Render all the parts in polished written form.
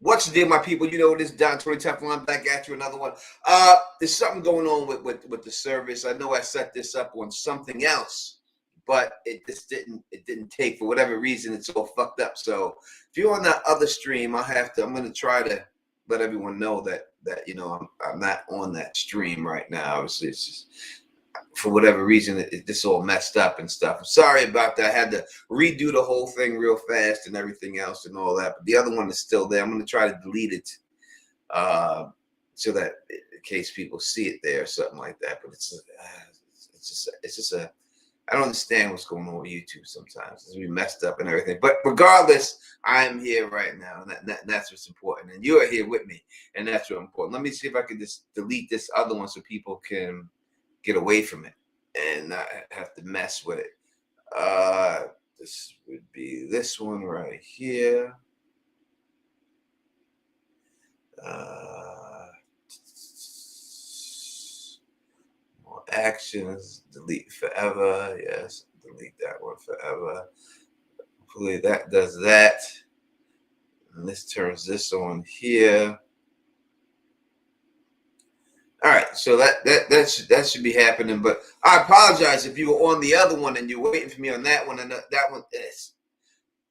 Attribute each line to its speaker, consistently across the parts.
Speaker 1: What's the deal, my people? You know this Don Tony Teflon. I'm back at you, another one. There's something going on with the service. I know I set this up on something else, but it just didn't take for whatever reason. It's all fucked up. So if you're on that other stream, I'm gonna try to let everyone know that you know I'm not on that stream right now. It's just, for whatever reason, it's all messed up and stuff. I'm sorry about that. I had to redo the whole thing real fast and everything else and all that. But the other one is still there. I'm going to try to delete it so that in case people see it there or something like that. But it's just a I don't understand what's going on with YouTube sometimes. It's messed up and everything. But regardless, I'm here right now, and that's what's important. And you're here with me, and that's what's important. Let me see if I can just delete this other one so people can get away from it and not have to mess with it. This would be this one right here. More actions, delete forever. Yes, delete that one forever. Hopefully that does that. And this turns this on here. All right, so that should be happening. But I apologize if you were on the other one and you're waiting for me on that one, and that one is.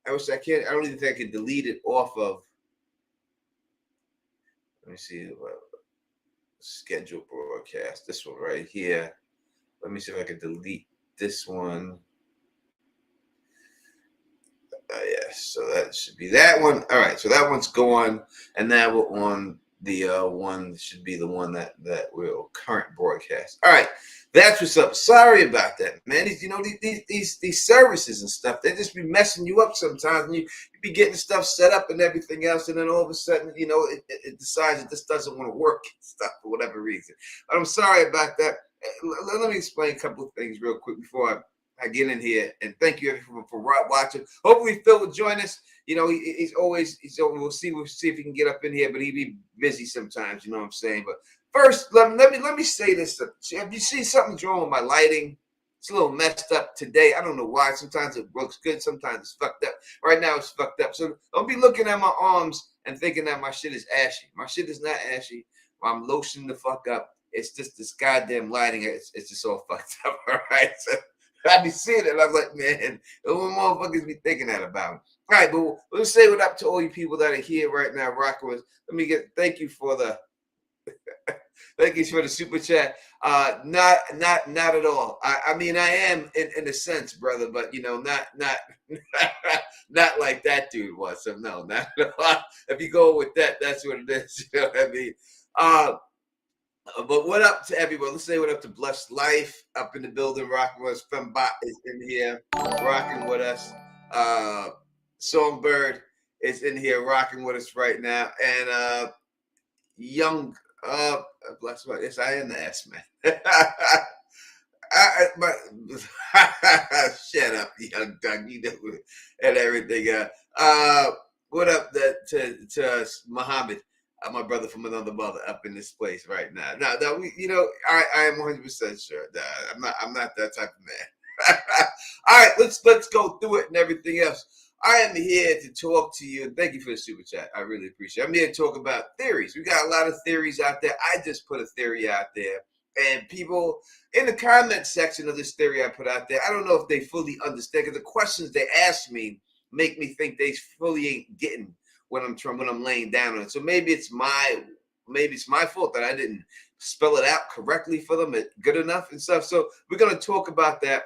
Speaker 1: I wish I can't. I don't even think I can delete it off of. Let me see. Schedule broadcast. This one right here. Let me see if I can delete this one. Yes, so that should be that one. All right, so that one's gone, and now we're on the one should be the one that will current broadcast. All right, that's what's up. Sorry about that, man. You know these services and stuff, they just be messing you up sometimes, and you be getting stuff set up and everything else, and then all of a sudden, you know, it decides that this doesn't want to work and stuff for whatever reason. But I'm sorry about that. Let me explain a couple of things real quick before I get in here, and thank you everyone for watching. Hopefully Phil will join us. You know, he's always we'll see if he can get up in here, but he'd be busy sometimes, you know what I'm saying? But first, let me say this. Have you seen something's wrong with my lighting? It's a little messed up today. I don't know why. Sometimes it looks good, sometimes it's fucked up. Right now it's fucked up. So don't be looking at my arms and thinking that my shit is ashy. My shit is not ashy. I'm lotioning the fuck up. It's just this goddamn lighting. It's just all fucked up. All right. So I be seeing it, and I'm like, man, what motherfuckers be thinking that about me? All right, but let's say what up to all you people that are here right now, rocking with. Let me thank you for the thank you for the super chat. Not at all. I mean, I am in a sense, brother, but you know, not not like that dude was. So no, not at all. If you go with that, that's what it is. You know what I mean? But what up to everyone? Let's say what up to Blessed Life up in the building, rocking with us. Fembot is in here, rocking with us. Songbird is in here, rocking with us right now. And Young, Blessed Life. Yes, I am the S man. Shut up, Young Doug. You know, and everything. What up to Muhammad? My brother from another mother up in this place right now. Now we, you know, I am 100% sure. I'm not that type of man. All right, let's go through it and everything else. I am here to talk to you, and thank you for the super chat. I really appreciate it. I'm here to talk about theories. We got a lot of theories out there. I just put a theory out there, and people in the comment section of this theory I put out there, I don't know if they fully understand, because the questions they asked me make me think they fully ain't getting when I'm laying down on it. So maybe it's my fault that I didn't spell it out correctly for them, good enough and stuff. So we're gonna talk about that.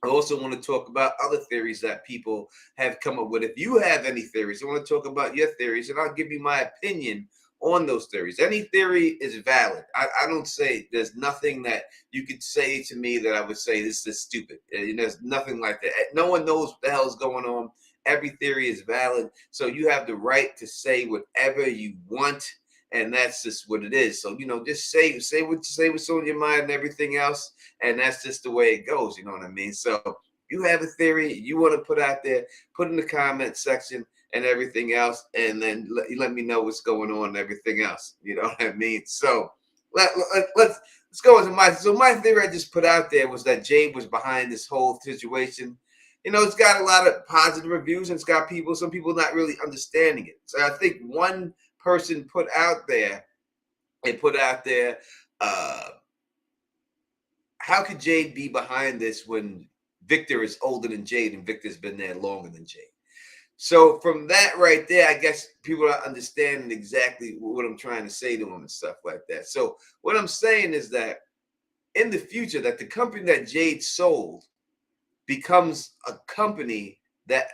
Speaker 1: I also want to talk about other theories that people have come up with. If you have any theories, I want to talk about your theories, and I'll give you my opinion on those theories. Any theory is valid. I don't say there's nothing that you could say to me that I would say this is stupid. There's nothing like that. No one knows what the hell is going on. Every theory is valid. So you have the right to say whatever you want. And that's just what it is. So, just say what's on your mind and everything else. And that's just the way it goes. You know what I mean? So you have a theory you want to put out there, put in the comment section and everything else. And then let me know what's going on and everything else. You know what I mean? So let's go into my theory I just put out there was that Jade was behind this whole situation. It's got a lot of positive reviews and it's got some people not really understanding it. So I think one person put out there, how could Jade be behind this when Victor is older than Jade and Victor's been there longer than Jade? So from that right there, I guess people are understanding exactly what I'm trying to say to them and stuff like that. So what I'm saying is that in the future, that the company that Jade sold becomes a company that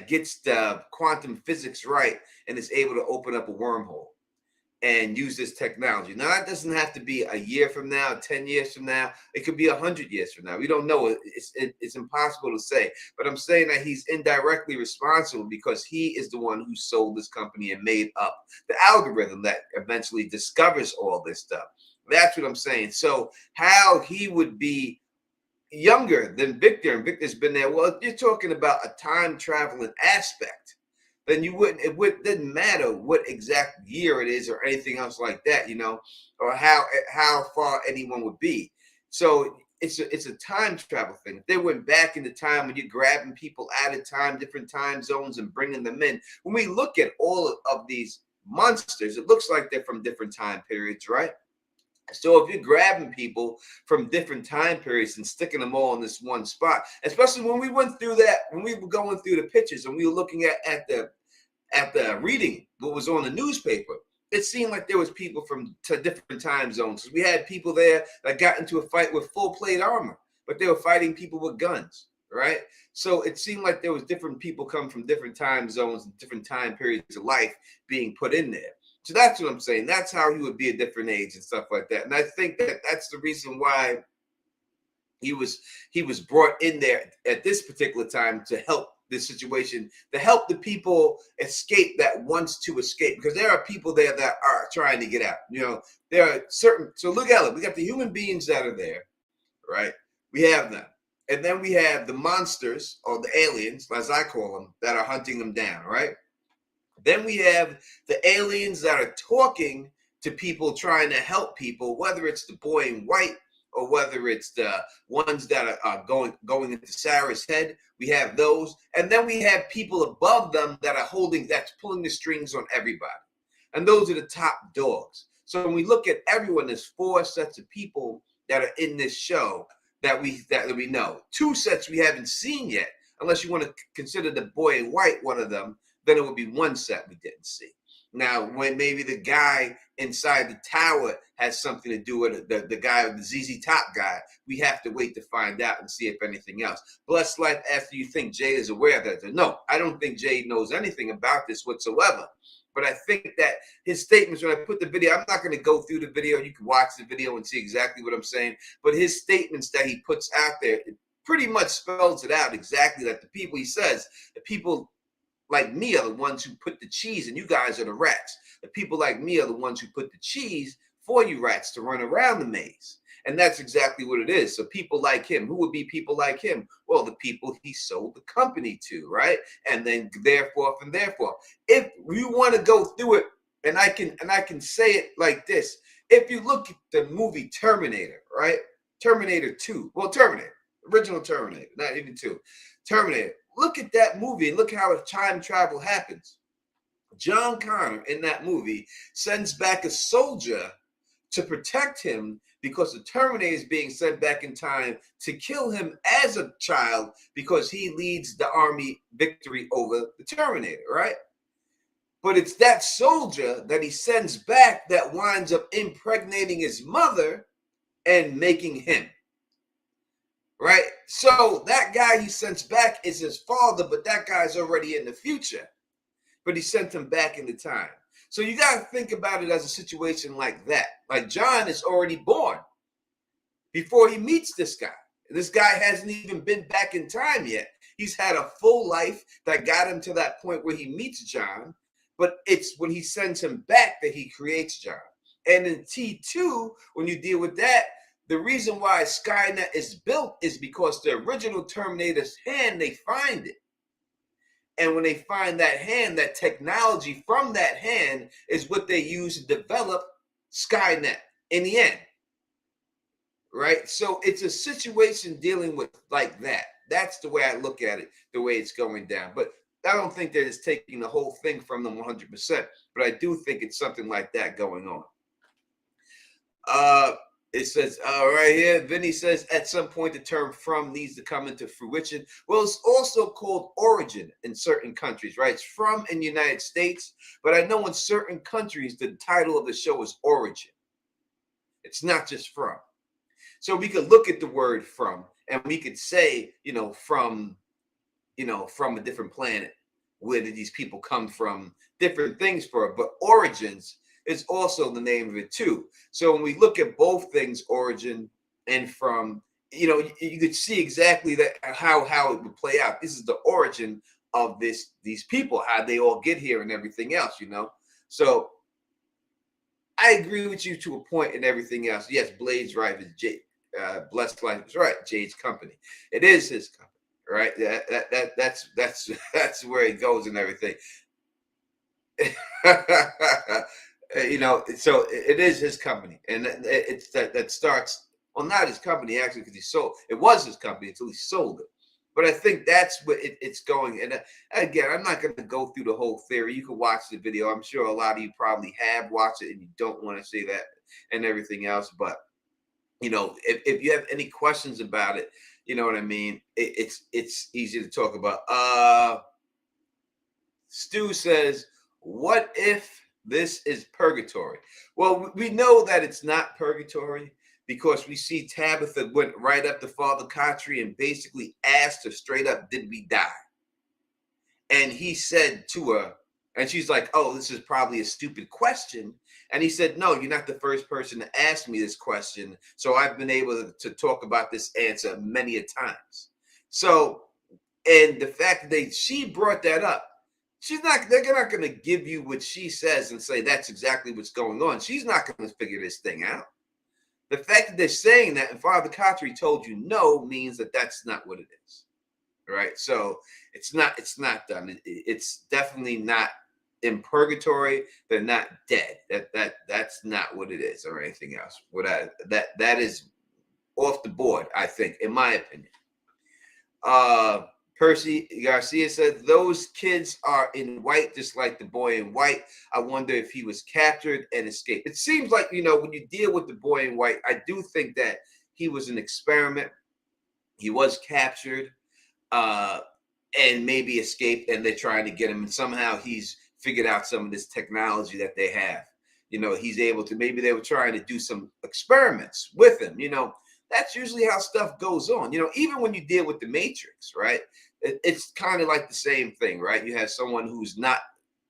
Speaker 1: gets the quantum physics right and is able to open up a wormhole and use this technology. Now, that doesn't have to be a year from now, 10 years from now. It could be 100 years from now. We don't know. It's impossible to say. But I'm saying that he's indirectly responsible because he is the one who sold this company and made up the algorithm that eventually discovers all this stuff. That's what I'm saying. So how he would be younger than Victor, and Victor's been there. Well, if you're talking about a time traveling aspect, then it didn't matter what exact year it is or anything else like that, or how far anyone would be. So it's a time travel thing. If they went back into time when you're grabbing people out of time, different time zones, and bringing them in, when we look at all of these monsters, it looks like they're from different time periods, right? So if you're grabbing people from different time periods and sticking them all in this one spot, especially when we went through that, when we were going through the pictures and we were looking at the reading what was on the newspaper, it seemed like there was people from different time zones. We had people there that got into a fight with full plate armor, but they were fighting people with guns, right? So it seemed like there was different people come from different time zones and different time periods of life being put in there. So that's what I'm saying. That's how he would be a different age and stuff like that. And I think that that's the reason why he was brought in there at this particular time to help this situation, to help the people escape that wants to escape. Because there are people there that are trying to get out. There are certain. So look at it. We got the human beings that are there, right? We have them. And then we have the monsters or the aliens, as I call them, that are hunting them down, right? Then we have the aliens that are talking to people, trying to help people, whether it's the boy in white or whether it's the ones that are going into Sarah's head. We have those. And then we have people above them that's pulling the strings on everybody. And those are the top dogs. So when we look at everyone, there's 4 sets of people that are in this show that we know. 2 sets we haven't seen yet, unless you want to consider the boy in white one of them. Then it would be 1 set we didn't see. Now, when maybe the guy inside the tower has something to do with it, the guy, the ZZ Top guy, we have to wait to find out and see if anything else. Blessed life after you think Jade is aware of that. No, I don't think Jade knows anything about this whatsoever. But I think that his statements, when I put the video, I'm not going to go through the video. You can watch the video and see exactly what I'm saying. But his statements that he puts out there, it pretty much spells it out exactly that the people like me are the ones who put the cheese and you guys are the rats. The people like me are the ones who put the cheese for you rats to run around the maze. And that's exactly what it is. So people like him, who would be people like him? Well, the people he sold the company to, right? And then therefore. If you want to go through it, and I can say it like this. If you look at the movie Terminator, right? Terminator 2. Well, Terminator. Original Terminator, not even 2. Terminator. Look at that movie and look how time travel happens. John Connor in that movie sends back a soldier to protect him because the Terminator is being sent back in time to kill him as a child because he leads the army victory over the Terminator, right? But it's that soldier that he sends back that winds up impregnating his mother and making him, right? So that guy he sends back is his father, but that guy's already in the future. But he sent him back into time. So you got to think about it as a situation like that. Like John is already born before he meets this guy. This guy hasn't even been back in time yet. He's had a full life that got him to that point where he meets John. But it's when he sends him back that he creates John. And in T2, when you deal with that, the reason why Skynet is built is because the original Terminator's hand, they find it. And when they find that hand, that technology from that hand is what they use to develop Skynet in the end. Right? So it's a situation dealing with like that. That's the way I look at it, the way it's going down. But I don't think that it's taking the whole thing from them 100%. But I do think it's something like that going on. It says right here, Vinny says, at some point the term from needs to come into fruition. Well, it's also called origin in certain countries, right? It's from in the United States, but I know in certain countries the title of the show is origin. It's not just from. So we could look at the word from, and we could say, from a different planet. Where did these people come from? Different things for it, but origins is also the name of it too. So when we look at both things, origin and from, you could see exactly that how it would play out. This is the origin of these people, how they all get here and everything else, So I agree with you to a point and everything else. Yes, Blade's right. It's Jade. Blessed Life is right. Jade's company. It is his company. Right, that's where it goes and everything. So it is his company, and it's that starts. Well, not his company actually, because he sold. It was his company until he sold it. But I think that's what it's going. And again, I'm not going to go through the whole theory. You can watch the video. I'm sure a lot of you probably have watched it, and you don't want to say that and everything else. But if you have any questions about it. You know what I mean? It's easy to talk about. Stu says, what if this is purgatory? Well, we know that it's not purgatory because we see Tabitha went right up to Father Kotri and basically asked her straight up, did we die? And he said to her, and she's like, oh, this is probably a stupid question. And he said, no, you're not the first person to ask me this question. So I've been able to talk about this answer many a times. So, and the fact that she brought that up, they're not going to give you what she says and say that's exactly what's going on. She's not going to figure this thing out. The fact that they're saying that and Father Kotri told you no means that that's not what it is. Right? So it's not done. It's definitely not in purgatory. They're not dead. That's not what it is or anything else. That is off the board, I think, in my opinion. Percy Garcia said those kids are in white, just like the boy in white. I wonder if he was captured and escaped. It seems like, when you deal with the boy in white, I do think that he was an experiment. He was captured and maybe escaped, and they're trying to get him. And somehow he's figured out some of this technology that they have. He's able to, maybe they were trying to do some experiments with him. That's usually how stuff goes on. Even when you deal with the Matrix, right? It's kind of like the same thing, right? You have someone who's not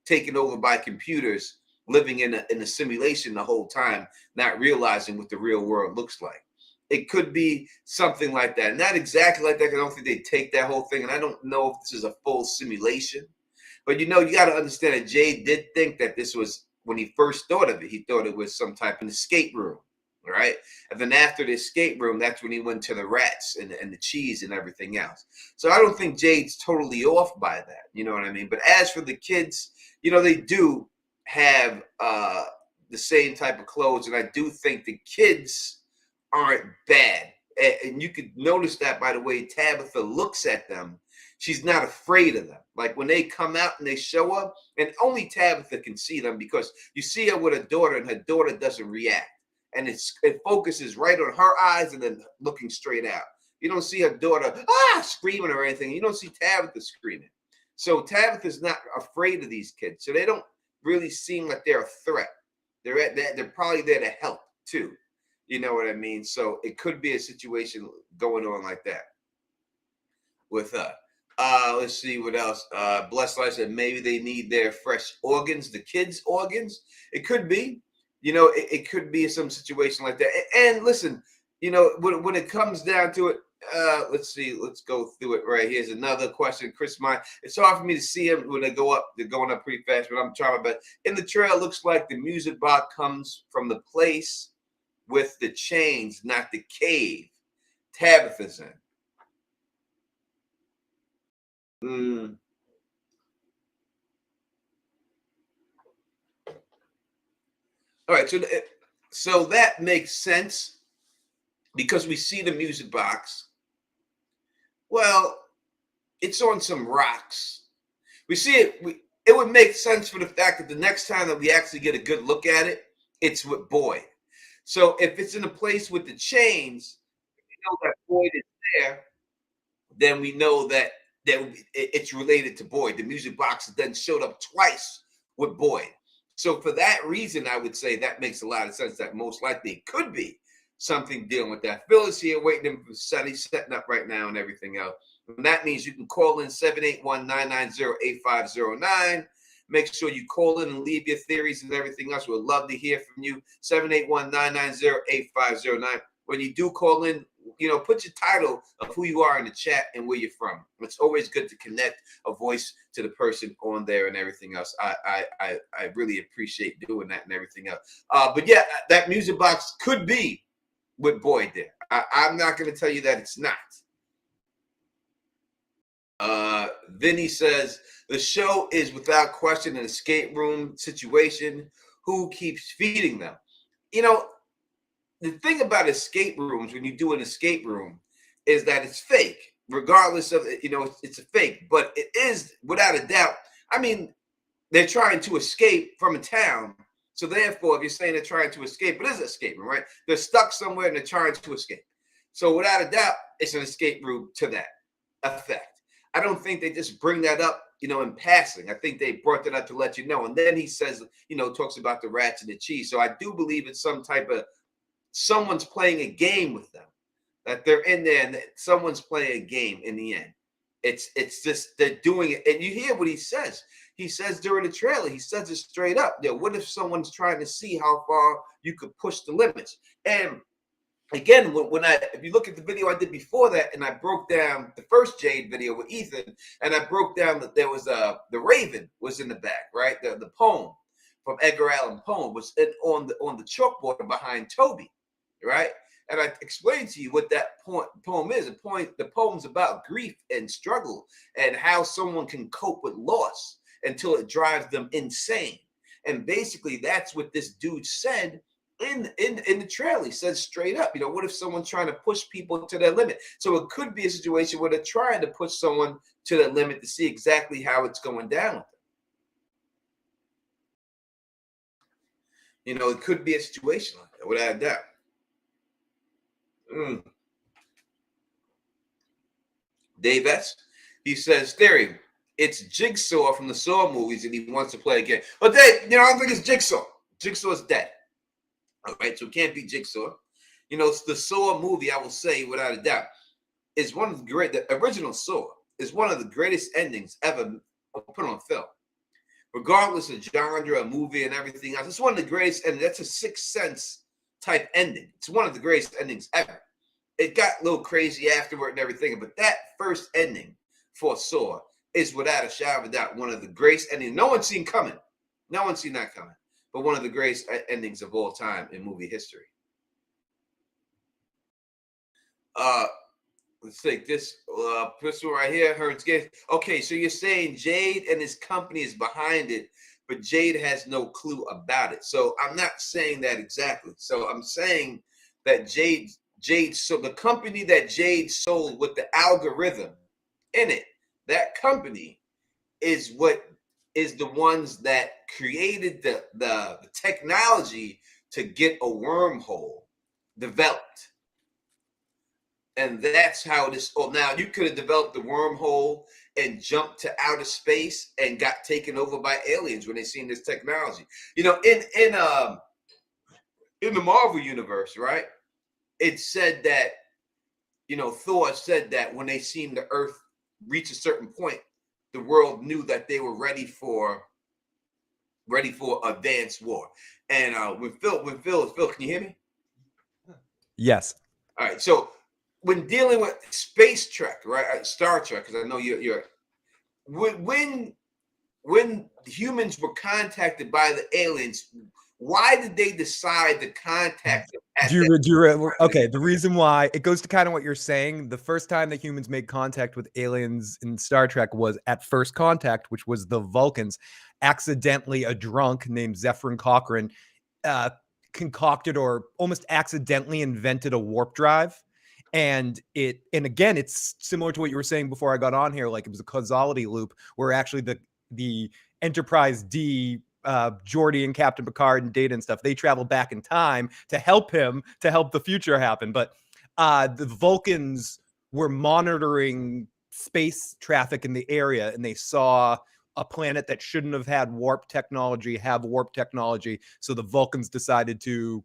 Speaker 1: taken over by computers, living in a simulation the whole time, not realizing what the real world looks like. It could be something like that. Not exactly like that. I don't think they take that whole thing. And I don't know if this is a full simulation. But you got to understand that Jade did think that this was, when he first thought of it, he thought it was some type of escape room. Right. And then after the escape room, that's when he went to the rats and the cheese and everything else. So I don't think Jade's totally off by that. You know what I mean? But as for the kids, they do have the same type of clothes. And I do think the kids aren't bad. And you could notice that by the way Tabitha looks at them. She's not afraid of them. Like when they come out and they show up, and only Tabitha can see them because you see her with her daughter and her daughter doesn't react. and it focuses right on her eyes and then looking straight out. You don't see her daughter screaming or anything. You don't see Tabitha screaming. So Tabitha's not afraid of these kids. So they don't really seem like they're a threat. They're probably there to help too. You know what I mean? So it could be a situation going on like that with her. Let's see what else. Blessed Life said maybe they need their fresh organs, the kids' organs. It could be, it could be some situation like that. And listen, when it comes down to it, let's see, let's go through it right. Here's another question. Chris Mine. It's hard for me to see them when they go up. They're going up pretty fast, but I'm trying. But in the trail, it looks like the music box comes from the place with the chains, not the cave Tabitha's in. Mm. All right, so that makes sense because we see the music box. Well, it's on some rocks. We see it. It would make sense for the fact that the next time that we actually get a good look at it, it's with Boyd. So if it's in a place with the chains, we know that Boyd is there, then we know that it's related to Boyd. The music box then showed up twice with Boyd. So for that reason, I would say that makes a lot of sense that most likely it could be something dealing with that. Phil is here waiting for setting up right now and everything else. And that means you can call in 781-990-8509. Make sure you call in and leave your theories and everything else. We'd love to hear from you. 781-990-8509. When you do call in, put your title of who you are in the chat and where you're from. It's always good to connect a voice to the person on there and everything else. I really appreciate doing that and everything else. But yeah, that music box could be with Boyd there. I'm not going to tell you that it's not. Vinny says the show is without question an escape room situation. Who keeps feeding them? The thing about escape rooms, when you do an escape room, is that it's fake, regardless of, it's a fake, but it is without a doubt. I mean, they're trying to escape from a town. So therefore, if you're saying they're trying to escape, it is an escape room, right? They're stuck somewhere and they're trying to escape. So without a doubt, it's an escape room to that effect. I don't think they just bring that up, in passing. I think they brought that up to let you know. And then he says, talks about the rats and the cheese. So I do believe it's some type of, someone's playing a game with them, that they're in there and someone's playing a game in the end. It's just, they're doing it. And you hear what he says. He says during the trailer, he says it straight up. What if someone's trying to see how far you could push the limits? And again, if you look at the video I did before that, and I broke down the first Jade video with Ethan, and I broke down that there was the Raven was in the back, right? The poem from Edgar Allan Poe was on the chalkboard behind Toby, right? And I explained to you what that poem is. The poem's about grief and struggle and how someone can cope with loss until it drives them insane. And basically, that's what this dude said in the trailer. He says straight up, what if someone's trying to push people to their limit? So it could be a situation where they're trying to push someone to their limit to see exactly how it's going down with them. It could be a situation like that, without a doubt. Dave S. He says, theory, it's Jigsaw from the Saw movies and he wants to play again. But Dave, I don't think it's Jigsaw. Jigsaw's dead. All right, so it can't be Jigsaw. It's the Saw movie, I will say without a doubt, is one of the original Saw is one of the greatest endings ever put on film. Regardless of genre, movie, and everything else, it's one of the greatest, and that's a Sixth Sense type ending. It's one of the greatest endings ever. It got a little crazy afterward and everything, but that first ending for Saw is without a shadow of a doubt one of the greatest endings. No one's seen coming. No one's seen that coming. But one of the greatest endings of all time in movie history. Let's take this pistol right here. Okay, so you're saying Jade and his company is behind it, but Jade has no clue about it. So I'm not saying that exactly. So I'm saying that Jade, so the company that Jade sold with the algorithm in it, that company is what is the ones that created the technology to get a wormhole developed. And that's how this. Oh, now you could have developed the wormhole and jumped to outer space and got taken over by aliens when they seen this technology. You know, in the Marvel universe, right? It said that, you know, Thor said that when they seen the Earth reach a certain point, the world knew that they were ready for advanced war. And when Phil, can you hear me?
Speaker 2: Yes.
Speaker 1: All right. So when dealing with space Trek, right, Star Trek, because I know you're when humans were contacted by the aliens, why did they decide to contact them
Speaker 2: Okay, the reason why it goes to kind of what you're saying. The first time that humans made contact with aliens in Star Trek was at first contact, which was the Vulcans. Accidentally, a drunk named Zephyrin Cochrane concocted or almost accidentally invented a warp drive. And again, it's similar to what you were saying before I got on here. Like, it was a causality loop where actually the Enterprise D, Geordi and Captain Picard and Data and stuff, they travel back in time to help the future happen. But the Vulcans were monitoring space traffic in the area, and they saw a planet that shouldn't have had warp technology have warp technology. So the Vulcans decided to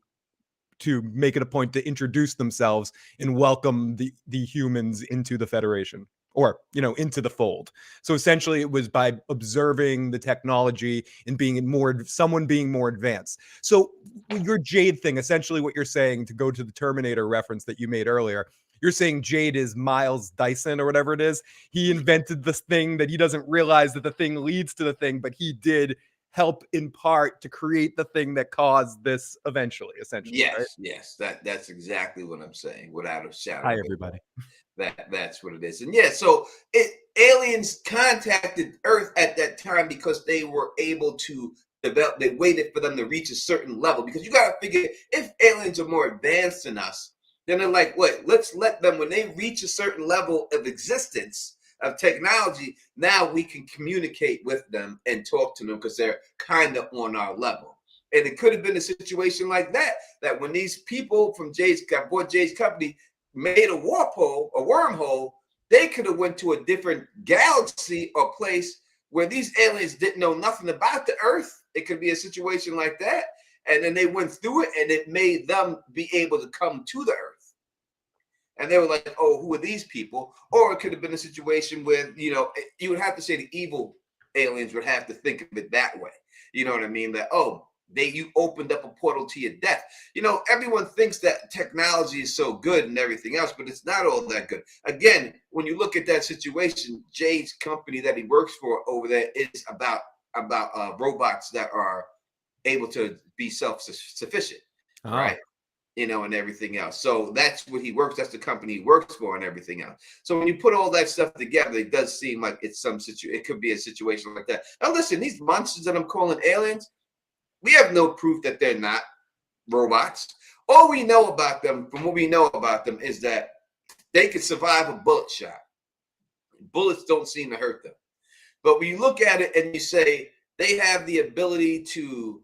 Speaker 2: make it a point to introduce themselves and welcome the humans into the Federation, or, you know, into the fold. So essentially it was by observing the technology and someone being more advanced. So your Jade thing, essentially what you're saying, to go to the Terminator reference that you made earlier, you're saying Jade is Miles Dyson or whatever it is. He invented this thing that he doesn't realize that the thing leads to the thing, but he did help in part to create the thing that caused this eventually, essentially.
Speaker 1: Yes,
Speaker 2: right?
Speaker 1: yes, that's exactly what I'm saying, without a shadow.
Speaker 2: Hi, everybody.
Speaker 1: That's what it is. And yeah, so aliens contacted Earth at that time because they were able to develop. They waited for them to reach a certain level, because you got to figure, if aliens are more advanced than us, then they're like, what? Let's let them, when they reach a certain level of existence, of technology, now we can communicate with them and talk to them because they're kind of on our level. And it could have been a situation like that, that when these people from Jade's company made a wormhole, they could have went to a different galaxy or place where these aliens didn't know nothing about the Earth. It could be a situation like that. And then they went through it, and it made them be able to come to the Earth. And they were like, oh, who are these people? Or it could have been a situation where, you know, you would have to say the evil aliens would have to think of it that way. You know what I mean? That, oh, you opened up a portal to your death. You know, everyone thinks that technology is so good and everything else, but it's not all that good. Again, when you look at that situation, Jade's company that he works for over there is about robots that are able to be self-sufficient, right? You know, and everything else. So that's what he works. That's the company he works for, and everything else. So when you put all that stuff together, it does seem like it's it could be a situation like that. Now, listen, these monsters that I'm calling aliens, we have no proof that they're not robots. All we know about them, from what we know about them, is that they could survive a bullet shot. Bullets don't seem to hurt them. But when you look at it and you say they have the ability to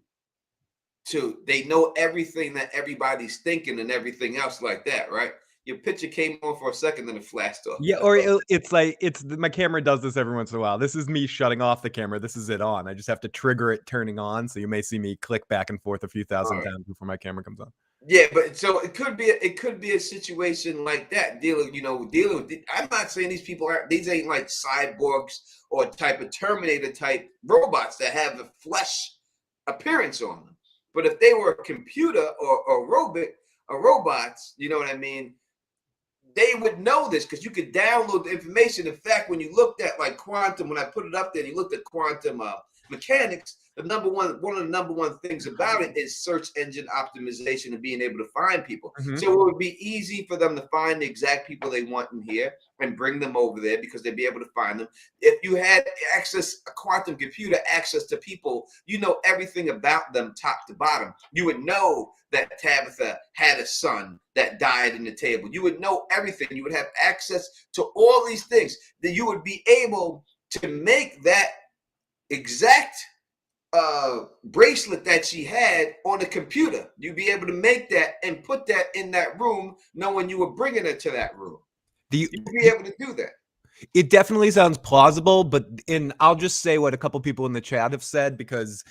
Speaker 1: they know everything that everybody's thinking and everything else like that, right? Your picture came on for a second, then it flashed off.
Speaker 2: Yeah, or it's like, my camera does this every once in a while. This is me shutting off the camera. This is it on. I just have to trigger it turning on. So you may see me click back and forth a few thousand times before my camera comes on.
Speaker 1: Yeah, but so it could be a situation like that. Dealing with. I'm not saying these people these ain't like cyborgs or type of Terminator type robots that have a flesh appearance on them. But if they were a computer or robots, you know what I mean, they would know this, because you could download the information. In fact, when you looked at like quantum, when I put it up there, and you looked at quantum mechanics, one of the number one things about it is search engine optimization and being able to find people. Mm-hmm. So it would be easy for them to find the exact people they want in here and bring them over there, because they'd be able to find them. If you had a quantum computer access to people, you know everything about them top to bottom. You would know that Tabitha had a son that died in the table. You would know everything. You would have access to all these things, that you would be able to make that exact bracelet that she had on the computer. You'd be able to make that and put that in that room, knowing you were bringing it to that room. You'd be able to do that.
Speaker 2: It definitely sounds plausible, but I'll just say what a couple people in the chat have said, because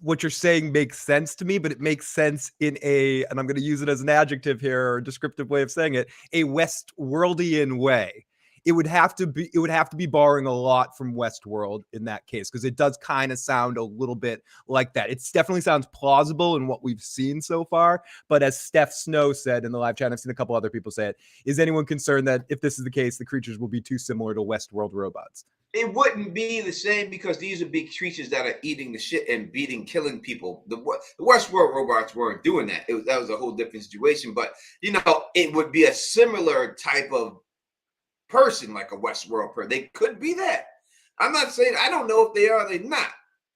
Speaker 2: what you're saying makes sense to me, but it makes sense in and I'm going to use it as an adjective here, or a descriptive way of saying it, a Westworldian way. It would have to be borrowing a lot from Westworld in that case, because it does kind of sound a little bit like that. It definitely sounds plausible in what we've seen so far. But as Steph Snow said in the live chat, I've seen a couple other people say it. Is anyone concerned that if this is the case, the creatures will be too similar to Westworld robots?
Speaker 1: It wouldn't be the same, because these are big creatures that are eating the shit and killing people. The Westworld robots weren't doing that. That was a whole different situation. But it would be a similar type of person, like a Westworld person. They could be that. I'm not saying, I don't know if they are or they're not.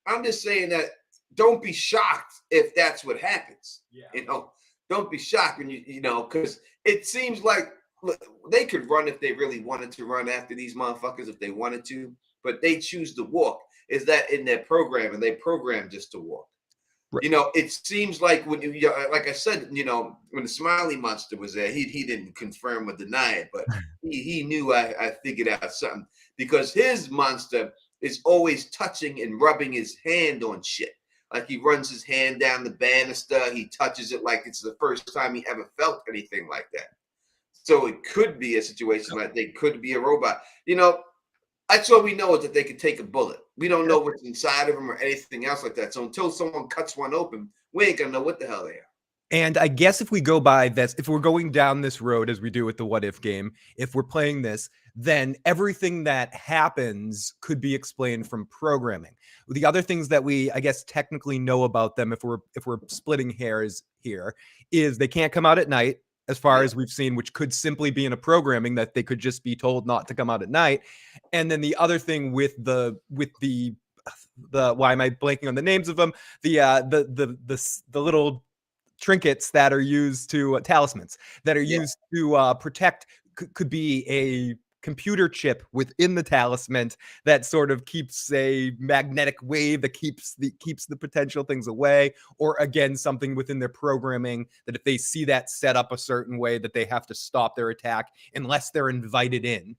Speaker 1: I'm just saying that don't be shocked if that's what happens. Yeah. Don't be shocked when because it seems like, look, they could run if they really wanted to run after these motherfuckers if they wanted to, but they choose to walk. Is that in their program? And they program just to walk. Right. It seems like when like I said, when the Smiley Monster was there, he didn't confirm or deny it, but he knew I figured out something, because his monster is always touching and rubbing his hand on shit. Like he runs his hand down the banister, he touches it like it's the first time he ever felt anything like that. So it could be a situation like they could be a robot. That's all we know, is that they could take a bullet. We don't know what's inside of them or anything else like that. So until someone cuts one open, we ain't gonna know what the hell they are.
Speaker 2: And I guess if we go by this, if we're going down this road as we do with the What If game, if we're playing this, then everything that happens could be explained from programming. The other things that we, I guess, technically know about them, if we're splitting hairs here, is they can't come out at night, as far as we've seen, which could simply be in a programming that they could just be told not to come out at night. And then the other thing with the why am I blanking on the names of them? The little trinkets that are used to talismans that are used to protect could be a computer chip within the talisman that sort of keeps a magnetic wave that keeps the potential things away, or again something within their programming that if they see that set up a certain way that they have to stop their attack unless they're invited in,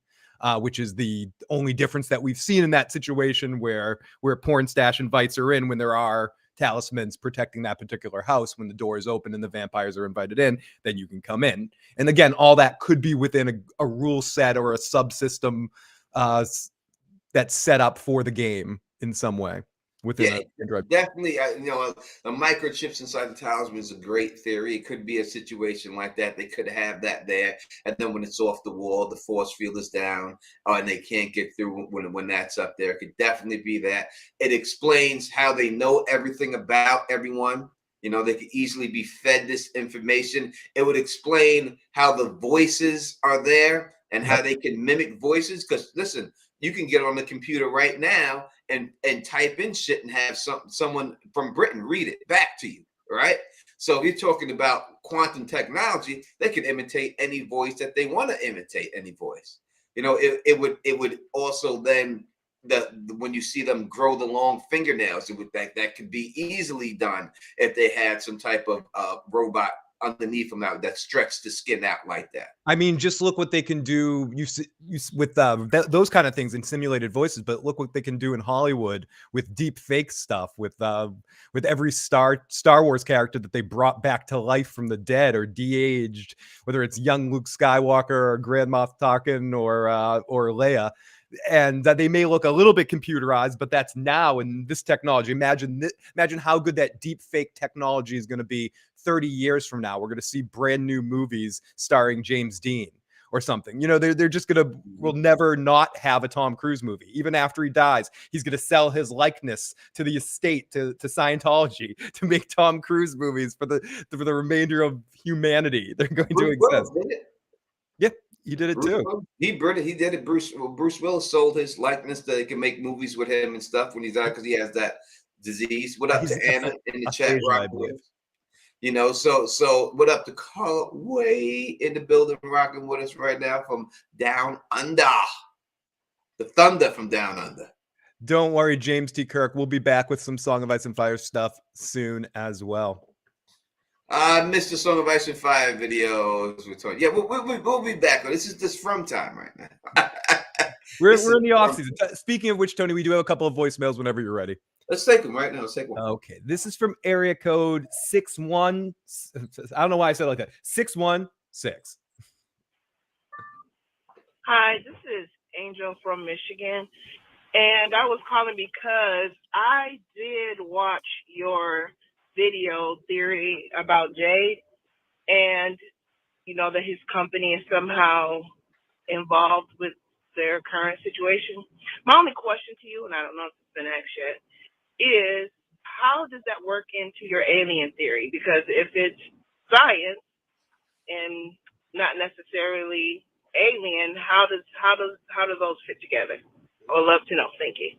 Speaker 2: which is the only difference that we've seen in that situation where Porn Stash invites her in when there are talismans protecting that particular house. When the door is open and the vampires are invited in, then you can come in. And again, all that could be within a rule set or a subsystem that's set up for the game in some way within Android.
Speaker 1: Definitely, the microchips inside the talisman is a great theory. It could be a situation like that. They could have that there, and then when it's off the wall, the force field is down, and they can't get through when that's up there. It could definitely be that. It explains how they know everything about everyone. They could easily be fed this information. It would explain how the voices are there and how they can mimic voices. Because listen, you can get on the computer right now and type in shit and have someone from Britain read it back to you, right? So if you're talking about quantum technology, they can imitate any voice that they want to imitate, any voice. It would also then, when you see them grow the long fingernails, that could be easily done if they had some type of robot underneath them that stretch the skin out like that.
Speaker 2: I mean, just look what they can do with those kind of things in simulated voices, but look what they can do in Hollywood with deep fake stuff, with every Star Wars character that they brought back to life from the dead or de-aged, whether it's young Luke Skywalker or Grand Moff Tarkin or Leia. And they may look a little bit computerized, but that's now in this technology. Imagine how good that deep fake technology is going to be 30 years from now. We're going to see brand new movies starring James Dean or something. They're just we'll never not have a Tom Cruise movie. Even after he dies, he's going to sell his likeness to the estate, to Scientology, to make Tom Cruise movies for the remainder of humanity. They're going to exist. Yeah. He did it too.
Speaker 1: He did it. Bruce Willis sold his likeness that they can make movies with him and stuff when he's out, because he has that disease. What up to Anna in the chat? So what up to Carl way in the building, rocking with us right now from down under, the thunder from down under.
Speaker 2: Don't worry, James T. Kirk. We'll be back with some Song of Ice and Fire stuff soon as well.
Speaker 1: I missed the Song of Ice and Fire videos. We're talking. Yeah, we'll be back. This is just from time right now.
Speaker 2: We're in the off season. Speaking of which, Tony, we do have a couple of voicemails whenever you're ready.
Speaker 1: Let's take them right now. Let's take one.
Speaker 2: Okay, this is from area code 61. I don't know why I said it like that. 616.
Speaker 3: Hi, this is Angel from Michigan, and I was calling because I did watch your video theory about Jade, and you know that his company is somehow involved with their current situation. My only question to you, and I don't know if it's been asked yet, is how does that work into your alien theory? Because if it's science and not necessarily alien, how do those fit together? I would love to know. Thank you.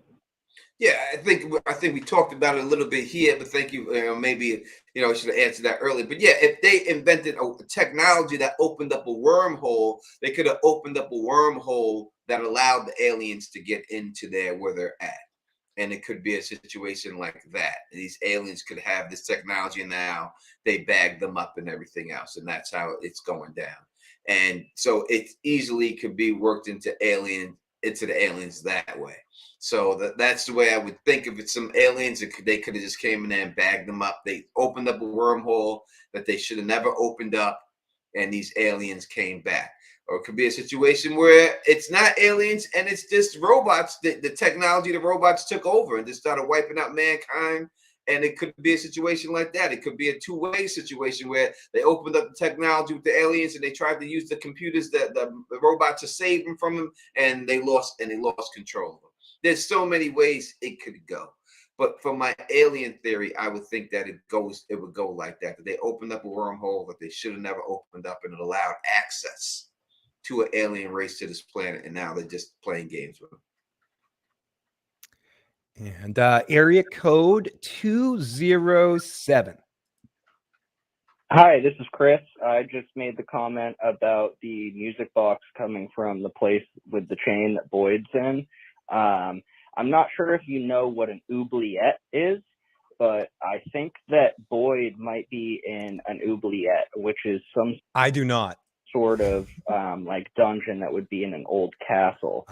Speaker 1: Yeah, I think we talked about it a little bit here, but thank you. Maybe I should have answered that earlier. But yeah, if they invented a technology that opened up a wormhole, they could have opened up a wormhole that allowed the aliens to get into there where they're at. And it could be a situation like that. These aliens could have this technology now. They bag them up and everything else, and that's how it's going down. And so it easily could be worked into the aliens that way. So that's the way I would think of it. Some aliens, they could have just came in there and bagged them up. They opened up a wormhole that they should have never opened up, and these aliens came back. Or it could be a situation where it's not aliens and it's just robots. The technology, the robots took over and just started wiping out mankind. And it could be a situation like that. It could be a two-way situation where they opened up the technology with the aliens and they tried to use the computers, the robots, to save them from them, and they lost control of them. There's so many ways it could go. But for my alien theory, I would think that it would go like that. That they opened up a wormhole that they should have never opened up, and it allowed access to an alien race to this planet, and now they're just playing games with them.
Speaker 2: And area code 207.
Speaker 4: Hi, this is Chris. I just made the comment about the music box coming from the place with the chain that Boyd's in. I'm not sure if you know what an oubliette is, but I think that Boyd might be in an oubliette, which is some
Speaker 2: I do not.
Speaker 4: Sort of like dungeon that would be in an old castle.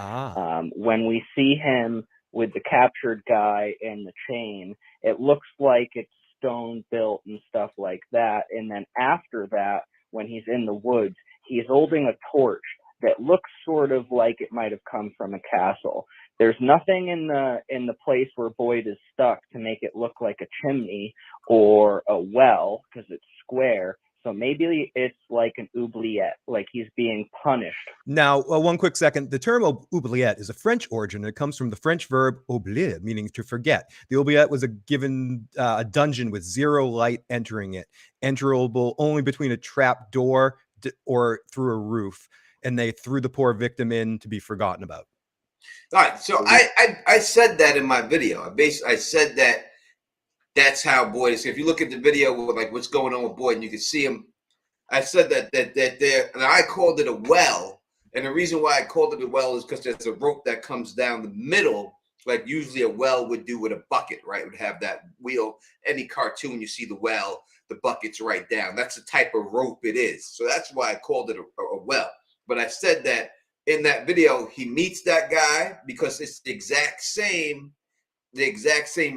Speaker 4: When we see him with the captured guy and the chain, it looks like it's stone built and stuff like that. And then after that, when he's in the woods, he's holding a torch that looks sort of like it might have come from a castle. There's nothing in the place where Boyd is stuck to make it look like a chimney or a well, because it's square. So maybe it's like an oubliette, like he's being punished.
Speaker 2: Now, one quick second. The term oubliette is a French origin. It comes from the French verb oublier, meaning to forget. The oubliette was a dungeon with zero light entering it, enterable only between a trap door or through a roof. And they threw the poor victim in to be forgotten about.
Speaker 1: All right. So I said that in my video. I said that that's how Boyd is. If you look at the video with like what's going on with Boyd, and you can see him. I said that there, and I called it a well. And the reason why I called it a well is because there's a rope that comes down the middle, like usually a well would do with a bucket, right? It would have that wheel. Any cartoon, you see the well, the bucket's right down. That's the type of rope it is. So that's why I called it a well. But I said that in that video, he meets that guy because it's the exact same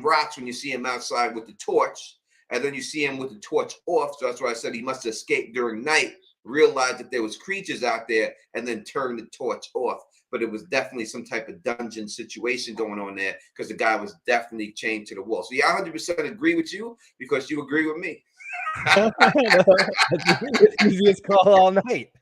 Speaker 1: rocks when you see him outside with the torch, and then you see him with the torch off. So that's why I said he must have escaped during night, realized that there was creatures out there, and then turned the torch off. But it was definitely some type of dungeon situation going on there because the guy was definitely chained to the wall. So yeah, I 100% agree with you because you agree with me.
Speaker 2: Easiest call all night.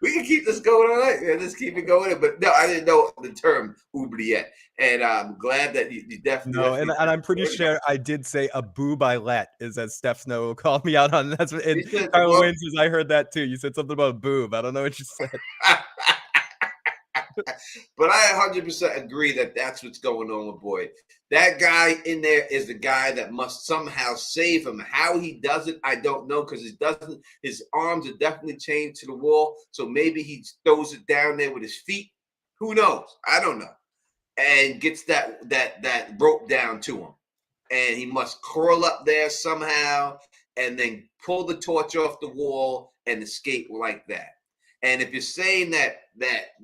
Speaker 1: We can keep this going all night, man. Let's keep it going. But no, I didn't know the term oubliette. And I'm glad that you definitely.
Speaker 2: No, and I'm pretty sure I did say a boob-I-let, is as Steph Snow called me out on. That's what Carl Wayne says. I heard that too. You said something about boob. I don't know what you said.
Speaker 1: But I 100% agree that that's what's going on with Boyd. That guy in there is the guy that must somehow save him. How he does it, I don't know, because his arms are definitely chained to the wall. So maybe he throws it down there with his feet. Who knows? I don't know. and gets that rope down to him, and he must curl up there somehow and then pull the torch off the wall and escape like that. And if you're saying that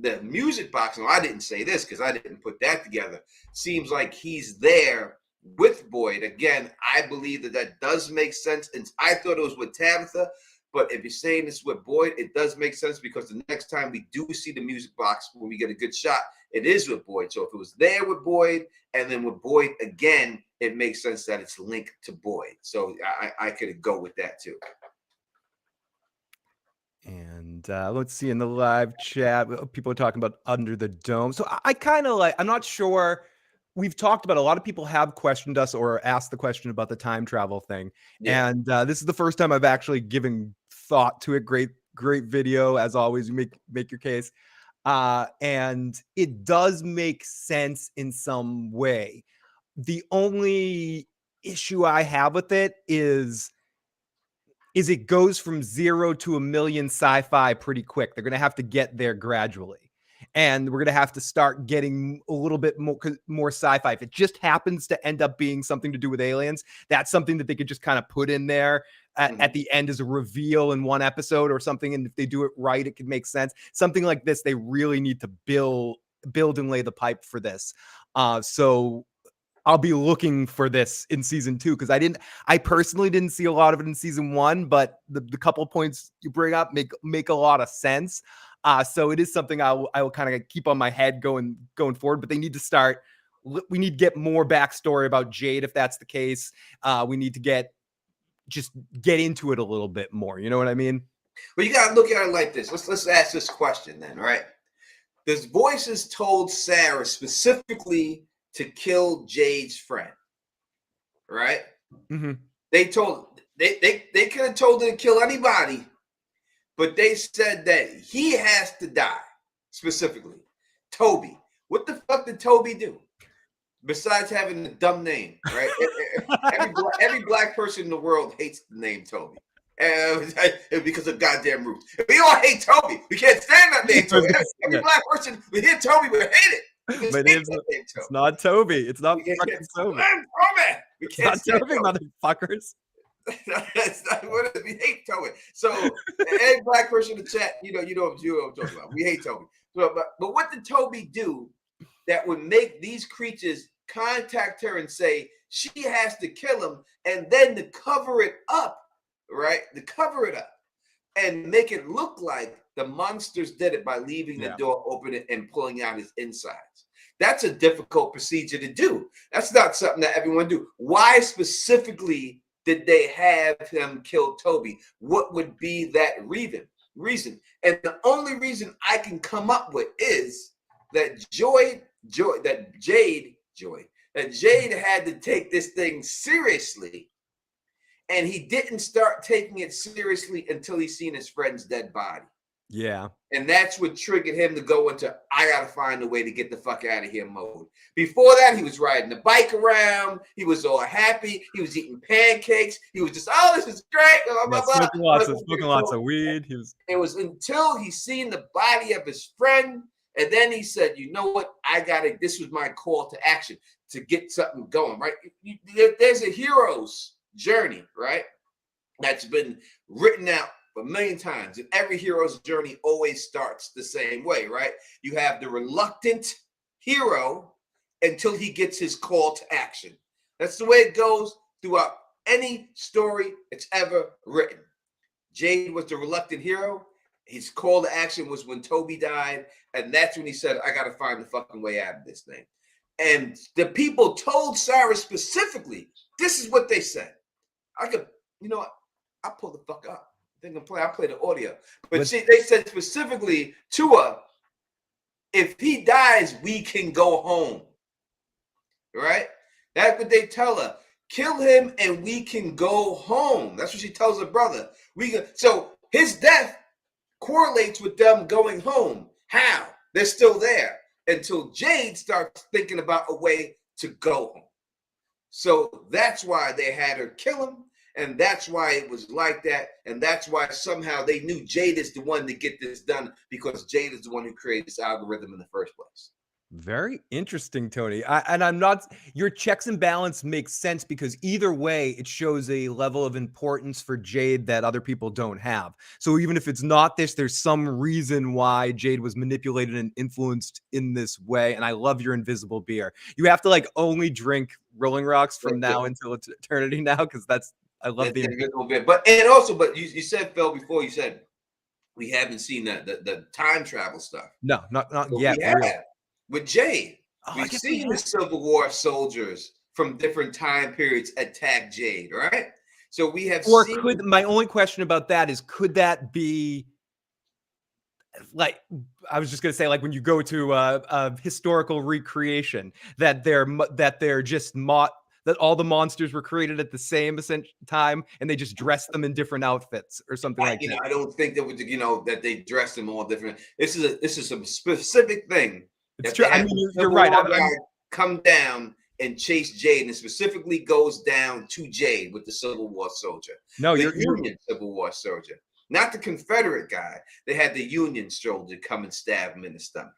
Speaker 1: the music box, no, I didn't say this because I didn't put that together, seems like he's there with Boyd. Again, I believe that does make sense. And I thought it was with Tabitha, but if you're saying this with Boyd, it does make sense because the next time we do see the music box, when we get a good shot, it is with Boyd. So if it was there with Boyd and then with Boyd again, it makes sense that it's linked to Boyd. So I could go with that too.
Speaker 2: And let's see in the live chat, people are talking about Under the Dome. So I kind of like, I'm not sure. We've talked about, a lot of people have questioned us or asked the question about the time travel thing. Yeah. And this is the first time I've actually given thought to it. Great video. As always, you make your case. And it does make sense in some way. The only issue I have with it is it goes from 0 to 1 million sci-fi pretty quick. They're going to have to get there gradually. And we're going to have to start getting a little bit more sci-fi. If it just happens to end up being something to do with aliens, that's something that they could just kind of put in there at the end as a reveal in one episode or something. And if they do it right, it could make sense. Something like this, they really need to build and lay the pipe for this. So I'll be looking for this in season 2 because I personally didn't see a lot of it in season 1, but the couple of points you bring up make a lot of sense. So it is something I will kind of keep on my head going forward. But they need to start. We need to get more backstory about Jade if that's the case. We need to get into it a little bit more. You know what I mean?
Speaker 1: Well, you got to look at it like this. Let's ask this question then, right? There's voices told Sarah specifically to kill Jade's friend, right? Mm-hmm. They could have told her to kill anybody, but they said that he has to die specifically. Toby. What the fuck did Toby do? Besides having a dumb name, right? every black person in the world hates the name Toby. Because of goddamn roots. We all hate Toby. We can't stand that name Toby. Every black person, we hear Toby, we hate it.
Speaker 2: My name's it's not Toby. It's not fucking Toby. It's not Toby, motherfuckers.
Speaker 1: That's not what it is. We hate Toby. So every black person in the chat, you know what I'm talking about. We hate Toby. So, but what did Toby do that would make these creatures contact her and say she has to kill him, and then to cover it up, right? To cover it up and make it look like the monsters did it by leaving the door open and pulling out his insides. That's a difficult procedure to do. That's not something that everyone do. Why specifically did they have him kill Toby? What would be that reason? And the only reason I can come up with is that Jade had to take this thing seriously, and he didn't start taking it seriously until he seen his friend's dead body.
Speaker 2: Yeah.
Speaker 1: And that's what triggered him to go into, I got to find a way to get the fuck out of here mode. Before that, he was riding the bike around. He was all happy. He was eating pancakes. He was just, oh, this is great. Blah, blah, blah.
Speaker 2: Smoking lots of weed.
Speaker 1: It was until he seen the body of his friend. And then he said, you know what? This was my call to action to get something going, right? There's a hero's journey, right? That's been written out a million times, and every hero's journey always starts the same way, right? You have the reluctant hero until he gets his call to action. That's the way it goes throughout any story that's ever written. Jade was the reluctant hero. His call to action was when Toby died, and that's when he said, I got to find the fucking way out of this thing. And the people told Sarah specifically, this is what they said. I'll pull the fuck up. I'll play the audio. But they said specifically to her, if he dies, we can go home. Right? That's what they tell her. Kill him and we can go home. That's what she tells her brother. So his death correlates with them going home. How? They're still there until Jade starts thinking about a way to go home. So that's why they had her kill him. And that's why it was like that. And that's why somehow they knew Jade is the one to get this done, because Jade is the one who created this algorithm in the first place.
Speaker 2: Very interesting, Tony. I'm not, your checks and balance makes sense because either way, it shows a level of importance for Jade that other people don't have. So even if it's not this, there's some reason why Jade was manipulated and influenced in this way. And I love your invisible beer. You have to like only drink Rolling Rocks from now until eternity now, because I love the
Speaker 1: invisible beer. But you said, Phil, before you said we haven't seen the time travel stuff.
Speaker 2: No, not yet.
Speaker 1: We have. With Jade, we've seen the Civil War soldiers from different time periods attack Jade, right? So we have
Speaker 2: seen. My only question about that is, could that be like, I was just gonna say, like when you go to a historical recreation, that they're just that all the monsters were created at the same time and they just dressed them in different outfits or something like that.
Speaker 1: I don't think that that they dressed them all different. This is a specific thing.
Speaker 2: It's true. I mean, you're right.
Speaker 1: Come down and chase Jade, and it specifically goes down to Jade with the Civil War soldier.
Speaker 2: No,
Speaker 1: the Union Civil War soldier, not the Confederate guy. They had the Union soldier come and stab him in the stomach.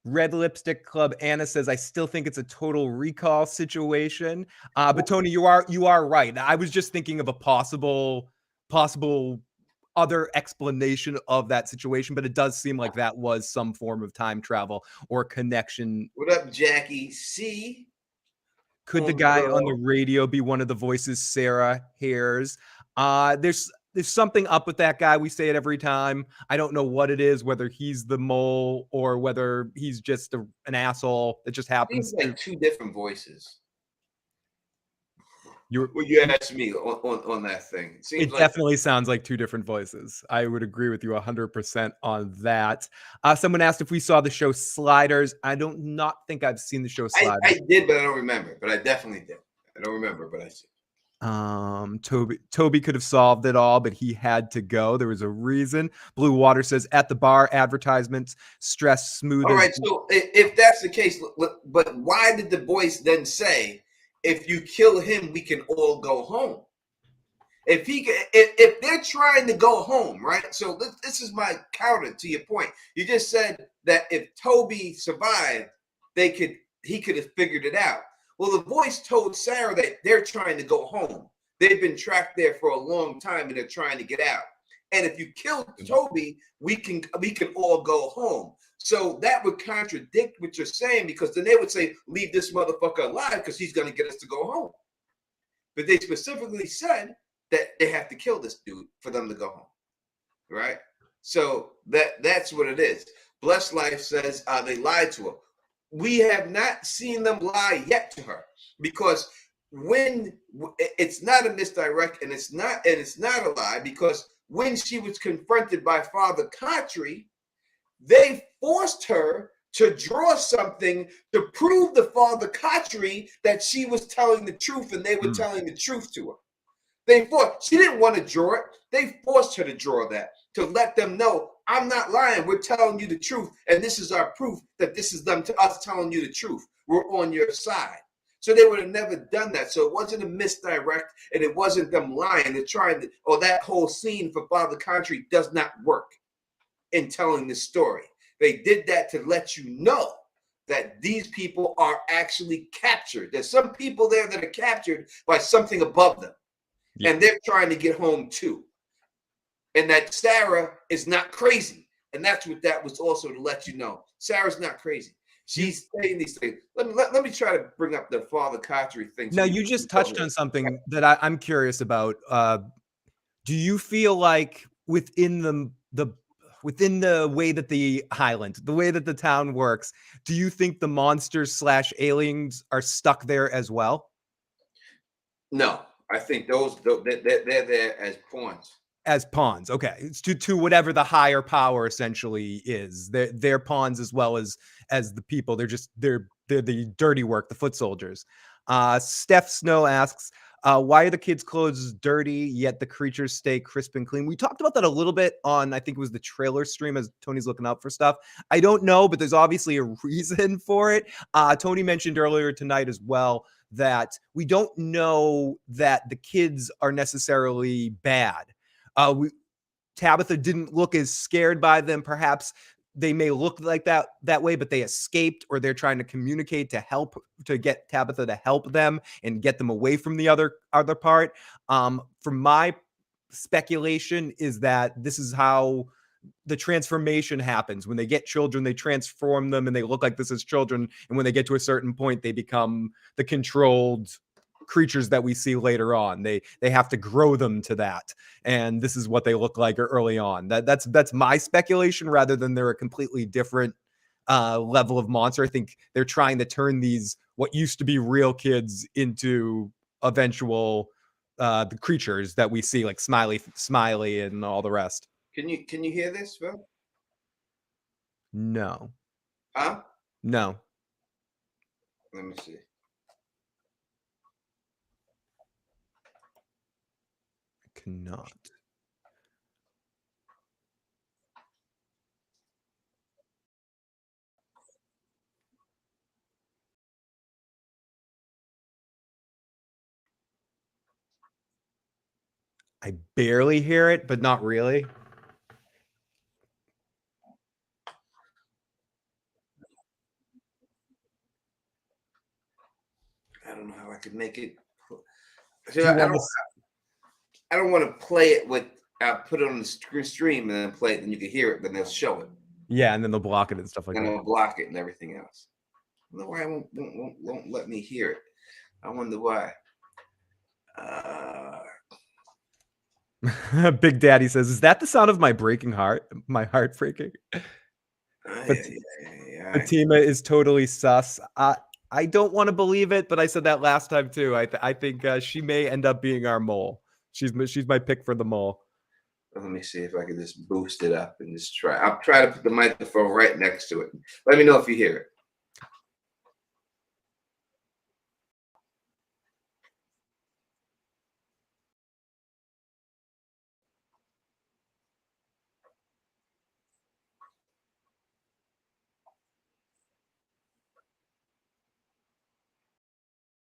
Speaker 2: Red Lipstick Club Anna says, I still think it's a total recall situation. But Tony, you are right. I was just thinking of a possible other explanation of that situation, but it does seem like that was some form of time travel or connection.
Speaker 1: What up, Jackie C?
Speaker 2: Could the guy on the radio be one of the voices Sarah hears? There's something up with that guy. We say it every time. I don't know what it is, whether he's the mole or whether he's just an asshole. It just happens.
Speaker 1: Seems like two different voices. You asked me on that thing.
Speaker 2: It definitely sounds like two different voices. I would agree with you 100% on that. Someone asked if we saw the show Sliders. I not think I've seen the show Sliders.
Speaker 1: I did, but I don't remember. But I definitely did. I don't remember, but I did.
Speaker 2: Toby could have solved it all, but he had to go. There was a reason. Blue Water says, at the bar, advertisements, stress smooth.
Speaker 1: All right, so if that's the case, but why did the voice then say, if you kill him, we can all go home? If they're trying to go home, right? So this is my counter to your point. You just said that if Toby survived, he could have figured it out. Well, the voice told Sarah that they're trying to go home. They've been trapped there for a long time and they're trying to get out. And if you kill Toby, we can all go home. So that would contradict what you're saying, because then they would say, leave this motherfucker alive because he's going to get us to go home. But they specifically said that they have to kill this dude for them to go home. Right? So that's what it is. Blessed Life says they lied to her. We have not seen them lie yet to her, because when it's not a misdirect and it's not a lie, because when she was confronted by Father Khatri, they forced her to draw something to prove to Father Khatri that she was telling the truth and they were telling the truth to her. She didn't want to draw it. They forced her to draw that to let them know, I'm not lying. We're telling you the truth. And this is our proof that this is us telling you the truth. We're on your side. So they would have never done that. So it wasn't a misdirect and it wasn't them lying. They're trying to, or that whole scene for Father Khatri does not work in telling the story. They did that to let you know that these people are actually captured. There's some people there that are captured by something above them. Yeah. And they're trying to get home too. And that Sarah is not crazy. And that's what that was also to let you know. Sarah's not crazy. She's saying these things. Let me try to bring up the Father Khatri thing.
Speaker 2: Now, you just touched on something that I'm curious about. Do you feel like within the way that the Highland, the way that the town works, do you think the monsters / aliens are stuck there as well?
Speaker 1: No, I think they're there as pawns.
Speaker 2: As pawns, okay. It's to whatever the higher power essentially is. They're pawns as well as the people. They're the dirty work, the foot soldiers. Steph Snow asks, why are the kids' clothes dirty, yet the creatures stay crisp and clean? We talked about that a little bit on, I think it was the trailer stream, as Tony's looking up for stuff. I don't know, but there's obviously a reason for it. Tony mentioned earlier tonight as well that we don't know that the kids are necessarily bad. Tabitha didn't look as scared by them. Perhaps they may look like that way, but they escaped, or they're trying to communicate to get Tabitha to help them and get them away from the other part. From my speculation is that this is how the transformation happens. When they get children, they transform them and they look like this as children, and when they get to a certain point, they become the controlled creatures that we see later on. They have to grow them to that, and this is what they look like early on. That's my speculation, rather than they're a completely different level of monster. I think they're trying to turn these what used to be real kids into eventual the creatures that we see, like Smiley and all the rest.
Speaker 1: Can you hear this, bro?
Speaker 2: No.
Speaker 1: Huh?
Speaker 2: No.
Speaker 1: Let me see.
Speaker 2: I cannot. I barely hear it, but not really.
Speaker 1: I don't know how I could make it. I don't want to play it with. Put it on the stream and then play it, and you can hear it. Then they'll show it.
Speaker 2: Yeah, and then they'll block it and stuff like that.
Speaker 1: And they'll block it and everything else. I don't know why it won't let me hear it. I wonder why.
Speaker 2: Big Daddy says, "Is that the sound of my breaking heart? My heart breaking?" Fatima is totally sus. I don't want to believe it, but I said that last time too. I think she may end up being our mole. She's my pick for the mole.
Speaker 1: Let me see if I can just boost it up and just try. I'll try to put the microphone right next to it. Let me know if you hear it.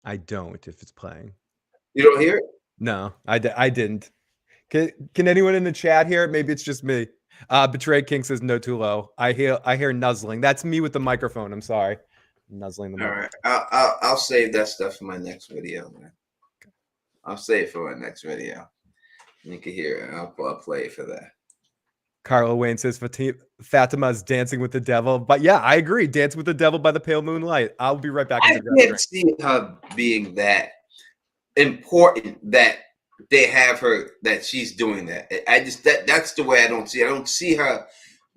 Speaker 2: I don't, if it's playing.
Speaker 1: You don't hear it?
Speaker 2: No, I didn't. Can anyone in the chat hear it? Maybe it's just me. Betrayed King says no, too low. I hear nuzzling. That's me with the microphone. I'm sorry. Nuzzling the microphone.
Speaker 1: All right. I'll save that stuff for my next video, man. I'll save it for my next video. You can hear it. I'll play it for that.
Speaker 2: Carla Wayne says Fatima's dancing with the devil. But yeah, I agree. Dance with the Devil by the Pale Moonlight. I'll be right back.
Speaker 1: I can't see her being that important that they have her, that she's doing that. I just that's the way I don't see it. I don't see her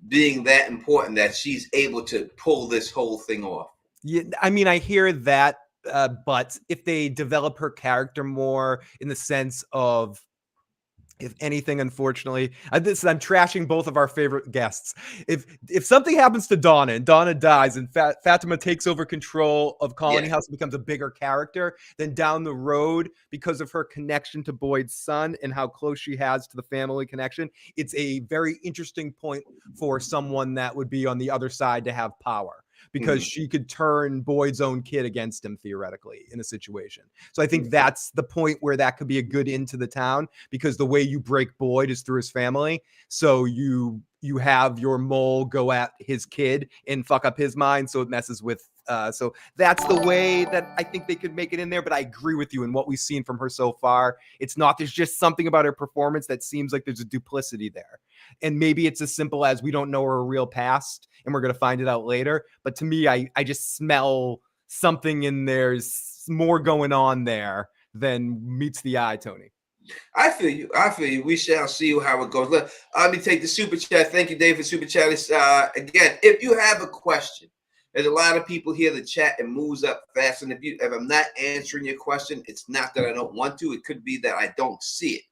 Speaker 1: being that important that she's able to pull this whole thing off.
Speaker 2: Yeah, I mean, I hear that, but if they develop her character more in the sense of, if anything, unfortunately, I'm trashing both of our favorite guests. If something happens to Donna and Donna dies and Fatima takes over control of Colony House and becomes a bigger character, then down the road, because of her connection to Boyd's son and how close she has to the family connection, it's a very interesting point for someone that would be on the other side to have power. Because she could turn Boyd's own kid against him, theoretically, in a situation. So I think that's the point where that could be a good into the town, because the way you break Boyd is through his family. So you have your mole go at his kid and fuck up his mind, so it messes with. So that's the way that I think they could make it in there. But I agree with you in what we've seen from her so far. It's not, there's just something about her performance that seems like there's a duplicity there. And maybe it's as simple as we don't know her real past and we're going to find it out later. But to me, I just smell something in there's more going on there than meets the eye, Tony.
Speaker 1: I feel you. We shall see how it goes. Let me take the super chat. Thank you, Dave, for super chat. Again, if you have a question, there's a lot of people here. The chat, it moves up fast. And if I'm not answering your question, it's not that I don't want to. It could be that I don't see it.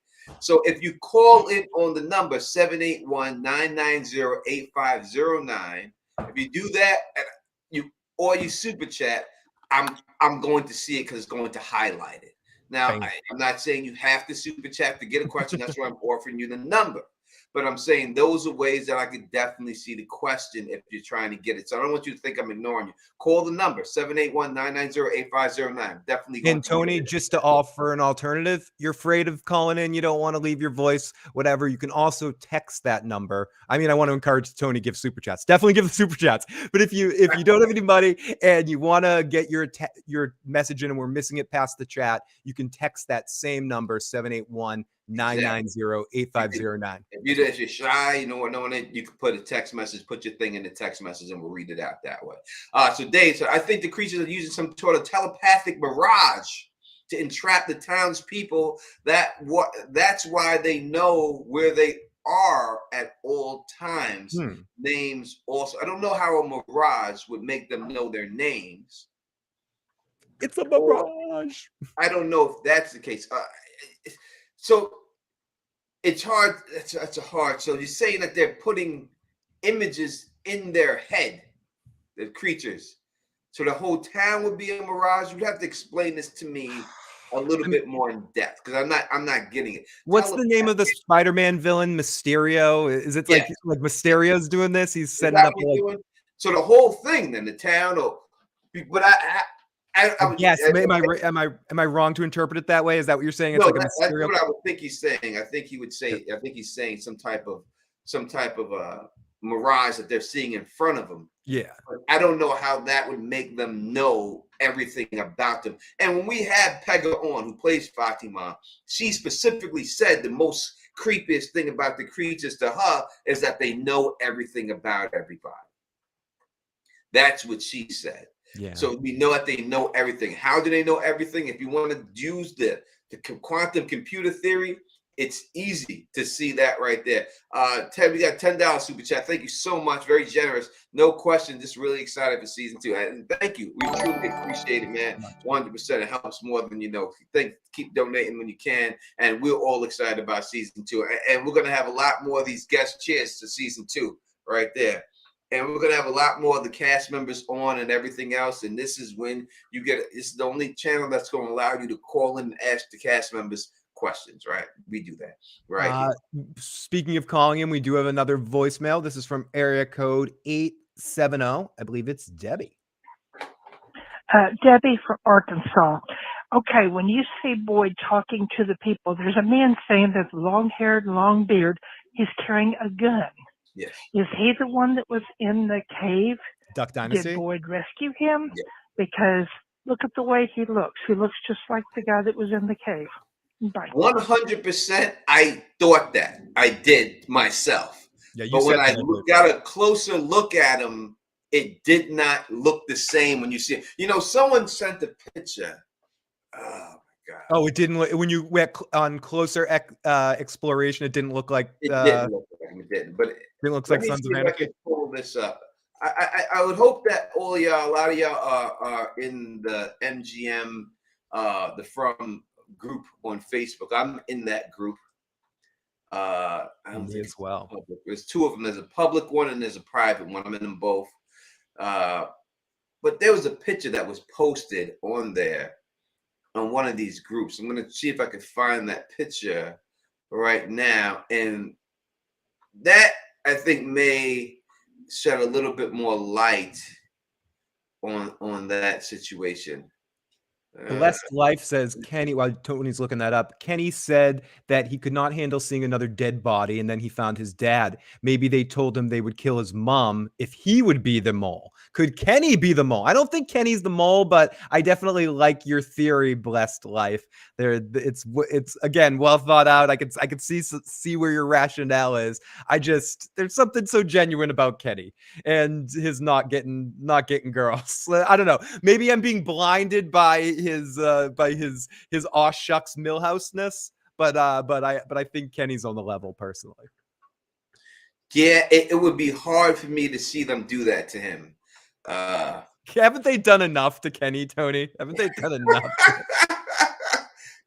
Speaker 1: So if you call in on the number 781-990-8509, if you do that, you super chat, I'm going to see it because it's going to highlight it. Now, I'm not saying you have to super chat to get a question. That's why I'm offering you the number. But I'm saying those are ways that I could definitely see the question if you're trying to get it. So I don't want you to think I'm ignoring you. Call the number 781-990-8509. Definitely.
Speaker 2: And Tony, just to offer an alternative, you're afraid of calling in, you don't want to leave your voice, whatever. You can also text that number. I mean, I want to encourage Tony to give super chats. Definitely give the super chats. But if you don't have any money and you want to get your message in and we're missing it past the chat, you can text that same number 781-990-8509.
Speaker 1: If you're shy, you know what, knowing it, you can put a text message, put your thing in the text message, and we'll read it out that way. So Dave, I think the creatures are using some sort of telepathic mirage to entrap the townspeople. That's why they know where they are at all times. Names also. I don't know how a mirage would make them know their names.
Speaker 2: It's a mirage.
Speaker 1: I don't know if that's the case. So it's hard. That's a hard. So you're saying that they're putting images in their head, the creatures. So the whole town would be a mirage. You'd have to explain this to me a little bit more in depth because I'm not getting it.
Speaker 2: What's the name of the Spider-Man villain? Mysterio? Is it like Mysterio's doing this? He's setting up.
Speaker 1: So the whole thing, then the town, but
Speaker 2: yes. Am I wrong to interpret it that way? Is that what you're saying? It's
Speaker 1: no,
Speaker 2: like
Speaker 1: that's what I would think he's saying. I think he would say. I think he's saying some type of mirage that they're seeing in front of them.
Speaker 2: Yeah.
Speaker 1: But I don't know how that would make them know everything about them. And when we had Pega on, who plays Fatima, she specifically said the most creepiest thing about the creatures to her is that they know everything about everybody. That's what she said.
Speaker 2: Yeah.
Speaker 1: So we know that they know everything. How do they know everything? If you want to use the quantum computer theory, it's easy to see that right there. Ted, we got $10 super chat. Thank you so much. Very generous. No question. Just really excited for season 2. And thank you. We truly appreciate it, man. 100%. It helps more than you know. Keep donating when you can. And we're all excited about season 2. And we're going to have a lot more of these guest cheers to season 2 right there. And we're going to have a lot more of the cast members on and everything else. And this is when you get, it's the only channel that's going to allow you to call in and ask the cast members questions, right? We do that, right?
Speaker 2: Speaking of calling in, we do have another voicemail. This is from area code 870. I believe it's Debbie.
Speaker 5: Debbie from Arkansas. Okay, when you see Boyd talking to the people, there's a man saying that's long-haired, long beard. He's carrying a gun.
Speaker 1: Yes.
Speaker 5: Is he the one that was in the cave?
Speaker 2: Duck Dynasty?
Speaker 5: Did Boyd rescue him?
Speaker 1: Yeah.
Speaker 5: Because look at the way he looks. He looks just like the guy that was in the cave. Bye.
Speaker 1: 100%. I thought that. I did myself.
Speaker 2: Yeah,
Speaker 1: but when I got a closer look at him, it did not look the same when you see it. You know, someone sent a picture. Oh, God.
Speaker 2: Oh, it didn't look, when you went on closer exploration, it didn't look like
Speaker 1: it didn't look like him. It didn't, but it
Speaker 2: looks like Sons of Anarchy.
Speaker 1: I can pull this up. I would hope that a lot of y'all are in the MGM, the From group on Facebook. I'm in that group. I don't think
Speaker 2: as well.
Speaker 1: Public. There's 2 of them. There's a public one and there's a private one. I'm in them both. But there was a picture that was posted on there on one of these groups. I'm going to see if I can find that picture right now. And that, I think, may shed a little bit more light on that situation.
Speaker 2: Blessed Life says Kenny, while Tony's looking that up, Kenny said that he could not handle seeing another dead body, and then he found his dad. Maybe they told him they would kill his mom if he would be the mole. Could Kenny be the mole? I don't think Kenny's the mole, but I definitely like your theory, Blessed Life. It's again well thought out. I could see where your rationale is. There's something so genuine about Kenny and his not getting girls. I don't know. Maybe I'm being blinded by his aw shucks Millhouse-ness, but I think Kenny's on the level personally.
Speaker 1: Yeah, it would be hard for me to see them do that to him.
Speaker 2: Haven't they done enough to Kenny, Tony? Haven't they done enough?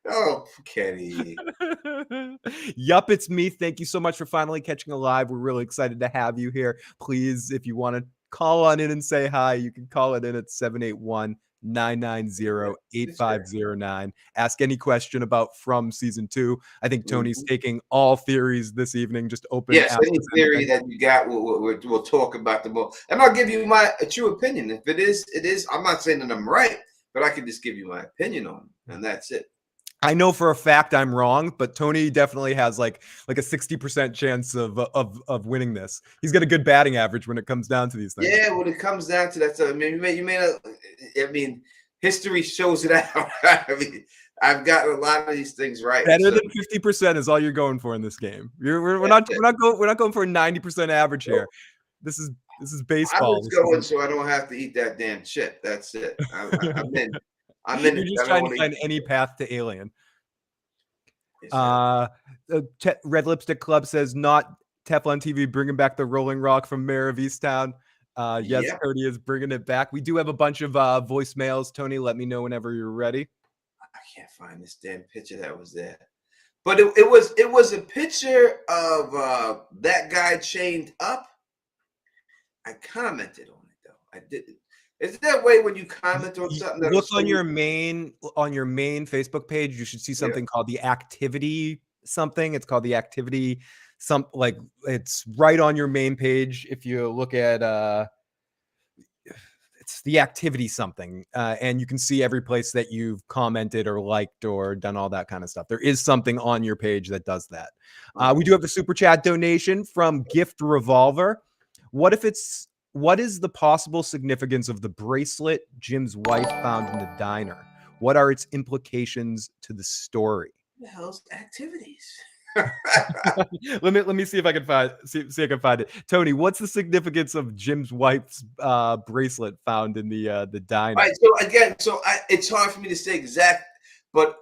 Speaker 1: Oh, Kenny.
Speaker 2: Yup, it's me. Thank you so much for finally catching a live. We're really excited to have you here. Please, if you want to call on in and say hi, you can call it in at 990-8509. Ask any question about From season 2. I think Tony's taking all theories this evening. Just open.
Speaker 1: Yes, any theory that you got, we'll talk about them all, and I'll give you my true opinion. If it is, it is. I'm not saying that I'm right, but I can just give you my opinion on it, and that's it.
Speaker 2: I know for a fact I'm wrong, but Tony definitely has like a 60% chance of winning this. He's got a good batting average when it comes down to these things.
Speaker 1: Yeah, when it comes down to that, I mean, you may not. I mean, history shows it out. I mean, I've gotten a lot of these things right.
Speaker 2: Better than 50% is all you're going for in this game. We're not going for a 90% average here. This is baseball.
Speaker 1: I'm just going so I don't have to eat that damn chip. That's it. I'm in.
Speaker 2: You're just trying to find any path to alien. Red Lipstick Club says not Teflon TV bringing back the Rolling Rock from Mayor of Easttown. Yes, Cody is bringing it back. We do have a bunch of voicemails. Tony, let me know whenever you're ready.
Speaker 1: I can't find this damn picture that was there, but it was a picture of that guy chained up. I commented on it though. I didn't. Is that way when you comment on something? That
Speaker 2: look on your main Facebook page. You should see something called the activity something. It's called the activity it's right on your main page. If you look at it's the activity something, and you can see every place that you've commented or liked or done all that kind of stuff. There is something on your page that does that. We do have a super chat donation from Gift Revolver. What is the possible significance of the bracelet Jim's wife found in the diner? What are its implications to the story?
Speaker 1: What the hell's activities?
Speaker 2: let me see if I can find I can find it. Tony, what's the significance of Jim's wife's bracelet found in the diner?
Speaker 1: All right, so again, it's hard for me to say exact, but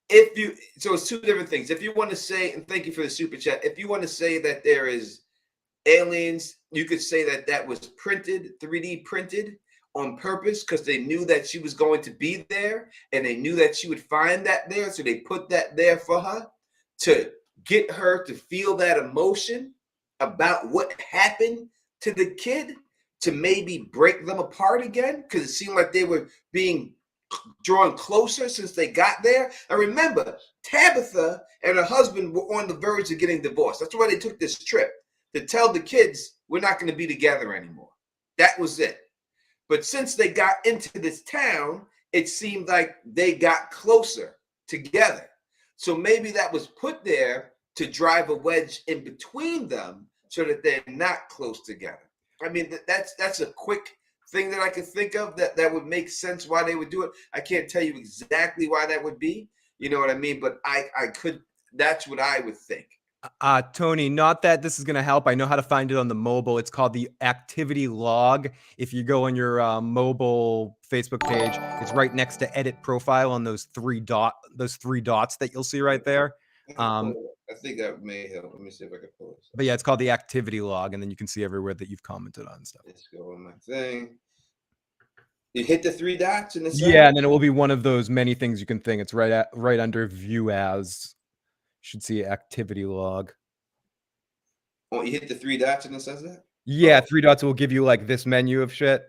Speaker 1: it's two different things. If you want to say, and thank you for the super chat, if you want to say that there is aliens, you could say that was printed, 3D printed on purpose because they knew that she was going to be there and they knew that she would find that there. So they put that there for her to get her to feel that emotion about what happened to the kid, to maybe break them apart again because it seemed like they were being drawn closer since they got there. And remember, Tabitha and her husband were on the verge of getting divorced. That's why they took this trip, to tell the kids we're not going to be together anymore. That was it. But since they got into this town, it seemed like they got closer together. So maybe that was put there to drive a wedge in between them so that they're not close together. I mean, that's a quick thing that I could think of that would make sense why they would do it. I can't tell you exactly why that would be. You know what I mean? But I could. That's what I would think.
Speaker 2: Tony, not that this is going to help. I know how to find it on the mobile. It's called the activity log. If you go on your mobile Facebook page, it's right next to edit profile on those three dots that you'll see right there.
Speaker 1: I think that may help. Let me see if I can pull it.
Speaker 2: But yeah, it's called the activity log, and then you can see everywhere that you've commented on stuff.
Speaker 1: Let's go on my thing. You hit the three dots in the side?
Speaker 2: Yeah, and then it will be one of those many things you can think. It's right under view as. Should see activity log.
Speaker 1: Oh, you hit the three dots and it says that?
Speaker 2: Yeah, 3 dots will give you like this menu of shit.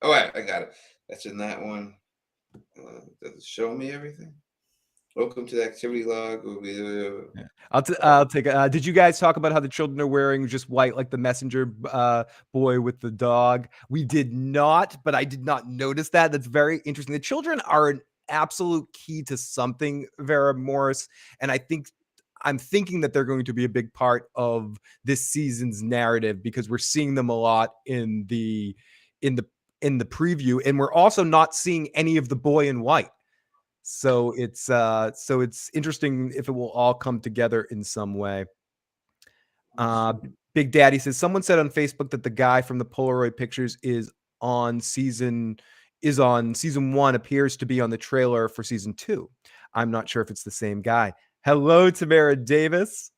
Speaker 1: All right, I got it. That's in that one. Does it show me everything? Welcome to the activity log.
Speaker 2: Yeah. I'll take it. Did you guys talk about how the children are wearing just white like the messenger boy with the dog? We did not, but I did not notice that. That's very interesting. The children are an absolute key to something, Vera Morris, and I'm thinking that they're going to be a big part of this season's narrative because we're seeing them a lot in the preview, and we're also not seeing any of the boy in white. So it's interesting if it will all come together in some way. Big Daddy says someone said on Facebook that the guy from the Polaroid pictures is on season 1, appears to be on the trailer for season 2. I'm not sure if it's the same guy. Hello, Tamara Davis.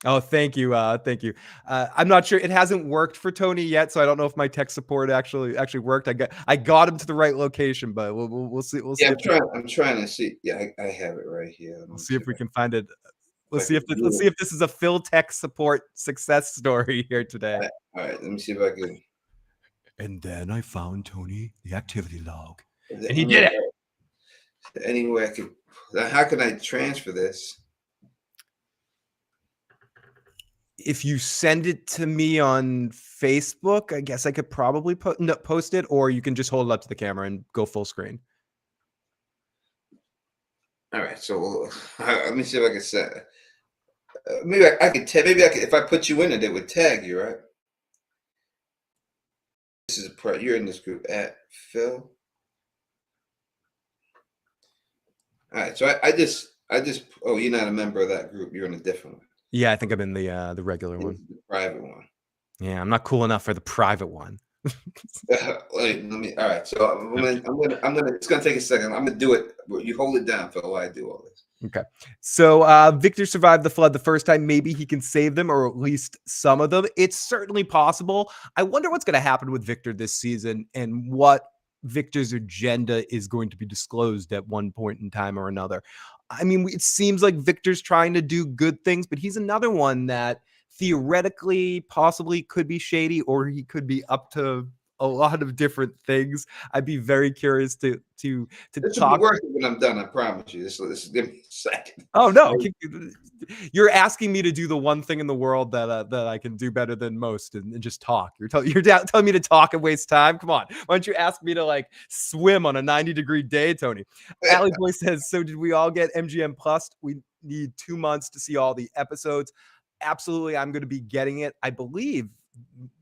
Speaker 2: Oh, thank you. Thank you. I'm not sure. It hasn't worked for Tony yet, so I don't know if my tech support actually worked. I got him to the right location, but we'll see.
Speaker 1: Yeah, I'm trying to see. Yeah, I have it right here.
Speaker 2: We'll see if we can find it. Let's see if this is a Phil tech support success story here today.
Speaker 1: All right, let me see if I can.
Speaker 2: And then I found Tony the activity log,
Speaker 1: And
Speaker 2: and he did it.
Speaker 1: Anyway, how can I transfer this?
Speaker 2: If you send it to me on Facebook, I guess I could probably post it, or you can just hold it up to the camera and go full screen.
Speaker 1: All right, so let me see if I can set. Maybe I could tag. Maybe I could, if I put you in it, it would tag you, right? This is you're in this group at Phil. All right, so I just. Oh, you're not a member of that group. You're in a different one.
Speaker 2: Yeah, I think I'm in the regular one.
Speaker 1: The private one.
Speaker 2: Yeah, I'm not cool enough for the private one.
Speaker 1: Wait, let me. All right, so I'm gonna. It's gonna take a second. I'm gonna do it. You hold it down, Phil, while I do all this.
Speaker 2: Okay. So Victor survived the flood the first time. Maybe he can save them, or at least some of them. It's certainly possible. I wonder what's going to happen with Victor this season and what Victor's agenda is going to be disclosed at one point in time or another. I mean, it seems like Victor's trying to do good things, but he's another one that theoretically possibly could be shady, or he could be up to a lot of different things. I'd be very curious to
Speaker 1: this
Speaker 2: talk.
Speaker 1: Will be worth it when I'm done. I promise you. This give me a second.
Speaker 2: Oh no, you're asking me to do the one thing in the world that I can do better than most, and just talk. You're telling me to talk and waste time. Come on, why don't you ask me to like swim on a 90-degree day, Tony? Allie Boy says, so did we all get MGM Plus? We need 2 months to see all the episodes. Absolutely, I'm going to be getting it. I believe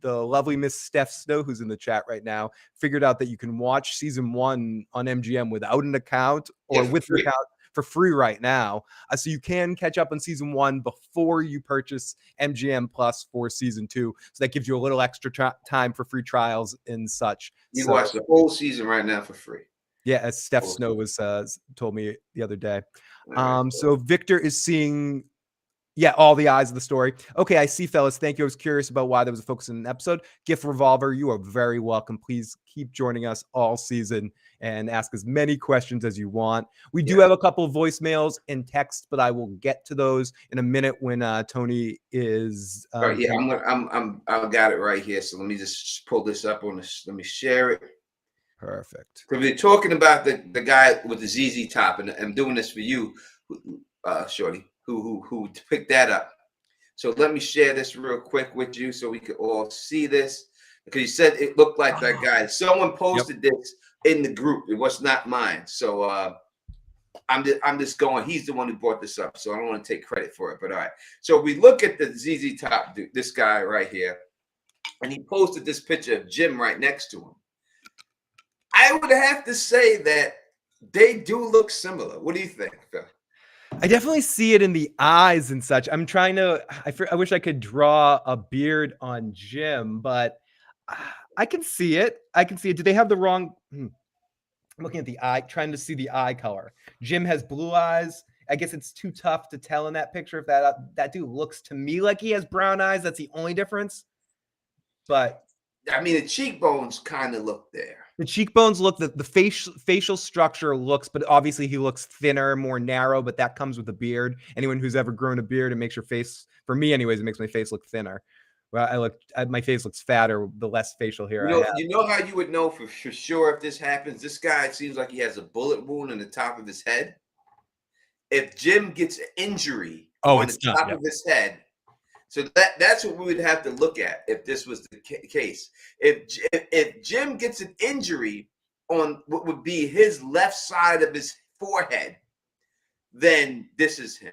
Speaker 2: the lovely Miss Steph Snow, who's in the chat right now, figured out that you can watch season 1 on MGM without an account or with an account for free right now. So you can catch up on season 1 before you purchase MGM Plus for season 2. So that gives you a little extra time for free trials and such.
Speaker 1: You watch the whole season right now for free.
Speaker 2: Yeah, as Steph Snow was told me the other day. So Victor is seeing all the eyes of the story. Okay, I see, fellas. Thank you. I was curious about why there was a focus in an episode. Gift Revolver, you are very welcome. Please keep joining us all season and ask as many questions as you want. We do have a couple of voicemails and text, but I will get to those in a minute when Tony is.
Speaker 1: Right, yeah, I've got it right here. So let me just pull this up on this. Let me share it.
Speaker 2: Perfect.
Speaker 1: Because we're talking about the guy with the ZZ top, and I'm doing this for you, Shorty, who picked that up. So let me share this real quick with you so we could all see this. Because you said it looked like that guy. Someone posted this in the group. It was not mine. So I'm just going. He's the one who brought this up, so I don't want to take credit for it. But all right. So we look at the ZZ Top dude, this guy right here, and he posted this picture of Jim right next to him. I would have to say that they do look similar. What do you think, Phil?
Speaker 2: I definitely see it in the eyes and such. I'm trying to. I wish I could draw a beard on Jim, but I can see it. I can see it. Do they have the wrong? I'm looking at the eye, trying to see the eye color. Jim has blue eyes. I guess it's too tough to tell in that picture if that dude looks to me like he has brown eyes. That's the only difference. But
Speaker 1: I mean, the cheekbones kind of look there.
Speaker 2: The cheekbones look, the facial structure looks, but obviously he looks thinner, more narrow, but that comes with a beard. Anyone who's ever grown a beard, it makes your face, for me anyways, it makes my face look thinner. Well, my face looks fatter the less facial hair I have.
Speaker 1: You know how you would know for sure if this happens? This guy seems like he has a bullet wound in the top of his head. If Jim gets an injury on the top of his head, so that's what we would have to look at if this was the case. If Jim gets an injury on what would be his left side of his forehead, then this is him.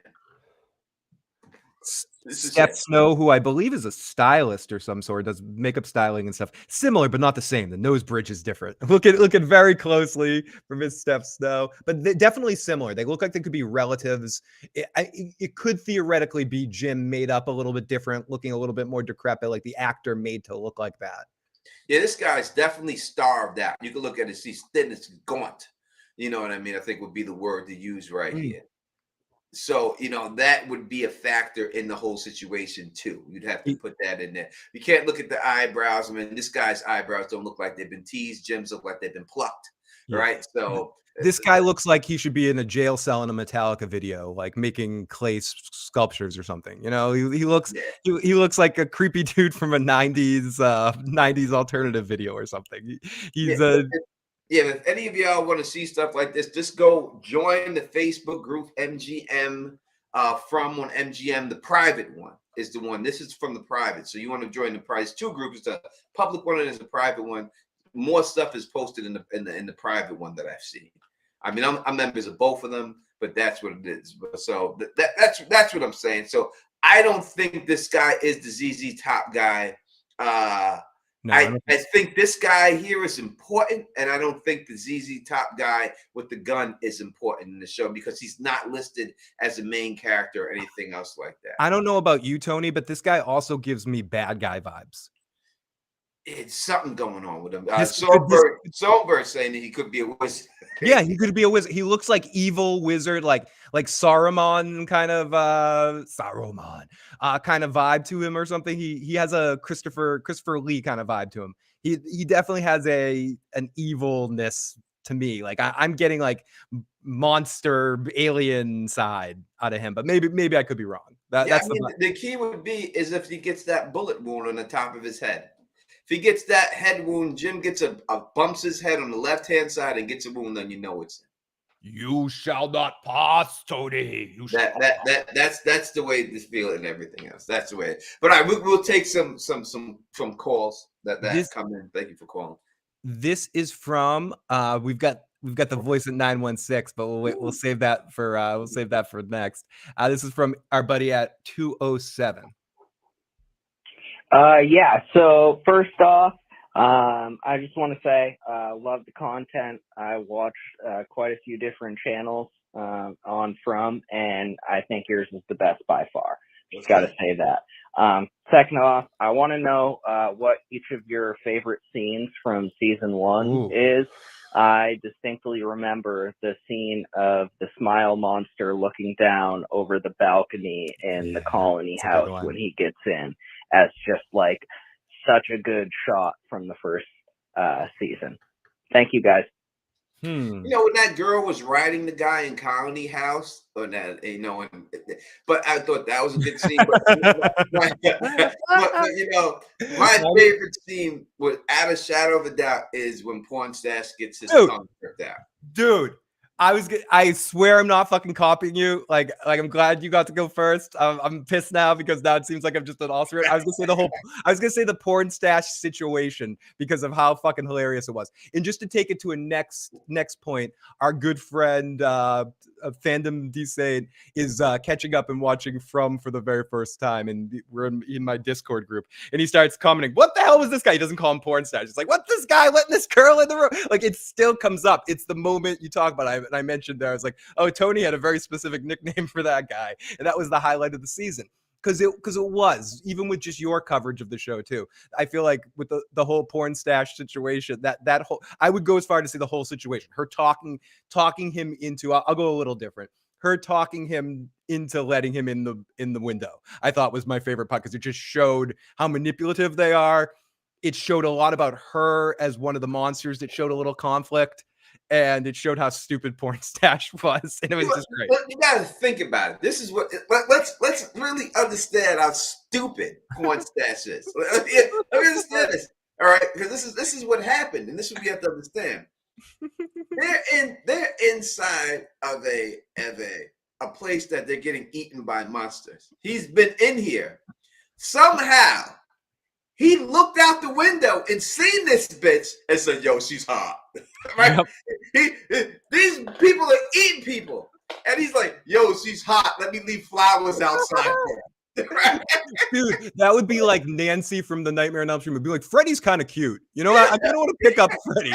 Speaker 2: Steph Snow, who I believe is a stylist or some sort, does makeup styling and stuff. Similar, but not the same. The nose bridge is different. Looking very closely for Miss Steph Snow, but definitely similar. They look like they could be relatives. It could theoretically be Jim made up a little bit different, looking a little bit more decrepit, like the actor made to look like that.
Speaker 1: Yeah, this guy's definitely starved out. You can look at it, he's thin, it's gaunt. You know what I mean? I think would be the word to use right here. So, that would be a factor in the whole situation, too. You'd have to put that in there. You can't look at the eyebrows. I mean, this guy's eyebrows don't look like they've been teased. Jim's look like they've been plucked. right? So
Speaker 2: this guy looks like he should be in a jail cell in a Metallica video, like making clay sculptures or something. You know, he looks he looks like a creepy dude from a '90s alternative video or something. He's
Speaker 1: if any of y'all want to see stuff like this, just go join the Facebook group MGM from on MGM. The private one is the one. This is from the private. So you want to join the private. 2 groups. The public one and there's a private one. More stuff is posted in the private one that I've seen. I mean, I'm members of both of them, but that's what it is. So that's what I'm saying. So I don't think this guy is the ZZ Top guy. No, I think this guy here is important, and I don't think the ZZ Top guy with the gun is important in the show because he's not listed as a main character or anything else like that.
Speaker 2: I don't know about you, Tony, but this guy also gives me bad guy vibes.
Speaker 1: It's something going on with him. Songbird saying that he could be a wizard.
Speaker 2: Yeah, he could be a wizard. He looks like evil wizard, like Saruman kind of kind of vibe to him or something. He has a Christopher Lee kind of vibe to him. He definitely has an evilness to me. Like I'm getting like monster alien side out of him, but maybe I could be wrong. That's
Speaker 1: the key would be is if he gets that bullet wound on the top of his head. If he gets that head wound, Jim gets bumps his head on the left-hand side and gets a wound, then you know it's him.
Speaker 2: You shall not pass, Toby.
Speaker 1: That's the way this feel and everything else. That's the way. But we'll take some calls that come in. Thank you for calling.
Speaker 2: This is from we've got the voice at 916, but we'll save that for next. This is from our buddy at 207.
Speaker 4: So first off, I just want to say, love the content. I watch quite a few different channels from, and I think yours is the best by far. Just got to say that. Second off, I want to know what each of your favorite scenes from season 1 is. I distinctly remember the scene of the smile monster looking down over the balcony in the colony house when he gets in, as just like such a good shot from the first season. Thank you, guys.
Speaker 1: You know, when that girl was riding the guy in Colony House, but I thought that was a good scene. But you know, my favorite scene, without a shadow of a doubt, is when Porn Stash gets his tongue ripped out.
Speaker 2: Dude, I swear I'm not fucking copying you. Like I'm glad you got to go first. I'm pissed now because now it seems like I'm just an all-star. I was gonna say the Porn Stash situation because of how fucking hilarious it was. And just to take it to a next point, our good friend Fandom Desane is catching up and watching for the very first time, and we're in my Discord group, and he starts commenting, "What the hell was this guy?" He doesn't call him Porn Stash. It's like, "What's this guy letting this girl in the room?" Like it still comes up. It's the moment you talk about it. And I mentioned there, I was like, "Oh, Tony had a very specific nickname for that guy," and that was the highlight of the season. Because it was, even with just your coverage of the show too. I feel like with the whole Porn Stash situation, that whole, I would go as far to say the whole situation, her talking him into, I'll go a little different. Her talking him into letting him in the window, I thought was my favorite part because it just showed how manipulative they are. It showed a lot about her as one of the monsters. It showed a little conflict. And it showed how stupid Porn Stash was, and it was just great.
Speaker 1: You gotta think about it. This is what. Let's really understand how stupid Porn Stash is. Let me understand this, all right? Because this is what happened, and this is what you have to understand. They're inside of a place that they're getting eaten by monsters. He's been in here somehow. He looked out the window and seen this bitch and said, "Yo, she's hot." Right? Yep. These people are eating people. And he's like, "Yo, she's hot. Let me leave flowers outside for her." Right?
Speaker 2: Dude, that would be like Nancy from the Nightmare on Elm Street would be like, "Freddy's kind of cute. You know, I kind of want to pick up Freddy."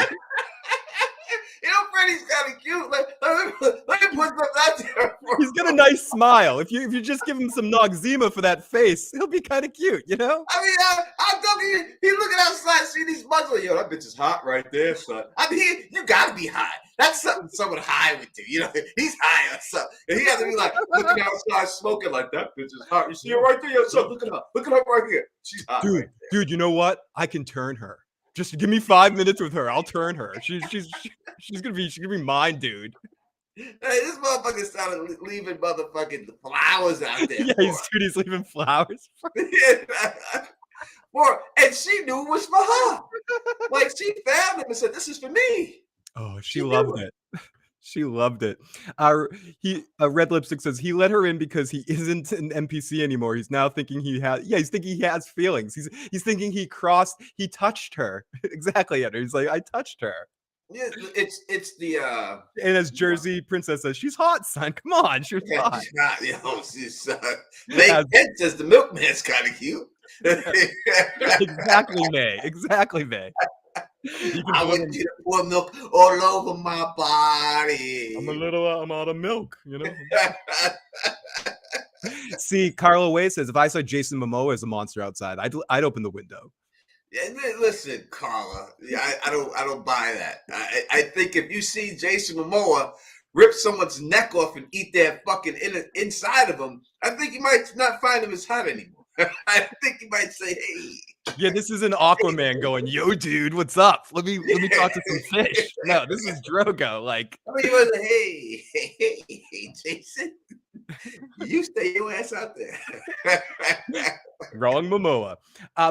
Speaker 1: You know, Freddy's kind of cute. Let me put something out there.
Speaker 2: He's got a nice smile. If you just give him some Noxzema for that face, he'll be kind of cute, you know?
Speaker 1: I mean, I'm talking, he's looking outside, see these muzzles. Yo, that bitch is hot right there, son. I mean, you gotta be high. That's something someone high would do. You know, he's high or something. And he has to be like looking outside, smoking like, "That bitch is hot. You see her right there? Yo, son, look at her. Look at her right here. She's hot."
Speaker 2: Dude, you know what? I can turn her. Just give me 5 minutes with her. I'll turn her. She's gonna be mine, dude.
Speaker 1: Hey, this motherfucker started leaving motherfucking flowers out there.
Speaker 2: Yeah, he's leaving flowers.
Speaker 1: And she knew it was for her. Like, she found him and said, "This is for me."
Speaker 2: Oh, she loved it. She loved it. Red Lipstick says he let her in because he isn't an NPC anymore. He's now thinking he's thinking he has feelings. He's thinking he touched her. Exactly, Andrew. He's like, I touched her.
Speaker 1: Yeah, it's the
Speaker 2: and as Jersey Princess says, she's hot, son. Come on, she's hot.
Speaker 1: She's not, she's May Kent says the milkman's kind of cute.
Speaker 2: Exactly, May. Exactly, May.
Speaker 1: I want you to pour milk all over my body.
Speaker 2: I'm out of milk, See, Carlo Way says, if I saw Jason Momoa as a monster outside, I'd open the window.
Speaker 1: Yeah, listen, Carla. Yeah, I don't buy that. I think if you see Jason Momoa rip someone's neck off and eat their fucking inside of him, I think you might not find him as hot anymore. I think you might say, "Hey."
Speaker 2: Yeah, this is an Aquaman going, "Yo, dude, what's up? Let me talk to some fish." No, this is Drogo. Like,
Speaker 1: I mean, he was like, hey, Jason, you stay your ass out there.
Speaker 2: Wrong Momoa.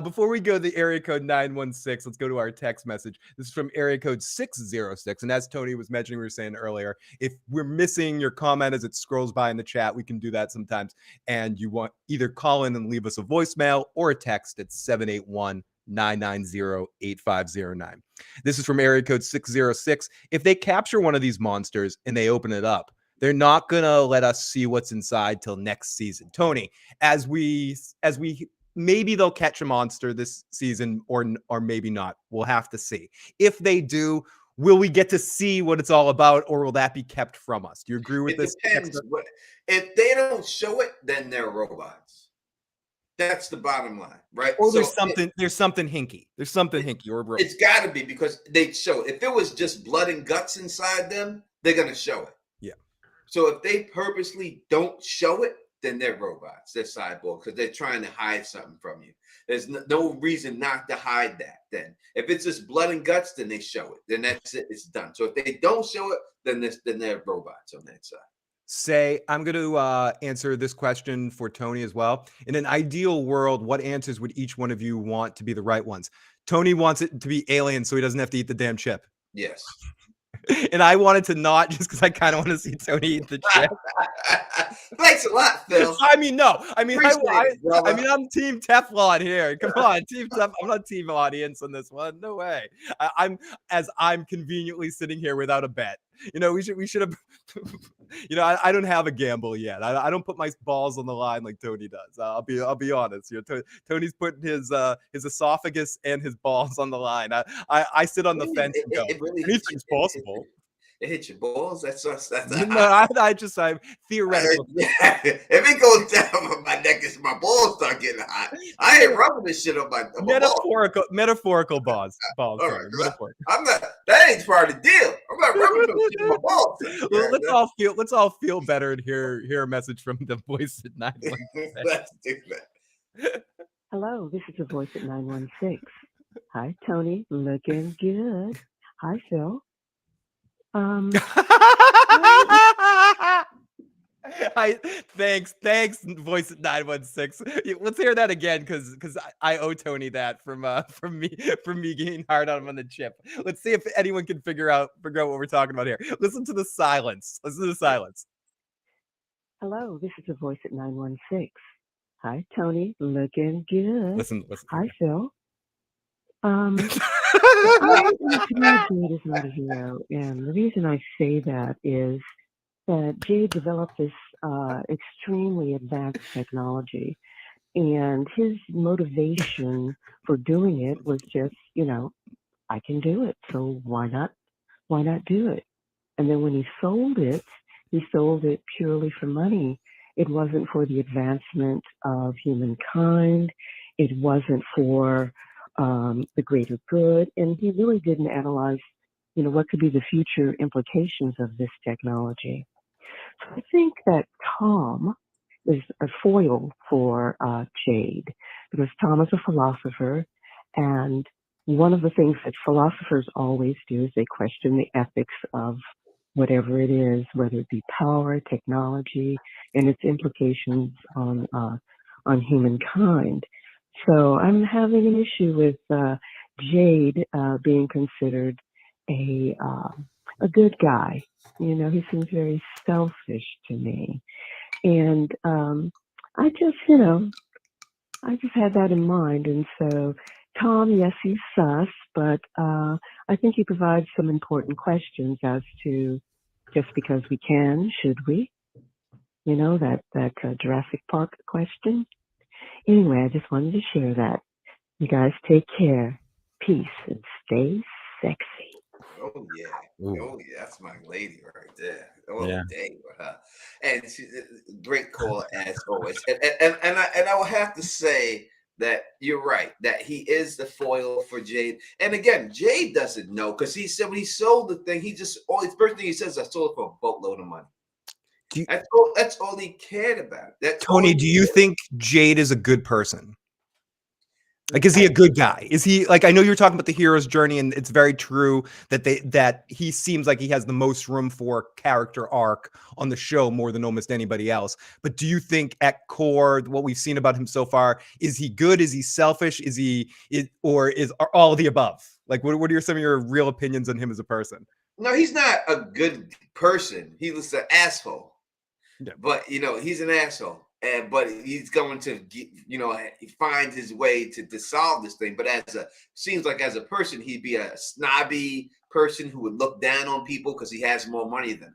Speaker 2: Before we go to the area code 916, let's go to our text message. This is from area code 606. And as Tony was mentioning, we were saying earlier, if we're missing your comment as it scrolls by in the chat, we can do that sometimes. And you want either call in and leave us a voicemail or a text at 781-990-8509. This is from area code 606. If they capture one of these monsters and they open it up, they're not going to let us see what's inside till next season. Tony, as we maybe they'll catch a monster this season or maybe not. We'll have to see. If they do, will we get to see what it's all about, or will that be kept from us? Do you agree with this?
Speaker 1: Depends. If they don't show it, then they're robots. That's the bottom line, right?
Speaker 2: Or there's something hinky. There's something hinky. Or
Speaker 1: it's got to be, because they show it. If it was just blood and guts inside them, they're going to show it.
Speaker 2: Yeah.
Speaker 1: So if they purposely don't show it, then they're robots. They're cyborgs because they're trying to hide something from you. There's no reason not to hide that. Then if it's just blood and guts, then they show it. Then that's it. It's done. So if they don't show it, then they're robots on that side.
Speaker 2: I'm going to answer this question for Tony as well. In an ideal world, what answers would each one of you want to be the right ones? Tony wants it to be alien so he doesn't have to eat the damn chip.
Speaker 1: Yes.
Speaker 2: And I wanted to not, just because I kind of want to see Tony eat the chip.
Speaker 1: Thanks a lot, Phil.
Speaker 2: I mean, no. I mean, I'm Team Teflon here. Come on, Team Teflon. I'm not Team Audience on this one. No way. I'm conveniently sitting here without a bet. We should have. I don't have a gamble yet. I don't put my balls on the line like Tony does. I'll be honest. Tony's putting his esophagus and his balls on the line. I sit on the fence and go, anything's possible.
Speaker 1: It hit your balls. That's
Speaker 2: no. I'm theoretical.
Speaker 1: If it goes down my neck, my balls start getting hot. I ain't rubbing this shit on my
Speaker 2: metaphorical balls.
Speaker 1: Right, metaphorical. I'm not. That ain't part of the deal. I'm not rubbing no shit on my balls.
Speaker 2: Well, let's all feel better and hear a message from the voice at 916.
Speaker 1: Let's do that.
Speaker 6: Hello, this is the voice at 916. Hi, Tony. Looking good. Hi, Phil.
Speaker 2: Thanks, voice at 916. Let's hear that again, because I owe Tony that from me getting hard on him on the chip. Let's see if anyone can figure out what we're talking about here. Listen to the silence.
Speaker 6: Hello, this is the voice at 916. Hi, Tony. Looking good.
Speaker 2: Listen.
Speaker 6: Hi, Phil. Jade is not a hero, and the reason I say that is that Jade developed this extremely advanced technology, and his motivation for doing it was just, I can do it, so why not do it? And then when he sold it purely for money. It wasn't for the advancement of humankind. It wasn't for the greater good, and he really didn't analyze, what could be the future implications of this technology. So I think that Tom is a foil for Jade, because Tom is a philosopher, and one of the things that philosophers always do is they question the ethics of whatever it is, whether it be power, technology, and its implications on humankind. So I'm having an issue with Jade being considered a good guy. You know, he seems very selfish to me, and I just, you know, I just had that in mind. And so, Tom, yes, he's sus, but I think he provides some important questions as to just because we can, should we? You know, that Jurassic Park question. Anyway, I just wanted to share that. You guys take care. Peace and stay sexy.
Speaker 1: Oh yeah.
Speaker 2: Ooh.
Speaker 1: Oh yeah, that's my lady right there. Oh
Speaker 2: Yeah.
Speaker 1: dang with her. And she great call as always. And I will have to say that you're right, that he is the foil for Jade. And again, Jade doesn't know because he said when he sold the thing, he just all the first thing he says, I sold it for a boatload of money. That's all he cared about. That's
Speaker 2: Tony, do you think Jade is a good person? Like, is he a good guy? Is he like, I know you're talking about the hero's journey, and it's very true that he seems like he has the most room for character arc on the show more than almost anybody else. But do you think at core, what we've seen about him so far, is he good? Is he selfish? Or are all of the above? Like, what are some of your real opinions on him as a person?
Speaker 1: No, he's not a good person. He was an asshole. Yeah. But you know, he's an asshole. But he's going to, you know, find his way to solve this thing. But seems like as a person, he'd be a snobby person who would look down on people because he has more money than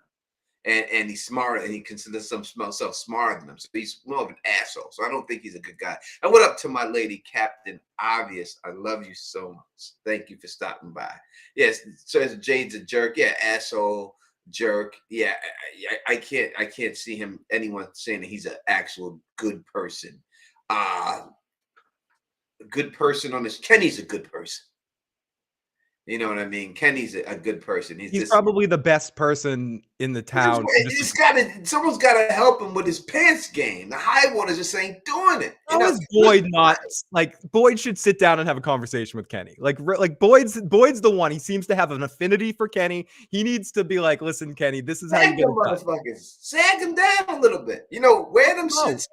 Speaker 1: them, and he's smarter, and he considers himself smarter than them. So he's more of an asshole. So I don't think he's a good guy. And what up to my lady, Captain Obvious? I love you so much. Thank you for stopping by. Yes, so Jade's a jerk. Yeah, asshole. Jerk. Yeah, I can't see anyone saying that he's an actual good person. Good person on this. Kenny's a good person. You know what I mean? Kenny's a good person.
Speaker 2: He's probably the best person in the town.
Speaker 1: Someone's got to help him with his pants game. The high waters just ain't doing it.
Speaker 2: How is Boyd not like? Boyd should sit down and have a conversation with Kenny. Like Boyd's the one. He seems to have an affinity for Kenny. He needs to be like, listen, Kenny, this is how you get it done.
Speaker 1: Motherfuckers, sag him down a little bit. You know, wear them shits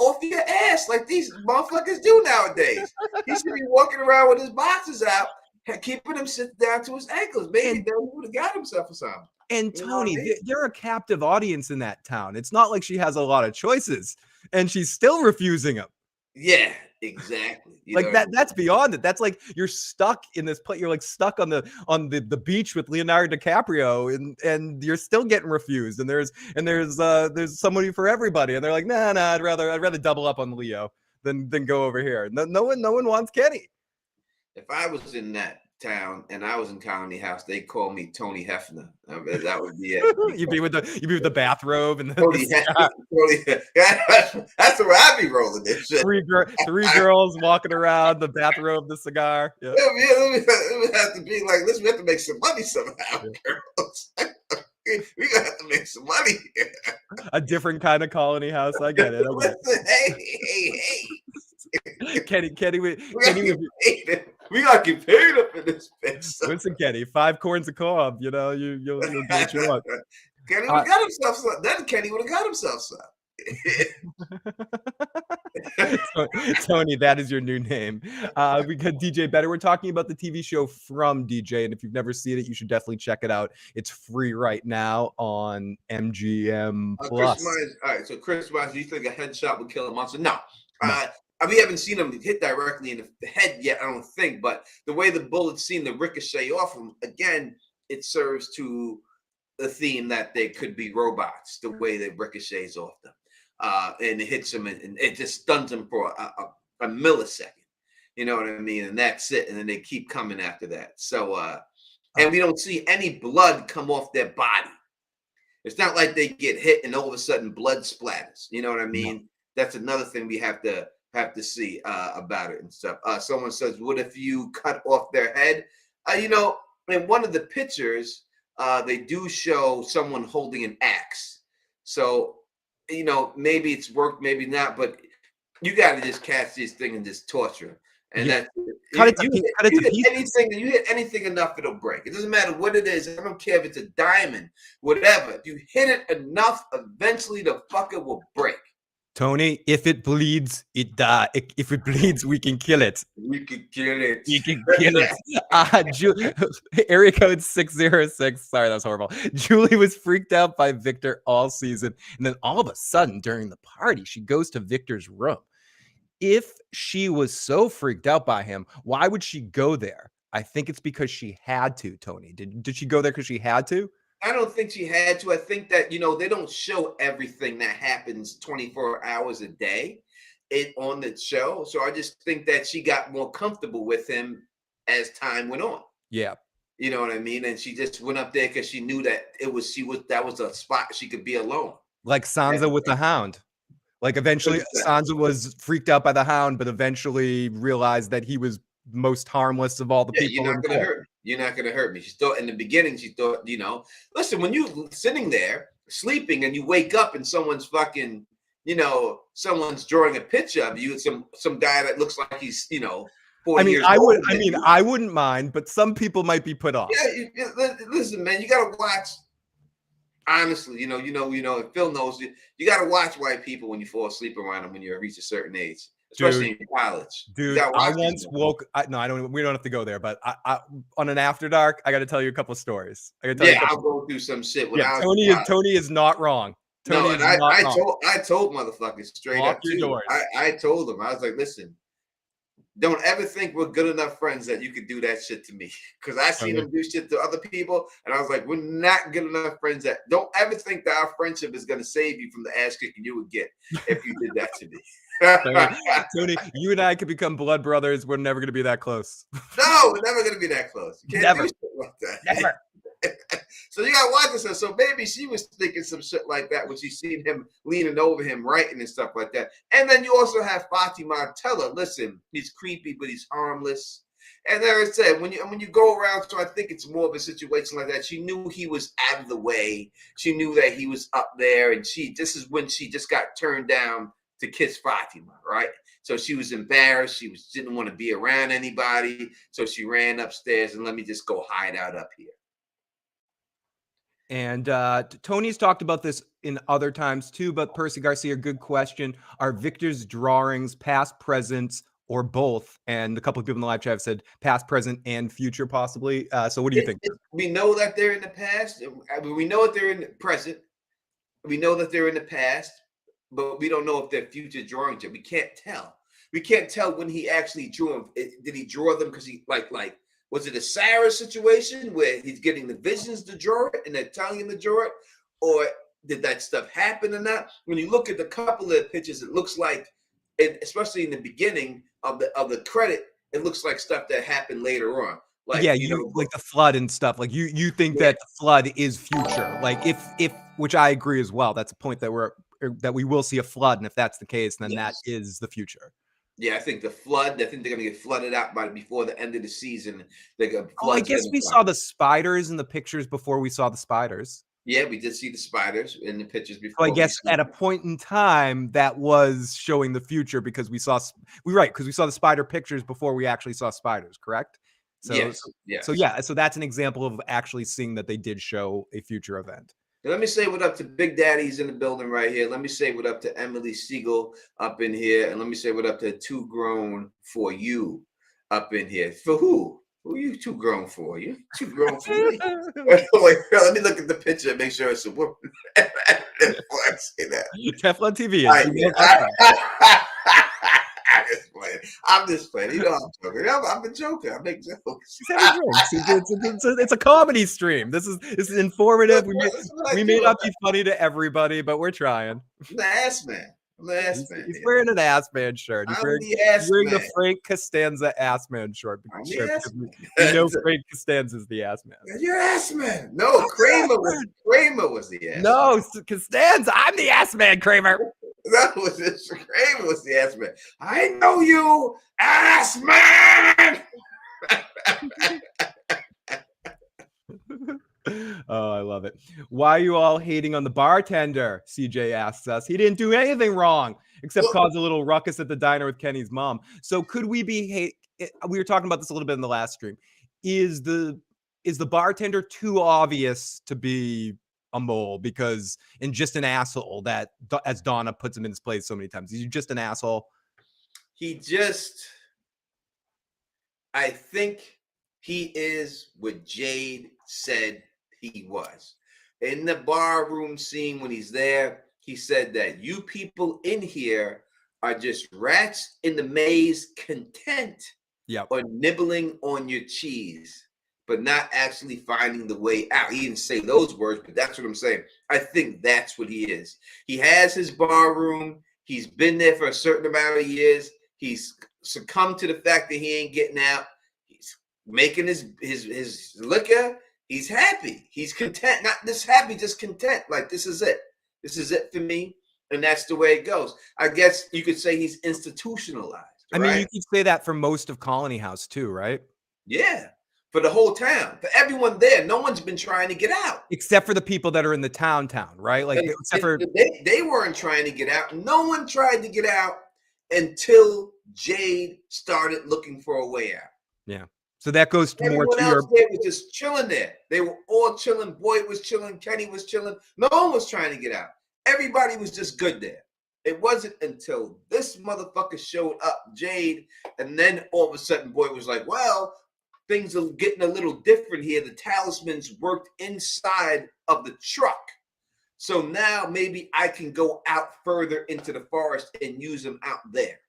Speaker 1: off your ass like these motherfuckers do nowadays. He should be walking around with his boxes out, keeping him sit down to his ankles. Maybe then he would have got himself or something.
Speaker 2: And Tony, they're a captive audience in that town. It's not like she has a lot of choices, and she's still refusing them.
Speaker 1: Yeah, exactly.
Speaker 2: That's beyond it. That's like you're stuck in this place. You're like stuck on the beach with Leonardo DiCaprio, and you're still getting refused. And there's somebody for everybody. And they're like, nah, I'd rather double up on Leo than go over here. No one wants Kenny.
Speaker 1: If I was in that town and I was in Colony House, they'd call me Tony Hefner. That would be it.
Speaker 2: You'd be with the bathrobe and
Speaker 1: Tony that's where I'd be rolling this shit.
Speaker 2: Three girls walking around, the bathrobe, the cigar. Yeah.
Speaker 1: It would have to be like, listen, we have to make some money somehow, girls. We gonna have to make some money here.
Speaker 2: A different kind of Colony House. I get it.
Speaker 1: Listen, hey.
Speaker 2: Kenny, we
Speaker 1: gotta get paid up in this bitch.
Speaker 2: Listen, Kenny, 5 corns a cob. You know, you'll get what you want.
Speaker 1: Kenny would have got himself some. Then Kenny would have got himself some.
Speaker 2: Tony, that is your new name. We got DJ Better. We're talking about the TV show From DJ, and if you've never seen it, you should definitely check it out. It's free right now on MGM Plus.
Speaker 1: All right, so Chris Myers, do you think a headshot would kill a monster? No. We haven't seen him hit directly in the head yet, I don't think. But the way the bullets seem to ricochet off him, again, it serves to the theme that they could be robots. The way they ricochets off them. And it hits him and it just stuns him for a millisecond. You know what I mean? And that's it. And then they keep coming after that. So, and we don't see any blood come off their body. It's not like they get hit and all of a sudden blood splatters. You know what I mean? No. That's another thing we have to see about it and stuff. Someone says, what if you cut off their head? You know, in one of the pictures, they do show someone holding an axe. So, you know, maybe it's worked, maybe not, but you got to just catch this thing and just torture. And
Speaker 2: Yeah.
Speaker 1: that
Speaker 2: Cut it to pieces.
Speaker 1: you hit anything enough, it'll break. It doesn't matter what it is. I don't care if it's a diamond, whatever. If you hit it enough, eventually the fucker will break.
Speaker 2: Tony, if it bleeds, it die. If it bleeds, we can kill it.
Speaker 1: We can kill it.
Speaker 2: We can kill it. Area code 606. Sorry, that was horrible. Julie was freaked out by Victor all season. And then all of a sudden, during the party, she goes to Victor's room. If she was so freaked out by him, why would she go there? I think it's because she had to, Tony. Did she go there because she had to?
Speaker 1: I don't think she had to. I think that, they don't show everything that happens 24 hours a day on the show. So I just think that she got more comfortable with him as time went on.
Speaker 2: Yeah.
Speaker 1: You know what I mean? And she just went up there because she knew that that was a spot she could be alone.
Speaker 2: Like Sansa with the Hound. Like eventually Sansa was freaked out by the Hound, but eventually realized that he was most harmless of all the people.
Speaker 1: You're not gonna hurt me. You're not gonna hurt me. She thought in the beginning, listen, when you sitting there sleeping and you wake up and someone's fucking, someone's drawing a picture of you, some guy that looks like he's, 40 years old.
Speaker 2: I wouldn't mind, but some people might be put off.
Speaker 1: Yeah, listen, man, you gotta watch. Honestly, and Phil knows you got to watch white people when you fall asleep around them when you reach a certain age, especially in college.
Speaker 2: Dude, I once woke. I don't. We don't have to go there, but I on an after dark, I got to tell you a couple of stories.
Speaker 1: I'll go through some shit.
Speaker 2: Tony is not wrong.
Speaker 1: I told motherfuckers straight
Speaker 2: Lock
Speaker 1: up
Speaker 2: your
Speaker 1: too.
Speaker 2: doors.
Speaker 1: I told them, I was like, listen. Don't ever think we're good enough friends that you could do that shit to me. Because I seen them do shit to other people, and I was like, we're not good enough friends that don't ever think that our friendship is going to save you from the ass kicking you would get if you did that to me.
Speaker 2: Tony, you and I could become blood brothers. We're never going to be that close.
Speaker 1: No, we're never going to be that close. You can't do shit like that.
Speaker 2: Never.
Speaker 1: So you gotta watch this. So maybe she was thinking some shit like that when she seen him leaning over him, writing and stuff like that. And then you also have Fatima tell her, listen, he's creepy, but he's harmless. And there I said, when you go around, so I think it's more of a situation like that. She knew he was out of the way. She knew that he was up there, and this is when she just got turned down to kiss Fatima, right? So she was embarrassed. She didn't want to be around anybody. So she ran upstairs and let me just go hide out up here.
Speaker 2: And Tony's talked about this in other times too, but Percy Garcia, good question. Are Victor's drawings past, present, or both? And a couple of people in the live chat have said past, present, and future possibly. So what do you think?
Speaker 1: We know that they're in the past. We know that they're in the present. We know that they're in the past, but we don't know if they're future drawings yet. We can't tell. We can't tell when he actually drew them. Did he draw them because he like was it a Sarah situation where he's getting the visions to draw it and they're telling him to draw it? Or did that stuff happen or not? When you look at the couple of pictures, it looks like, especially in the beginning of the credit, it looks like stuff that happened later on. Like,
Speaker 2: yeah, like the flood and stuff. Like you think that the flood is future. Like if which I agree as well. That's a point that we will see a flood, and if that's the case, then that is the future.
Speaker 1: Yeah, I think they're going to get flooded out before the end of the season.
Speaker 2: I guess we saw the spiders in the pictures before we saw the spiders.
Speaker 1: Yeah, we did see the spiders in the pictures before.
Speaker 2: So I guess at a point in time that was showing the future because we saw the spider pictures before we actually saw spiders, correct? So,
Speaker 1: yes.
Speaker 2: So that's an example of actually seeing that they did show a future event.
Speaker 1: Let me say what up to Big Daddy's in the building right here. Let me say what up to Emily Siegel up in here. And let me say what up to Too Grown For You up in here. For who? Who are you too grown for? You too grown for me? Wait, let me look at the picture and make sure it's a woman. Before I say that.
Speaker 2: Teflon TV.
Speaker 1: I'm just playing. You know I'm joking. I'm a joker. I make jokes.
Speaker 2: It's a comedy stream. This is informative. We may not be funny to everybody, but we're trying.
Speaker 1: I'm the ass man.
Speaker 2: He's wearing an ass man shirt. He's wearing the Frank Costanza ass man shirt. We know Frank Costanza is the ass man.
Speaker 1: You're ass man. No, Kramer was the ass.
Speaker 2: No, Costanza. I'm the ass man, Kramer.
Speaker 1: That was it. Kramer was the ass man. I know you, ass man.
Speaker 2: Oh, I love it. Why are you all hating on the bartender? CJ asks us. He didn't do anything wrong except cause a little ruckus at the diner with Kenny's mom. So could we be we were talking about this a little bit in the last stream. Is the bartender too obvious to be a mole because and just an asshole that, as Donna puts him in his place so many times, he's just an asshole?
Speaker 1: I think he is what Jade said he was. In the bar room scene when he's there, he said that you people in here are just rats in the maze, content or nibbling on your cheese, but not actually finding the way out. He didn't say those words, but that's what I'm saying. I think that's what he is. He has his bar room. He's been there for a certain amount of years. He's succumbed to the fact that he ain't getting out. He's making his liquor. He's happy. He's content. Not just happy, just content. Like, this is it. This is it for me. And that's the way it goes. I guess you could say he's institutionalized.
Speaker 2: I mean, you could say that for most of Colony House too, right?
Speaker 1: Yeah. For the whole town. For everyone there. No one's been trying to get out.
Speaker 2: Except for the people that are in the town, right? Like, except for
Speaker 1: they weren't trying to get out. No one tried to get out until Jade started looking for a way out.
Speaker 2: Yeah. So that goes to
Speaker 1: Everyone
Speaker 2: more to
Speaker 1: else
Speaker 2: your...
Speaker 1: there was just chilling there. They were all chilling. Boyd was chilling. Kenny was chilling. No one was trying to get out. Everybody was just good there. It wasn't until this motherfucker showed up, Jade, and then all of a sudden Boyd was like, well, things are getting a little different here. The talismans worked inside of the truck. So now maybe I can go out further into the forest and use them out there.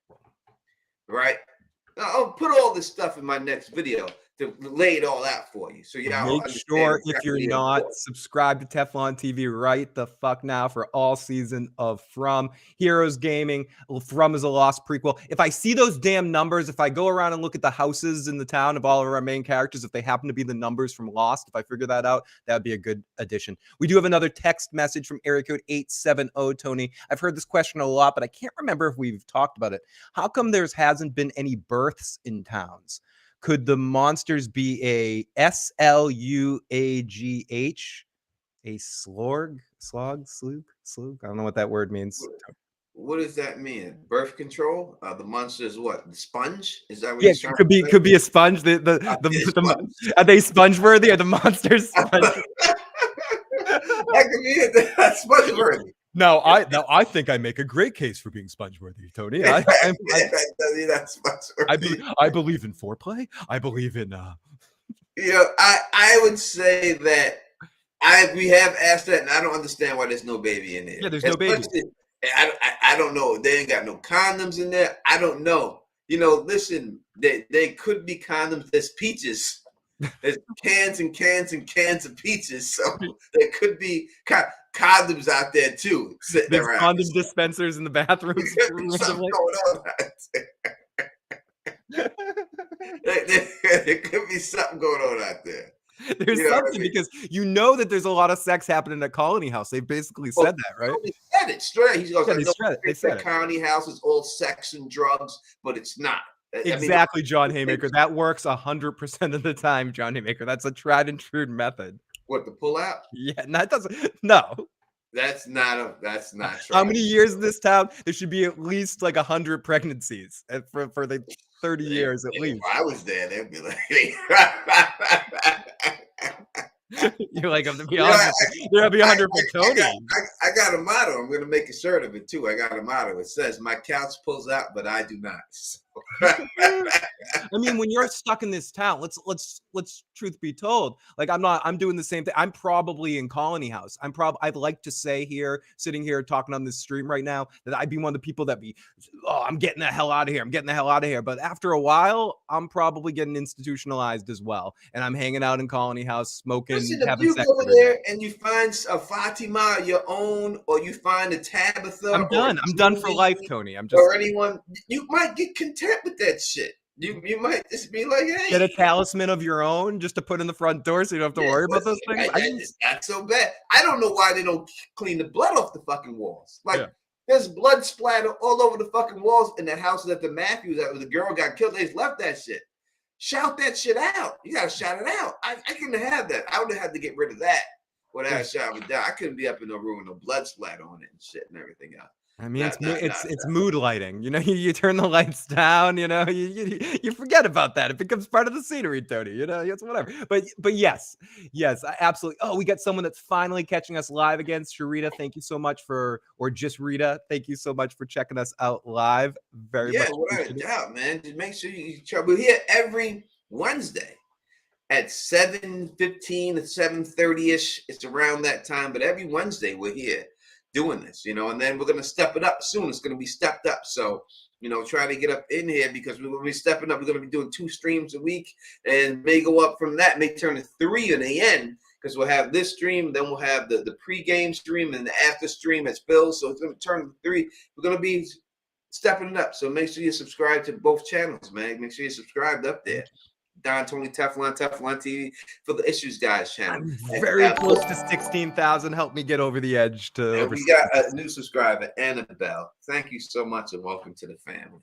Speaker 1: Right? I'll put all this stuff in my next video to lay it all out for you. So
Speaker 2: make sure if you're not subscribed to Teflon TV right the fuck now for all season of From Heroes Gaming. From is a Lost prequel. If I see those damn numbers, if I go around and look at the houses in the town of all of our main characters, if they happen to be the numbers from Lost, if I figure that out, that would be a good addition. We do have another text message from area code 870, Tony. I've heard this question a lot, but I can't remember if we've talked about it. How come there hasn't been any births in towns? Could the monsters be a slugh, a slug? I don't know what that word means.
Speaker 1: What does that mean? Birth control? The monster is what? The sponge? Is that what?
Speaker 2: Yeah, could be a sponge. Sponge. Are they sponge worthy? Are the monsters sponge?
Speaker 1: That could be sponge worthy.
Speaker 2: No, I think I make a great case for being sponge-worthy, Tony. I believe in foreplay. I believe in
Speaker 1: I would say that we have asked that, and I don't understand why there's no baby in there.
Speaker 2: Yeah, there's no baby.
Speaker 1: I don't know. They ain't got no condoms in there. I don't know. Listen, they could be condoms. There's peaches. There's cans and cans and cans of peaches. So there could be condoms out there too.
Speaker 2: There's condom dispensers in the bathrooms.
Speaker 1: There could be something going on out there.
Speaker 2: There's something because that there's a lot of sex happening at Colony House. They basically said that, right?
Speaker 1: They said it straight. He goes,
Speaker 2: they said it.
Speaker 1: Colony House is all sex and drugs, but it's not.
Speaker 2: Exactly, John Haymaker. That works 100% of the time, John Haymaker. That's a tried and true method.
Speaker 1: What, the pull out?
Speaker 2: Yeah, that doesn't. No,
Speaker 1: that's not true.
Speaker 2: How many years in this town? There should be at least like 100 pregnancies for the 30 years at least.
Speaker 1: If I was there, they'd be like,
Speaker 2: you're like, I'm to be honest, there'll be 100 for Tony.
Speaker 1: I got a motto. I'm going to make a shirt of it too. I got a motto. It says, "My couch pulls out, but I do not."
Speaker 2: I mean, when you're stuck in this town, let's truth be told, like I'm doing the same thing. I'm probably in Colony House. I'd like to say here, sitting here talking on this stream right now, that I'd be one of the people that I'm getting the hell out of here. I'm getting the hell out of here. But after a while, I'm probably getting institutionalized as well. And I'm hanging out in Colony House, smoking, having sex.
Speaker 1: If you go over there and you find a Fatima your own, or you find a Tabitha,
Speaker 2: I'm done. I'm done for life, Tony.
Speaker 1: Or anyone, you might get content with that shit. You might just be like, hey,
Speaker 2: get a talisman of your own just to put in the front door so you don't have to worry about those things.
Speaker 1: It's not so bad. I don't know why they don't clean the blood off the fucking walls. Like, there's blood splatter all over the fucking walls in the house that the Matthews, that the girl got killed. They just left that shit. shout that shit out. You gotta shout it out. I couldn't have that. I would have had to get rid of that without shouting it down. I couldn't be up in no room with no blood splat on it and shit and everything else.
Speaker 2: I mean, it's mood lighting. You know, you turn the lights down. You know, you forget about that. It becomes part of the scenery, Tony. You know, it's whatever. But yes, absolutely. Oh, we got someone that's finally catching us live again. Sharita, thank you so much or just Rita, thank you so much for checking us out live. Very much.
Speaker 1: Yeah, without a doubt, man. Just make sure you try. We're here every Wednesday at 7:15 to 7:30ish. It's around that time, but every Wednesday we're here doing this, you know, and then we're going to step it up soon. It's going to be stepped up. So, you know, try to get up in here because we're going to be stepping up. We're going to be doing 2 streams a week and may go up from that, may turn to 3 in the end because we'll have this stream. Then we'll have the pre-game stream and the after stream at Phil. So it's going to turn to 3. We're going to be stepping it up. So make sure you subscribe to both channels, man. Make sure you're subscribed up there. Don Tony Teflon TV for the Issues Guys channel.
Speaker 2: I'm very close to 16,000. Help me get over the edge to.
Speaker 1: And we got a new subscriber, Annabelle. Thank you so much and welcome to the family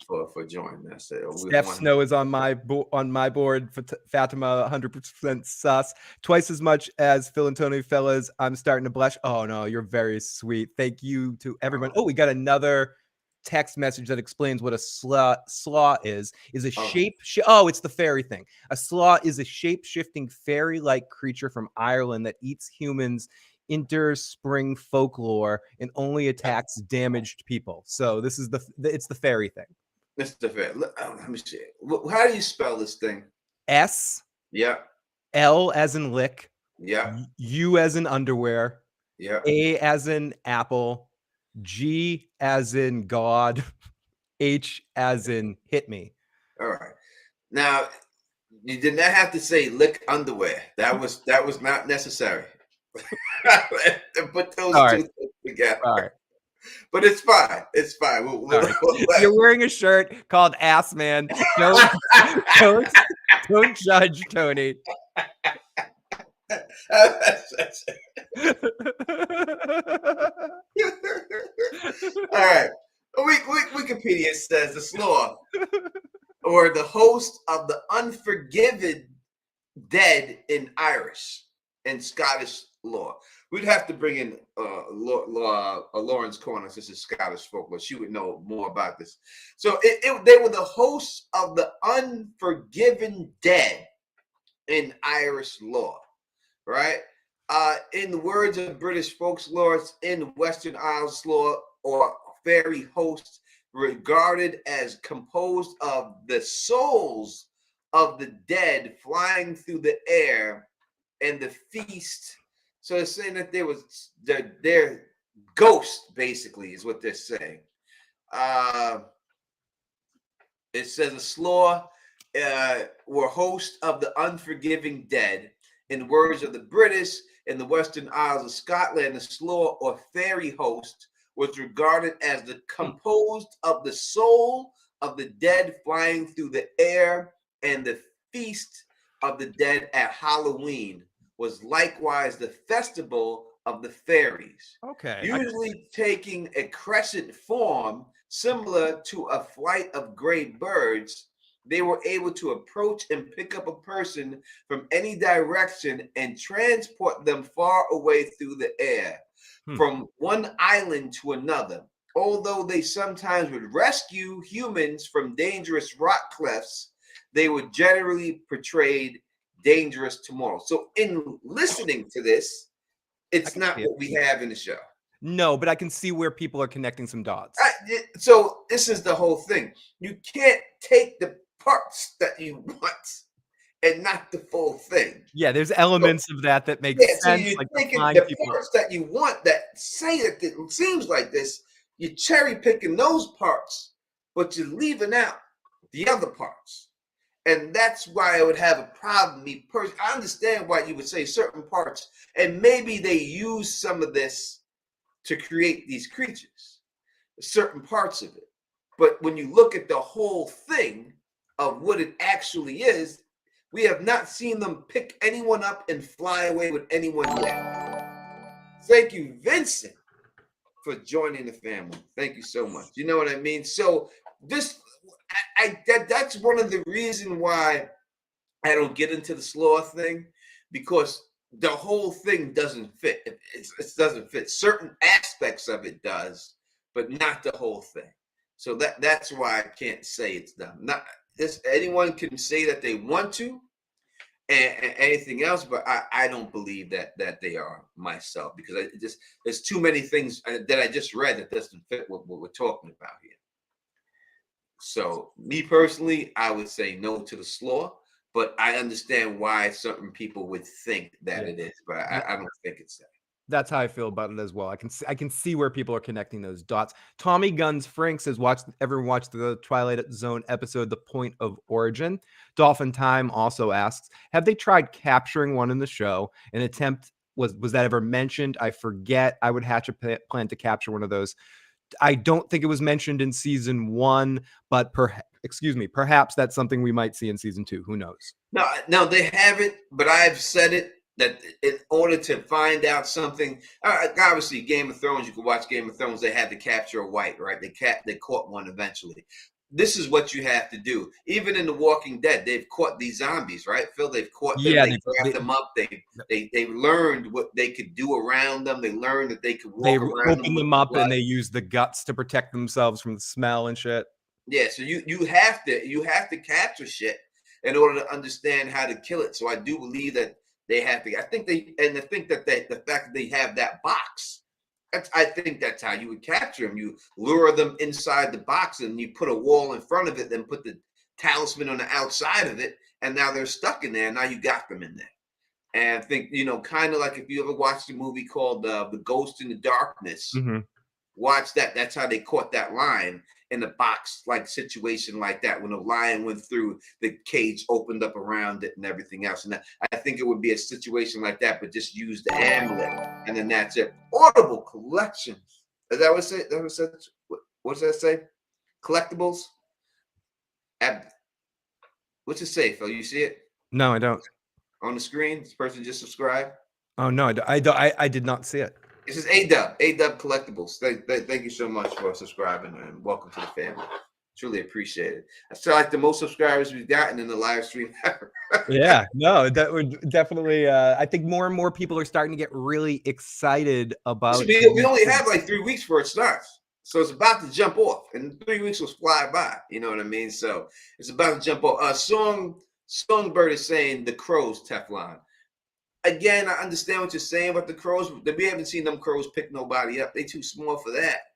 Speaker 1: for joining us.
Speaker 2: Steph Snow is on my board. For Fatima, 100% sus. Twice as much as Phil and Tony, fellas. I'm starting to blush. Oh no, you're very sweet. Thank you to everyone. Oh, we got another text message that explains what a slaw is a shape. Oh, it's the fairy thing. A slaw is a shape-shifting fairy-like creature from Ireland that eats humans. Spring folklore and only attacks damaged people. So this is it's the fairy thing.
Speaker 1: It's the fairy. Let me see. How do you spell this thing?
Speaker 2: S.
Speaker 1: Yeah.
Speaker 2: L as in lick.
Speaker 1: Yeah.
Speaker 2: U as in underwear.
Speaker 1: Yeah.
Speaker 2: A as in apple. G as in God, H as in hit me.
Speaker 1: All right. Now, you did not have to say lick underwear. That was not necessary. To put those two things together.
Speaker 2: All right.
Speaker 1: But it's fine. It's fine.
Speaker 2: You're wearing a shirt called Ass Man. Don't judge, Tony.
Speaker 1: All right. Wikipedia says the sloth or the host of the unforgiven dead in Irish and Scottish law. We'd have to bring in Lauren's Corner. This is Scottish folklore. She would know more about this. So they were the hosts of the unforgiven dead in Irish law, right? In the words of British folklore, in Western Isles law, or fairy hosts regarded as composed of the souls of the dead flying through the air and the feast. So they're saying that their ghost, basically, is what they're saying. It says a slaw were hosts of the unforgiving dead. In the words of the British, in the Western Isles of Scotland, the slaw or fairy host was regarded as the composed of the soul of the dead flying through the air, and the feast of the dead at Halloween was likewise the festival of the fairies.
Speaker 2: Okay.
Speaker 1: Usually taking a crescent form similar to a flight of gray birds, they were able to approach and pick up a person from any direction and transport them far away through the air, from one island to another. Although they sometimes would rescue humans from dangerous rock clefts, they were generally portrayed dangerous tomorrow. So in listening to this, it's not what we have in the show.
Speaker 2: No, but I can see where people are connecting some dots.
Speaker 1: So this is the whole thing. You can't take the parts that you want and not the full thing.
Speaker 2: Yeah, there's elements of that make sense.
Speaker 1: So you're
Speaker 2: like
Speaker 1: taking the parts that you want that say that it seems like this, you're cherry picking those parts, but you're leaving out the other parts. And that's why I would have a problem. I understand why you would say certain parts, and maybe they use some of this to create these creatures, certain parts of it. But when you look at the whole thing of what it actually is, we have not seen them pick anyone up and fly away with anyone yet. Thank you, Vincent, for joining the family. Thank you so much. You know what I mean? So this, That's one of the reasons why I don't get into the sloth thing, because the whole thing doesn't fit. It doesn't fit. Certain aspects of it does, but not the whole thing. So that's why I can't say it's done. Not this. Anyone can say that they want to, and anything else, but I don't believe that they are myself, because there's too many things that I just read that doesn't fit what we're talking about here. So me personally, I would say no to the sloth, but I understand why certain people would think that it is, but I don't think it's that.
Speaker 2: That's how I feel about it as well. I can see where people are connecting those dots. Tommy Guns Frank says, everyone watched the Twilight Zone episode, The Point of Origin. Dolphin Time also asks, have they tried capturing one in the show? An attempt was that ever mentioned? I forget. I would hatch a plan to capture one of those. I don't think it was mentioned in season 1, but perhaps that's something we might see in season 2. Who knows?
Speaker 1: No, they haven't, but I've said it, that in order to find out something, obviously Game of Thrones, you can watch Game of Thrones, they had to capture a white, right? They caught one eventually. This is what you have to do. Even in The Walking Dead, they've caught these zombies, right, Phil? They've caught them, they grabbed them up, they learned what they could do around them. They learned that they could walk around them.
Speaker 2: They open them up and they use the guts to protect themselves from the smell and shit.
Speaker 1: Yeah, so you have to capture shit in order to understand how to kill it. So I do believe that they have to. I think that the fact that they have that box, I think that's how you would capture them. You lure them inside the box and you put a wall in front of it, then put the talisman on the outside of it, and now they're stuck in there. Now you got them in there. And I think, kind of like if you ever watched a movie called The Ghost in the Darkness, watch that. That's how they caught that lion in a box like situation like that. When the lion went through, the cage opened up around it and everything else. And I think it would be a situation like that, but just use the amulet and then that's it. Audible collections. Is that what it says? What does that say? Collectibles? What's it say, Phil? You see it?
Speaker 2: No, I don't.
Speaker 1: On the screen? This person just subscribed?
Speaker 2: Oh, no, I did not see it.
Speaker 1: This is A-Dub Collectibles. Thank you so much for subscribing and welcome to the family. Truly appreciate it. I feel like the most subscribers we've gotten in the live stream ever.
Speaker 2: Yeah, no, that would definitely. I think more and more people are starting to get really excited about.
Speaker 1: We only have like 3 weeks before it starts, so it's about to jump off, and 3 weeks will fly by. You know what I mean? So it's about to jump off. Songbird is saying the crows Teflon. Again, I understand what you're saying about the crows. We haven't seen them crows pick nobody up. They too small for that.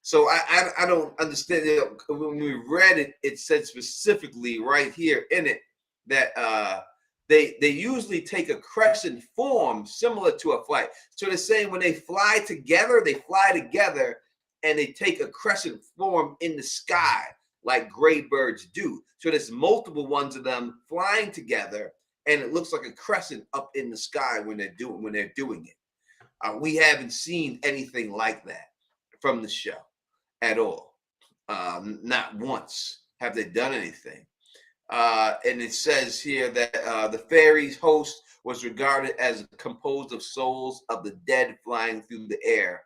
Speaker 1: So I don't understand it. When we read it, it said specifically right here in it that they usually take a crescent form similar to a flight. So they're saying when they fly together and they take a crescent form in the sky like gray birds do. So there's multiple ones of them flying together, and it looks like a crescent up in the sky when they're doing it. We haven't seen anything like that from the show at all. Not once have they done anything. And it says here that the fairy's host was regarded as composed of souls of the dead flying through the air.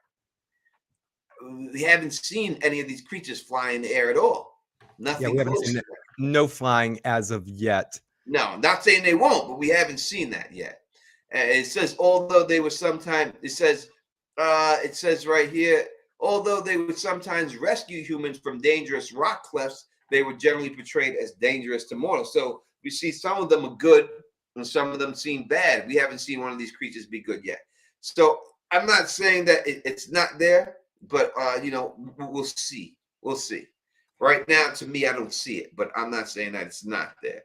Speaker 1: We haven't seen any of these creatures fly in the air at all. Nothing.
Speaker 2: Yeah, we haven't seen no flying as of yet.
Speaker 1: No, not saying they won't, but we haven't seen that yet. It says, although they were sometimes, it says right here, although they would sometimes rescue humans from dangerous rock clefts, they were generally portrayed as dangerous to mortals. So we see some of them are good and some of them seem bad. We haven't seen one of these creatures be good yet. So I'm not saying that it's not there, but we'll see. We'll see. Right now, to me, I don't see it, but I'm not saying that it's not there.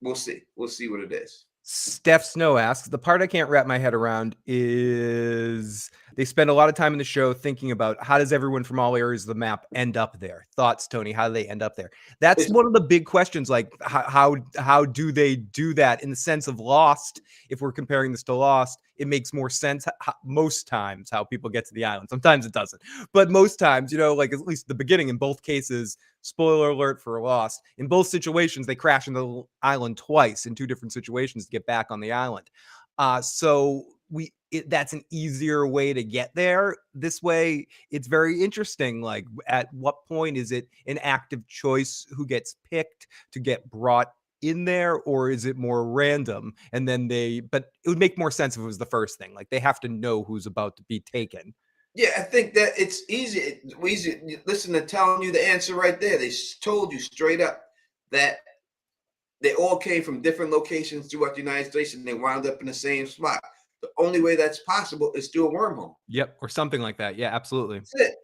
Speaker 1: We'll see. We'll see what it is.
Speaker 2: Steph Snow asks, the part I can't wrap my head around is they spend a lot of time in the show thinking about how does everyone from all areas of the map end up there? Thoughts, Tony? How do they end up there? That's one of the big questions. Like, how do they do that in the sense of Lost? If we're comparing this to Lost, it makes more sense most times how people get to the island. Sometimes it doesn't, but most times, like at least the beginning in both cases. Spoiler alert for Lost. In both situations, they crash into the island twice in two different situations to get back on the island. So that's an easier way to get there. This way, it's very interesting. Like, at what point is it an active choice who gets picked to get brought in there, or is it more random? And then but it would make more sense if it was the first thing. Like, they have to know who's about to be taken.
Speaker 1: Yeah, I think that it's easy. Listen, they're telling you the answer right there. They told you straight up that they all came from different locations throughout the United States, and they wound up in the same spot. The only way that's possible is through a wormhole.
Speaker 2: Yep, or something like that. Yeah, absolutely.
Speaker 1: That's it.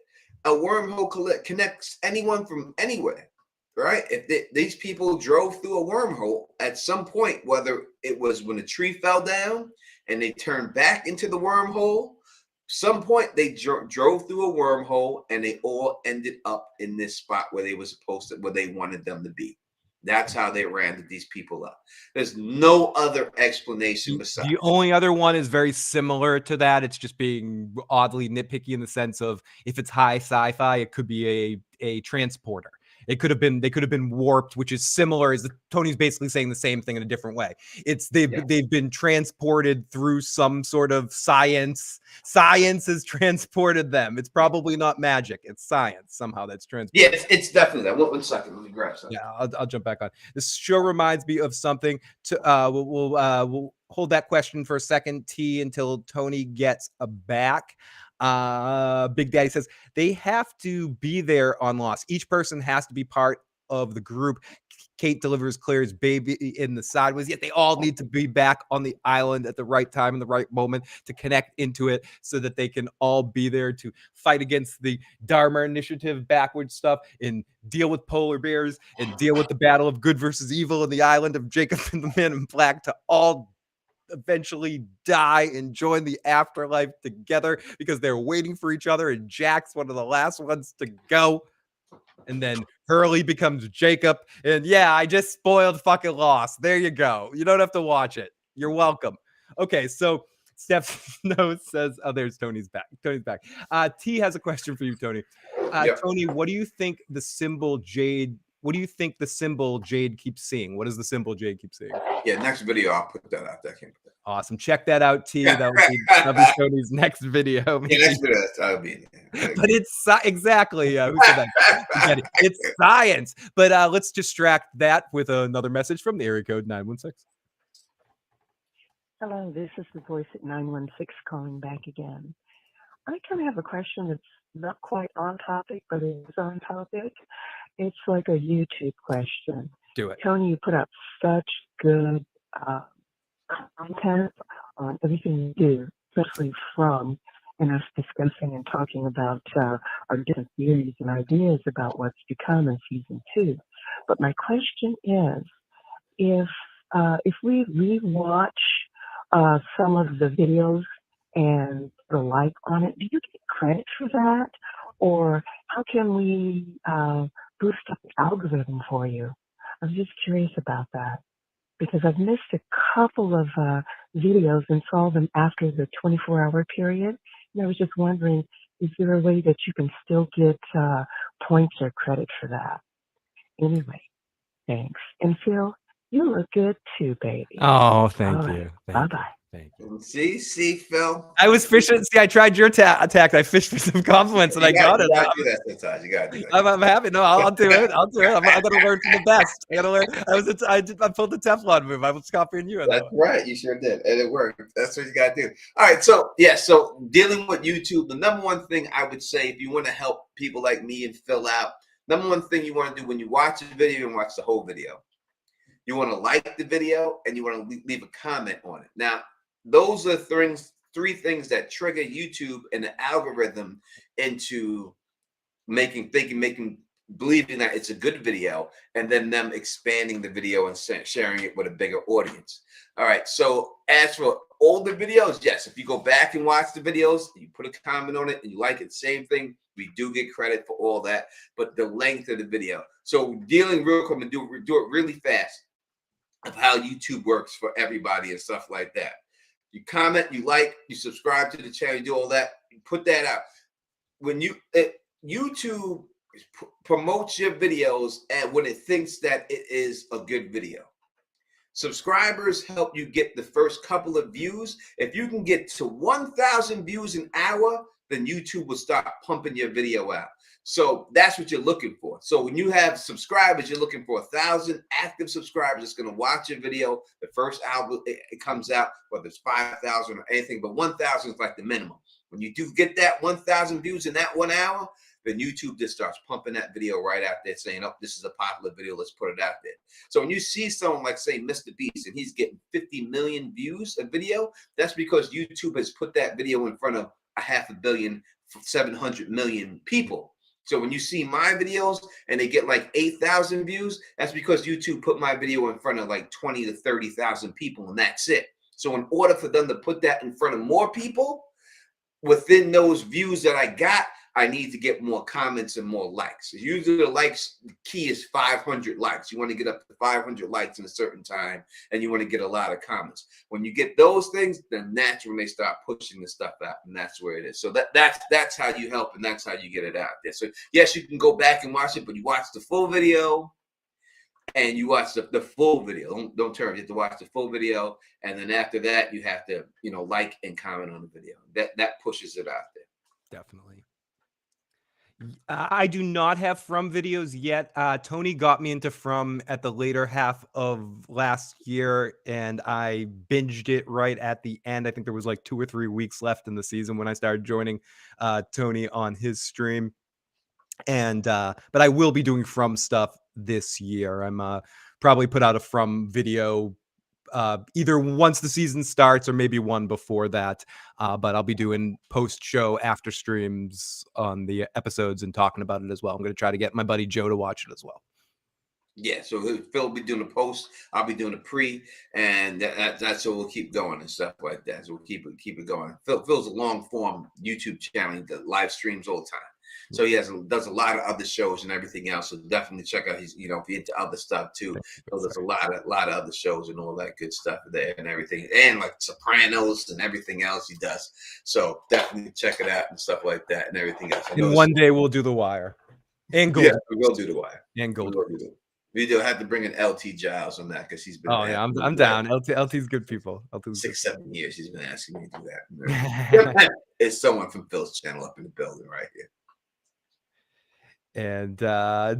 Speaker 1: A wormhole connects anyone from anywhere, right? If these people drove through a wormhole at some point, whether it was when a tree fell down and they turned back into the wormhole, some point they drove through a wormhole and they all ended up in this spot where they were supposed to, where they wanted them to be. That's how they rounded these people up. There's no other explanation besides.
Speaker 2: The only other one is very similar to that. It's just being oddly nitpicky in the sense of, if it's high sci-fi, it could be a transporter. They could have been warped, which is similar. Tony's basically saying the same thing in a different way. It's they've been transported through some sort of science. Science has transported them. It's probably not magic. It's science somehow that's transported.
Speaker 1: Yeah, it's definitely that. One second, let me grab something.
Speaker 2: Yeah, I'll jump back on. This show reminds me of something. We'll hold that question for a second, T, until Tony gets back. Big Daddy says they have to be there on Lost. Each person has to be part of the group. Kate delivers Claire's baby in the sideways, yet they all need to be back on the island at the right time in the right moment to connect into it, so that they can all be there to fight against the Dharma Initiative backward stuff and deal with polar bears and deal with the battle of good versus evil in the island of Jacob and the Man in Black, to all eventually die and join the afterlife together because they're waiting for each other, and Jack's one of the last ones to go. And then Hurley becomes Jacob. And yeah, I just spoiled fucking Lost. There you go. You don't have to watch it. You're welcome. Okay, so Steph Snow says, oh, there's Tony's back. Tony's back. T has a question for you, Tony. Tony, what do you think the symbol Jade keeps seeing? What is the symbol Jade keeps seeing?
Speaker 1: Yeah, next video, I'll put that out there.
Speaker 2: Awesome. Check that out, T. That'll be Tony's next video.
Speaker 1: Yeah, next video, that'll be in there.
Speaker 2: But it's exactly. Who said that? It's science. But let's distract that with another message from the area code 916.
Speaker 6: Hello, this is the voice at 916 calling back again. I kind of have a question that's not quite on topic, but it is on topic. It's like a YouTube question.
Speaker 2: Do it.
Speaker 6: Tony, you put up such good content on everything you do, especially from and us discussing and talking about our different theories and ideas about what's to come in season 2. But my question is, if we rewatch some of the videos and the like on it, do you get credit for that? Or how can we boost up the algorithm for you? I'm just curious about that, because I've missed a couple of videos and saw them after the 24-hour period. And I was just wondering, is there a way that you can still get points or credit for that? Anyway, thanks. And Phil, you look good too, baby.
Speaker 2: Oh, thank you.
Speaker 6: Bye-bye.
Speaker 2: Thank you.
Speaker 1: See, Phil.
Speaker 2: I was fishing. See, I tried your attack. I fished for some compliments, and I got it.
Speaker 1: You gotta do that sometimes. You gotta do that.
Speaker 2: I'm happy. No, I'll do it. I gotta learn from the best. I gotta learn. I pulled the Teflon move. I was copying you.
Speaker 1: That's right. You sure did, and it worked. That's what you gotta do. All right. So so dealing with YouTube, the number one thing I would say, if you want to help people like me and Phil out, number one thing you want to do when you watch a video and watch the whole video, you want to like the video and you want to leave a comment on it. Now, those are three things that trigger YouTube and the algorithm into believing that it's a good video, and then them expanding the video and sharing it with a bigger audience. All right. So as for older videos, yes, if you go back and watch the videos, you put a comment on it and you like it, same thing. We do get credit for all that, but the length of the video. So dealing real quick and do it really fast of how YouTube works for everybody and stuff like that. You comment, you like, you subscribe to the channel, you do all that, you put that out. When YouTube promotes your videos and when it thinks that it is a good video. Subscribers help you get the first couple of views. If you can get to 1,000 views an hour, then YouTube will start pumping your video out. So that's what you're looking for. So when you have subscribers, you're looking for 1,000 active subscribers that's going to watch your video. The first hour it comes out, whether it's 5,000 or anything, but 1,000 is like the minimum. When you do get that 1,000 views in that 1 hour, then YouTube just starts pumping that video right out there saying, oh, this is a popular video, let's put it out there. So when you see someone like, say, Mr. Beast, and he's getting 50 million views a video, that's because YouTube has put that video in front of 500 million, 700 million people. So when you see my videos and they get like 8,000 views, that's because YouTube put my video in front of like 20 to 30,000 people, and that's it. So in order for them to put that in front of more people, within those views that I got, I need to get more comments and more likes. Usually the likes, the key is 500 likes. You want to get up to 500 likes in a certain time, and you want to get a lot of comments. When you get those things, then that's when they start pushing the stuff out, and that's where it is. So that's how you help, and that's how you get it out there. So yes, you can go back and watch it, but you watch the full video, and you watch the full video. Don't turn. You have to watch the full video, and then after that, you have to like and comment on the video. That pushes it out there.
Speaker 2: Definitely. I do not have From videos yet. Tony got me into From at the later half of last year, and I binged it right at the end. I think there was like 2 or 3 weeks left in the season when I started joining Tony on his stream. And but I will be doing From stuff this year. I'm probably put out a From video either once the season starts or maybe one before that. But I'll be doing post-show after streams on the episodes and talking about it as well. I'm going to try to get my buddy Joe to watch it as well.
Speaker 1: Yeah, so Phil will be doing the post, I'll be doing the pre, and that's so we'll keep going and stuff like that. So we'll keep it going. Phil's a long-form YouTube channel that live streams all the time. So he does a lot of other shows and everything else. So definitely check out his, if you're into other stuff too. So there's a lot of other shows and all that good stuff there and everything, and like Sopranos and everything else he does. So definitely check it out and stuff like that and everything else.
Speaker 2: And one day we'll do The Wire and Gold.
Speaker 1: Yeah, we will do The Wire
Speaker 2: and Gold.
Speaker 1: We do have to bring in LT Giles on that because he's been.
Speaker 2: Oh yeah, I'm down. LT's good people. LT's
Speaker 1: 6-7 years he's been asking me to do that. It's someone from Phil's channel up in the building right here.
Speaker 2: And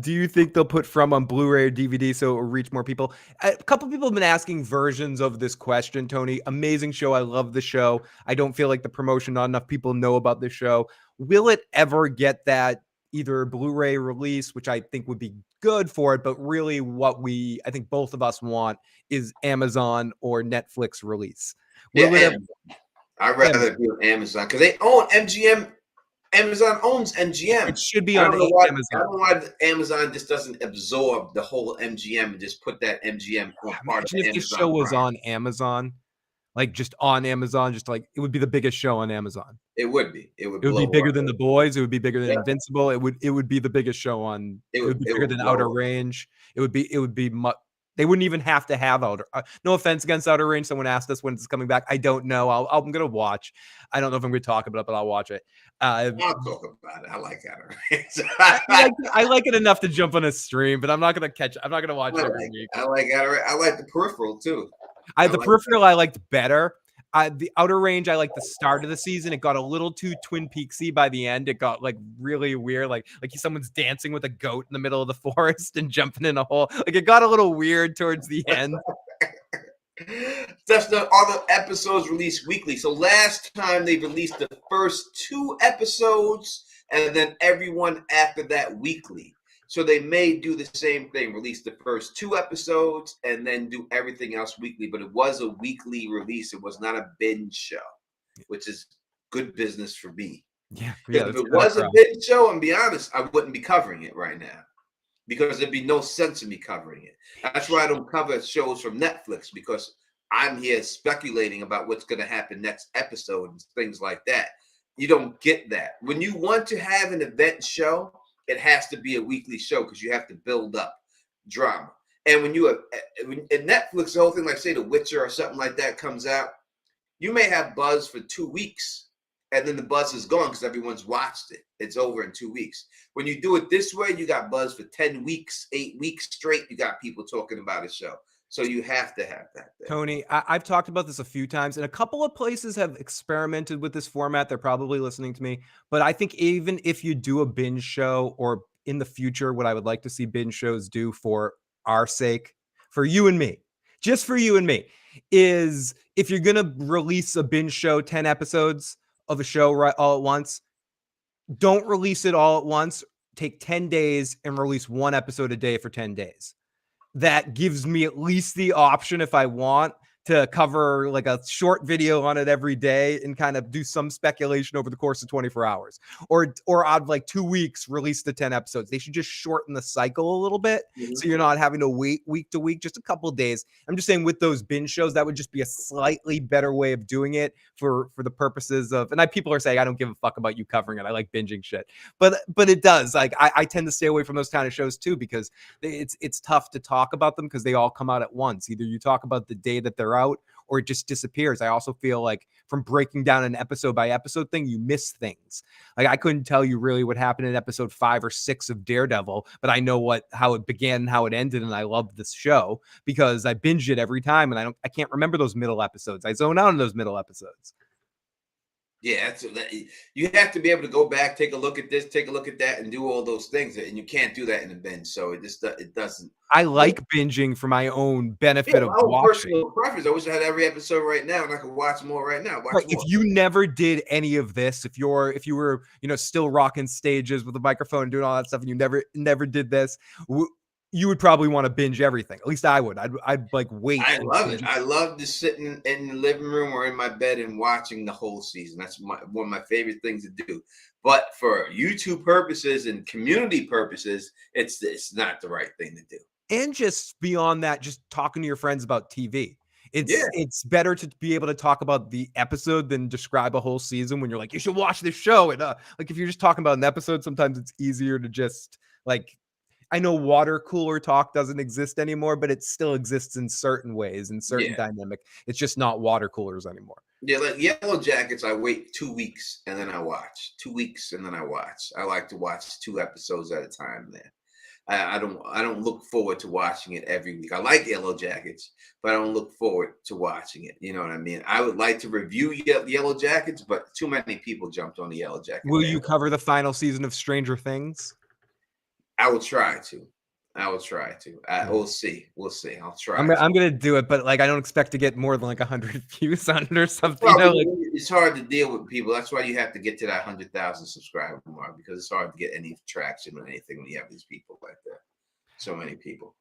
Speaker 2: do you think they'll put From on Blu-ray or DVD so it will reach more people? A couple people have been asking versions of this question, Tony. Amazing show. I love the show. I don't feel like the promotion, not enough people know about the show. Will it ever get that either Blu-ray release, which I think would be good for it, but really what I think both of us want is Amazon or Netflix release?
Speaker 1: I'd rather do Amazon because they own MGM. Amazon owns MGM.
Speaker 2: It should be on Amazon.
Speaker 1: I don't know why Amazon just doesn't absorb the whole MGM and just put that MGM on part of Amazon.
Speaker 2: If this show was on Amazon, like just on Amazon, just like it would be the biggggest show on Amazon.
Speaker 1: It would be. It would
Speaker 2: be bigger than The Boys. It would be bigger than Invincible. It would be the biggest show on. It would be bigger than Outer Range. It would be much. They wouldn't even have to have Outer. No offense against Outer Range. Someone asked us when it's coming back. I don't know. I'm gonna watch. I don't know if I'm gonna talk about it, but I'll watch it.
Speaker 1: I'll talk about it. I like Outer Range.
Speaker 2: I like it enough to jump on a stream, but I'm not gonna watch it every week.
Speaker 1: I like Outer Range. I like The Peripheral too.
Speaker 2: The Peripheral I liked better. The Outer Range, I like the start of the season. It got a little too Twin Peaksy by the end. It got like really weird, like someone's dancing with a goat in the middle of the forest and jumping in a hole. Like it got a little weird towards the end.
Speaker 1: That's the other episodes released weekly. So last time they released the first 2 episodes, and then everyone after that weekly. So they may do the same thing, release the first 2 episodes and then do everything else weekly. But it was a weekly release. It was not a binge show, which is good business for me.
Speaker 2: Yeah.
Speaker 1: If it was a binge show, and be honest, I wouldn't be covering it right now because there'd be no sense in me covering it. That's why I don't cover shows from Netflix, because I'm here speculating about what's going to happen next episode and things like that. You don't get that. When you want to have an event show, it has to be a weekly show because you have to build up drama. And when you in Netflix, the whole thing, like say The Witcher or something like that comes out, you may have buzz for 2 weeks, and then the buzz is gone because everyone's watched it. It's over in 2 weeks. When you do it this way, you got buzz for 10 weeks, 8 weeks straight. You got people talking about a show. So you have to have that there.
Speaker 2: Tony, I've talked about this a few times, and a couple of places have experimented with this format. They're probably listening to me. But I think even if you do a binge show, or in the future, what I would like to see binge shows do for our sake, for you and me, just for you and me, is if you're going to release a binge show, 10 episodes of a show right all at once, don't release it all at once. Take 10 days and release one episode a day for 10 days. That gives me at least the option, if I want, to cover like a short video on it every day and kind of do some speculation over the course of 24 hours. Or out of like 2 weeks, release the 10 episodes. They should just shorten the cycle a little bit, so you're not having to wait week to week, just a couple of days. I'm just saying with those binge shows, that would just be a slightly better way of doing it for the purposes of, and people are saying, I don't give a fuck about you covering it. I like binging shit. But it does. Like I tend to stay away from those kind of shows too, because it's tough to talk about them because they all come out at once. Either you talk about the day that they're out, or it just disappears. I also feel like from breaking down an episode by episode thing, you miss things. Like I couldn't tell you really what happened in episode 5 or 6 of Daredevil, but I know how it began and how it ended, and I loved this show because I binged it every time, and I can't remember those middle episodes. I zone out on those middle episodes.
Speaker 1: Yeah, you have to be able to go back, take a look at this, take a look at that, and do all those things, and you can't do that in a binge. So it doesn't.
Speaker 2: I like binging for my own benefit of watching.
Speaker 1: Personal preference. I wish I had every episode right now, and I could watch more right now.
Speaker 2: If you never did any of this, if you were still rocking stages with a microphone and doing all that stuff, and you never did this, you would probably want to binge everything. At least I would. I'd like wait.
Speaker 1: I love it. I love just sitting in the living room or in my bed and watching the whole season. That's one of my favorite things to do. But for YouTube purposes and community purposes, it's not the right thing to do.
Speaker 2: And just beyond that, just talking to your friends about TV. It's better to be able to talk about the episode than describe a whole season when you're like, you should watch this show. And like if you're just talking about an episode, sometimes it's easier to just like, I know water cooler talk doesn't exist anymore, but it still exists in certain ways, in certain dynamic. It's just not water coolers anymore.
Speaker 1: Yeah, like Yellow Jackets, I wait 2 weeks and then I watch. 2 weeks and then I watch. I like to watch 2 episodes at a time there. I don't look forward to watching it every week. I like Yellow Jackets, but I don't look forward to watching it. You know what I mean? I would like to review Yellow Jackets, but too many people jumped on the Yellow Jacket.
Speaker 2: Will you cover the final season of Stranger Things?
Speaker 1: I will try to. We'll see. I'll try.
Speaker 2: I'm gonna do it, but like I don't expect to get more than like 100 views on it or something.
Speaker 1: It's hard to deal with people. That's why you have to get to that 100,000 subscriber mark, because it's hard to get any traction or anything when you have these people like that. So many people.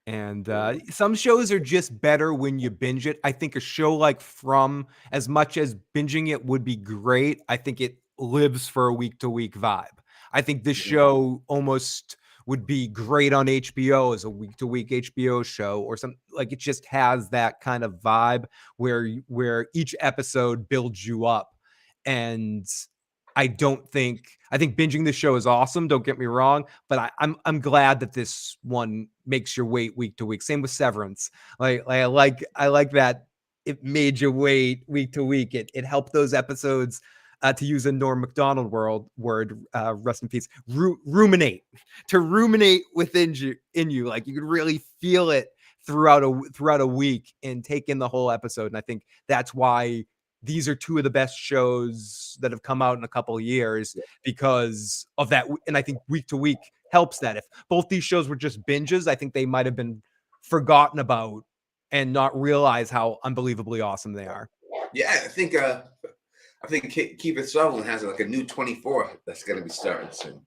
Speaker 2: And some shows are just better when you binge it. I think a show like From, as much as binging it would be great, I think it lives for a week-to-week vibe. I think this show almost would be great on HBO as a week-to-week HBO show, or something. Like it just has that kind of vibe where each episode builds you up. And I think binging this show is awesome. Don't get me wrong, but I'm glad that this one makes you wait week to week. Same with Severance. I like that it made you wait week to week. It helped those episodes. To use a Norm Macdonald word, rest in peace, ruminate within you. Like you could really feel it throughout a week and take in the whole episode. And I think that's why these are 2 of the best shows that have come out in a couple of years because of that. And I think week to week helps that. If both these shows were just binges, I think they might have been forgotten about and not realize how unbelievably awesome they are.
Speaker 1: Yeah, I think Kiefer Sutherland has like a new 24 that's going to be starting soon.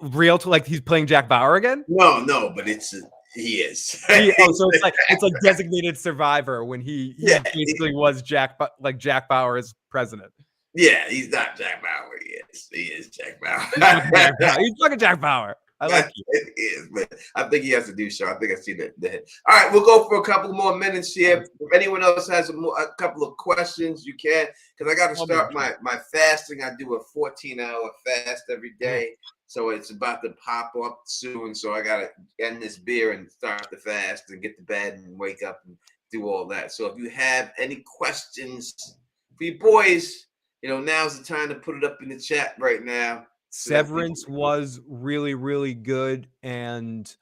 Speaker 2: Real to like he's playing Jack Bauer again?
Speaker 1: No, but he is.
Speaker 2: So it's like Designated Survivor when he basically was Jack Bauer as president.
Speaker 1: Yeah, he's not Jack Bauer. He is Jack Bauer.
Speaker 2: He's fucking Jack Bauer. I like you.
Speaker 1: It is, but I think he has to do so. I think I see the hit. All right, we'll go for a couple more minutes here. If anyone else has a couple of questions, you can, because I got to start my fasting. I do a 14-hour fast every day, so it's about to pop up soon. So I got to end this beer and start the fast and get to bed and wake up and do all that. So if you have any questions for you boys, now's the time to put it up in the chat right now.
Speaker 2: Severance was really, really good, and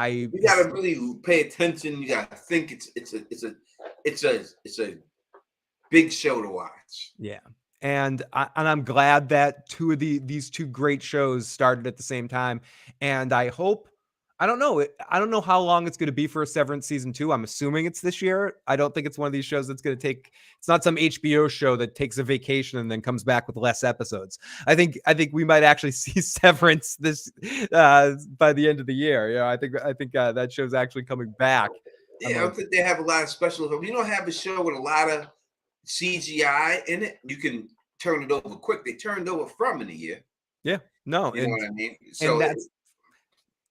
Speaker 1: You got to really pay attention. You got to think it's a big show to watch.
Speaker 2: Yeah. And I'm glad that these two great shows started at the same time. And I hope, I don't know how long it's going to be for a Severance season 2. I'm assuming it's this year. I don't think it's one of these shows that's going to take. It's not some HBO show that takes a vacation and then comes back with less episodes. I think we might actually see Severance this by the end of the year. Yeah, I think that show's actually coming back.
Speaker 1: Yeah, I don't think they have a lot of special. If you don't have a show with a lot of CGI in it, you can turn it over quick. They turned over from in a year.
Speaker 2: Yeah, no,
Speaker 1: you know what I mean. So
Speaker 2: and that's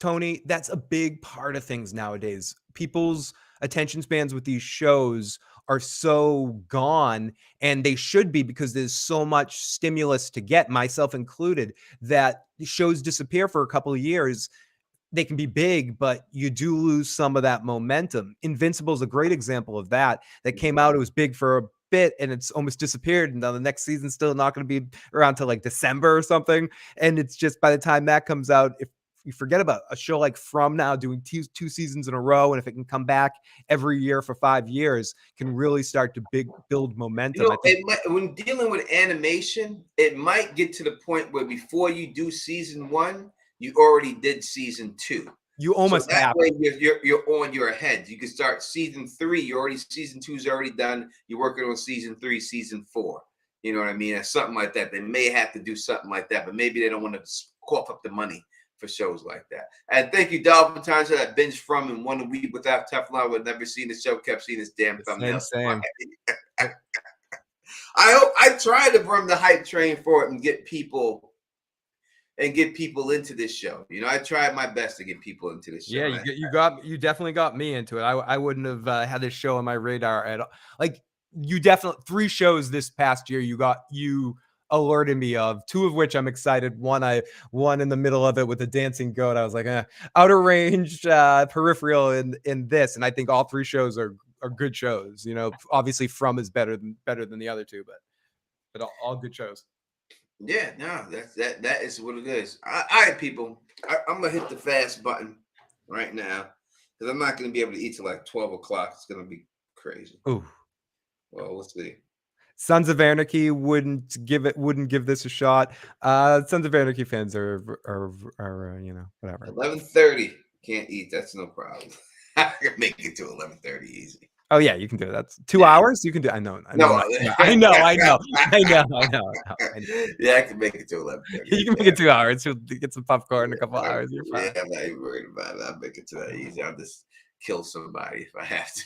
Speaker 2: Tony. That's a big part of things nowadays. People's attention spans with these shows are so gone, and they should be, because there's so much stimulus to get, myself included, that shows disappear for a couple of years. They can be big, but you do lose some of that momentum. Invincible is a great example of that. That came out, it was big for a bit, and it's almost disappeared. And now the next season's still not going to be around till like December or something. And it's just, by the time that comes out, if you forget about a show like From now doing two seasons in a row, and if it can come back every year for 5 years, can really start to build momentum.
Speaker 1: When dealing with animation, it might get to the point where before you do season 1, you already did season 2.
Speaker 2: You almost have.
Speaker 1: That way you're on your head. You can start season 3. Season 2 is already done. You're working on season 3, season 4. You know what I mean? Or something like that. They may have to do something like that, but maybe they don't want to cough up the money for shows like that. And thank you, Dalvin Times, for that binge From and 1 week without Teflon. Would never seen the show. Kept seeing this damn thumbnail.
Speaker 2: Same.
Speaker 1: I tried to run the hype train for it and get people into this show. You know, I tried my best to get people into this show.
Speaker 2: Yeah, you definitely got me into it. I wouldn't have had this show on my radar at all. Like, you definitely 3 shows this past year you alerted me of, 2 of which I'm excited. One in the middle of it with the dancing goat. I was like, outer range, peripheral in this. And I think all 3 shows are good shows. You know, obviously From is better than the other 2, but all good shows.
Speaker 1: Yeah, no, that is what it is. All right, people. I'm gonna hit the fast button right now, because I'm not gonna be able to eat till like 12 o'clock. It's gonna be crazy.
Speaker 2: Ooh.
Speaker 1: Well, we'll see.
Speaker 2: Sons of Anarchy wouldn't give this a shot. Sons of Anarchy fans are whatever.
Speaker 1: 11:30 can't eat. That's no problem. I can make it to 11:30 easy.
Speaker 2: Oh yeah, you can do it. That's 2 hours. You can do. I know.
Speaker 1: I know.
Speaker 2: Yeah,
Speaker 1: I can make it to 11:30.
Speaker 2: You can make it 2 hours. You'll get some popcorn in a couple hours. You're fine.
Speaker 1: Yeah, I'm not even worried about it. I'll make it to that easy. I'll just kill somebody if I have to.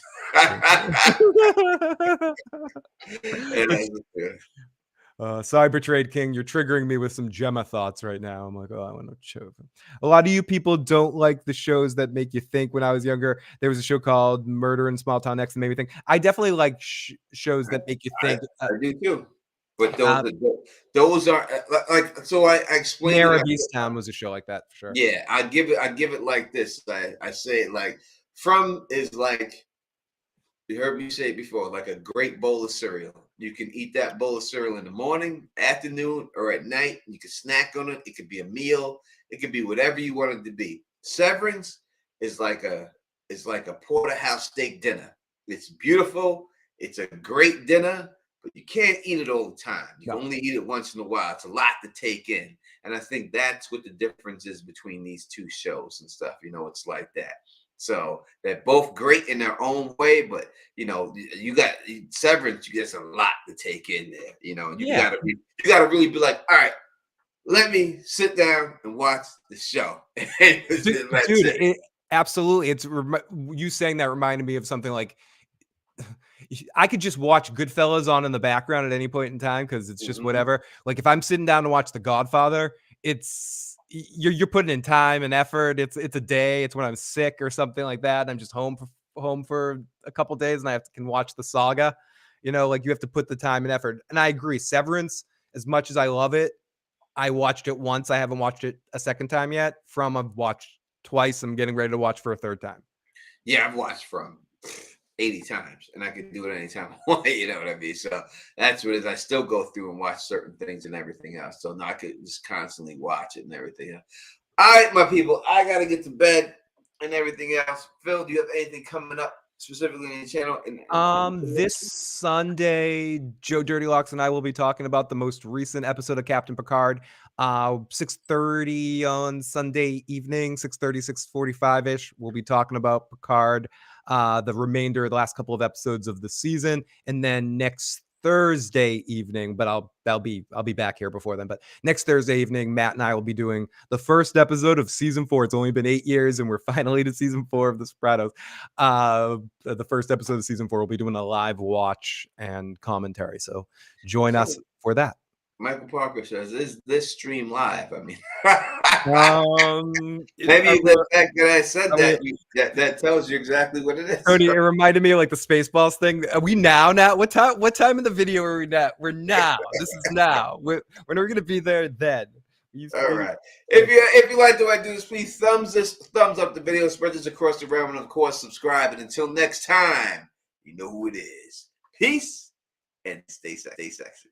Speaker 2: Cybertrade King, you're triggering me with some Gemma thoughts right now. I'm like, I want to show them. A lot of you people don't like the shows that make you think. When I was younger, there was a show called Murder in Small Town X that made me think. I definitely like shows that make you think.
Speaker 1: I do too. But those are like, so I explained.
Speaker 2: Mayor of Easttown was a show like that for sure.
Speaker 1: Yeah, I give it like this. I say it like, From is like, you heard me say it before, like a great bowl of cereal. You can eat that bowl of cereal in the morning, afternoon, or at night. You can snack on it. It could be a meal. It could be whatever you want it to be. Severance is like a porterhouse steak dinner. It's beautiful. It's a great dinner, but you can't eat it all the time. You can only eat it once in a while. It's a lot to take in. And I think that's what the difference is between these 2 shows and stuff. You know, it's like that. So they're both great in their own way, but you know, you got Severance. There's a lot to take in there. You know, you gotta really be like, all right, let me sit down and watch the show.
Speaker 2: Dude, absolutely. It's you saying that reminded me of something like, I could just watch Goodfellas on in the background at any point in time, because it's just whatever. Like if I'm sitting down to watch The Godfather, you're putting in time and effort. It's a day. It's when I'm sick or something like that. And I'm just home for a couple days, and I can watch the saga. You know, like you have to put the time and effort. And I agree. Severance, as much as I love it, I watched it once. I haven't watched it a second time yet. From I've watched twice. I'm getting ready to watch for a third time.
Speaker 1: Yeah, I've watched From 80 times, and I could do it anytime I want. You know what I mean? So that's what it is. I still go through and watch certain things and everything else. So now I could just constantly watch it and everything else. All right, my people, I got to get to bed. and everything else. Phil, do you have anything coming up specifically in your channel?
Speaker 2: This Sunday, Joe Dirty Locks and I will be talking about the most recent episode of Captain Picard. 6:30 on Sunday evening, 6:30, 6:45-ish. We'll be talking about Picard, the remainder of the last couple of episodes of the season, and then next Thursday evening, but I'll be back here before then. But next Thursday evening, Matt and I will be doing the first episode of season 4. It's only been 8 years, and we're finally to season 4 of The Sopranos. The first episode of season 4, we'll be doing a live watch and commentary. So join us for that.
Speaker 1: Michael Parker says, "Is this stream live?" I mean, maybe the fact that I said that tells you exactly what it is.
Speaker 2: Tony, it reminded me of like the Spaceballs thing. Are we now? What time in the video are we now? We're now. This is now. When are we going to be there then?
Speaker 1: All right. If you like the way I do this, please thumbs up the video, spread this across the realm, and of course subscribe. And until next time, you know who it is. Peace and stay sexy.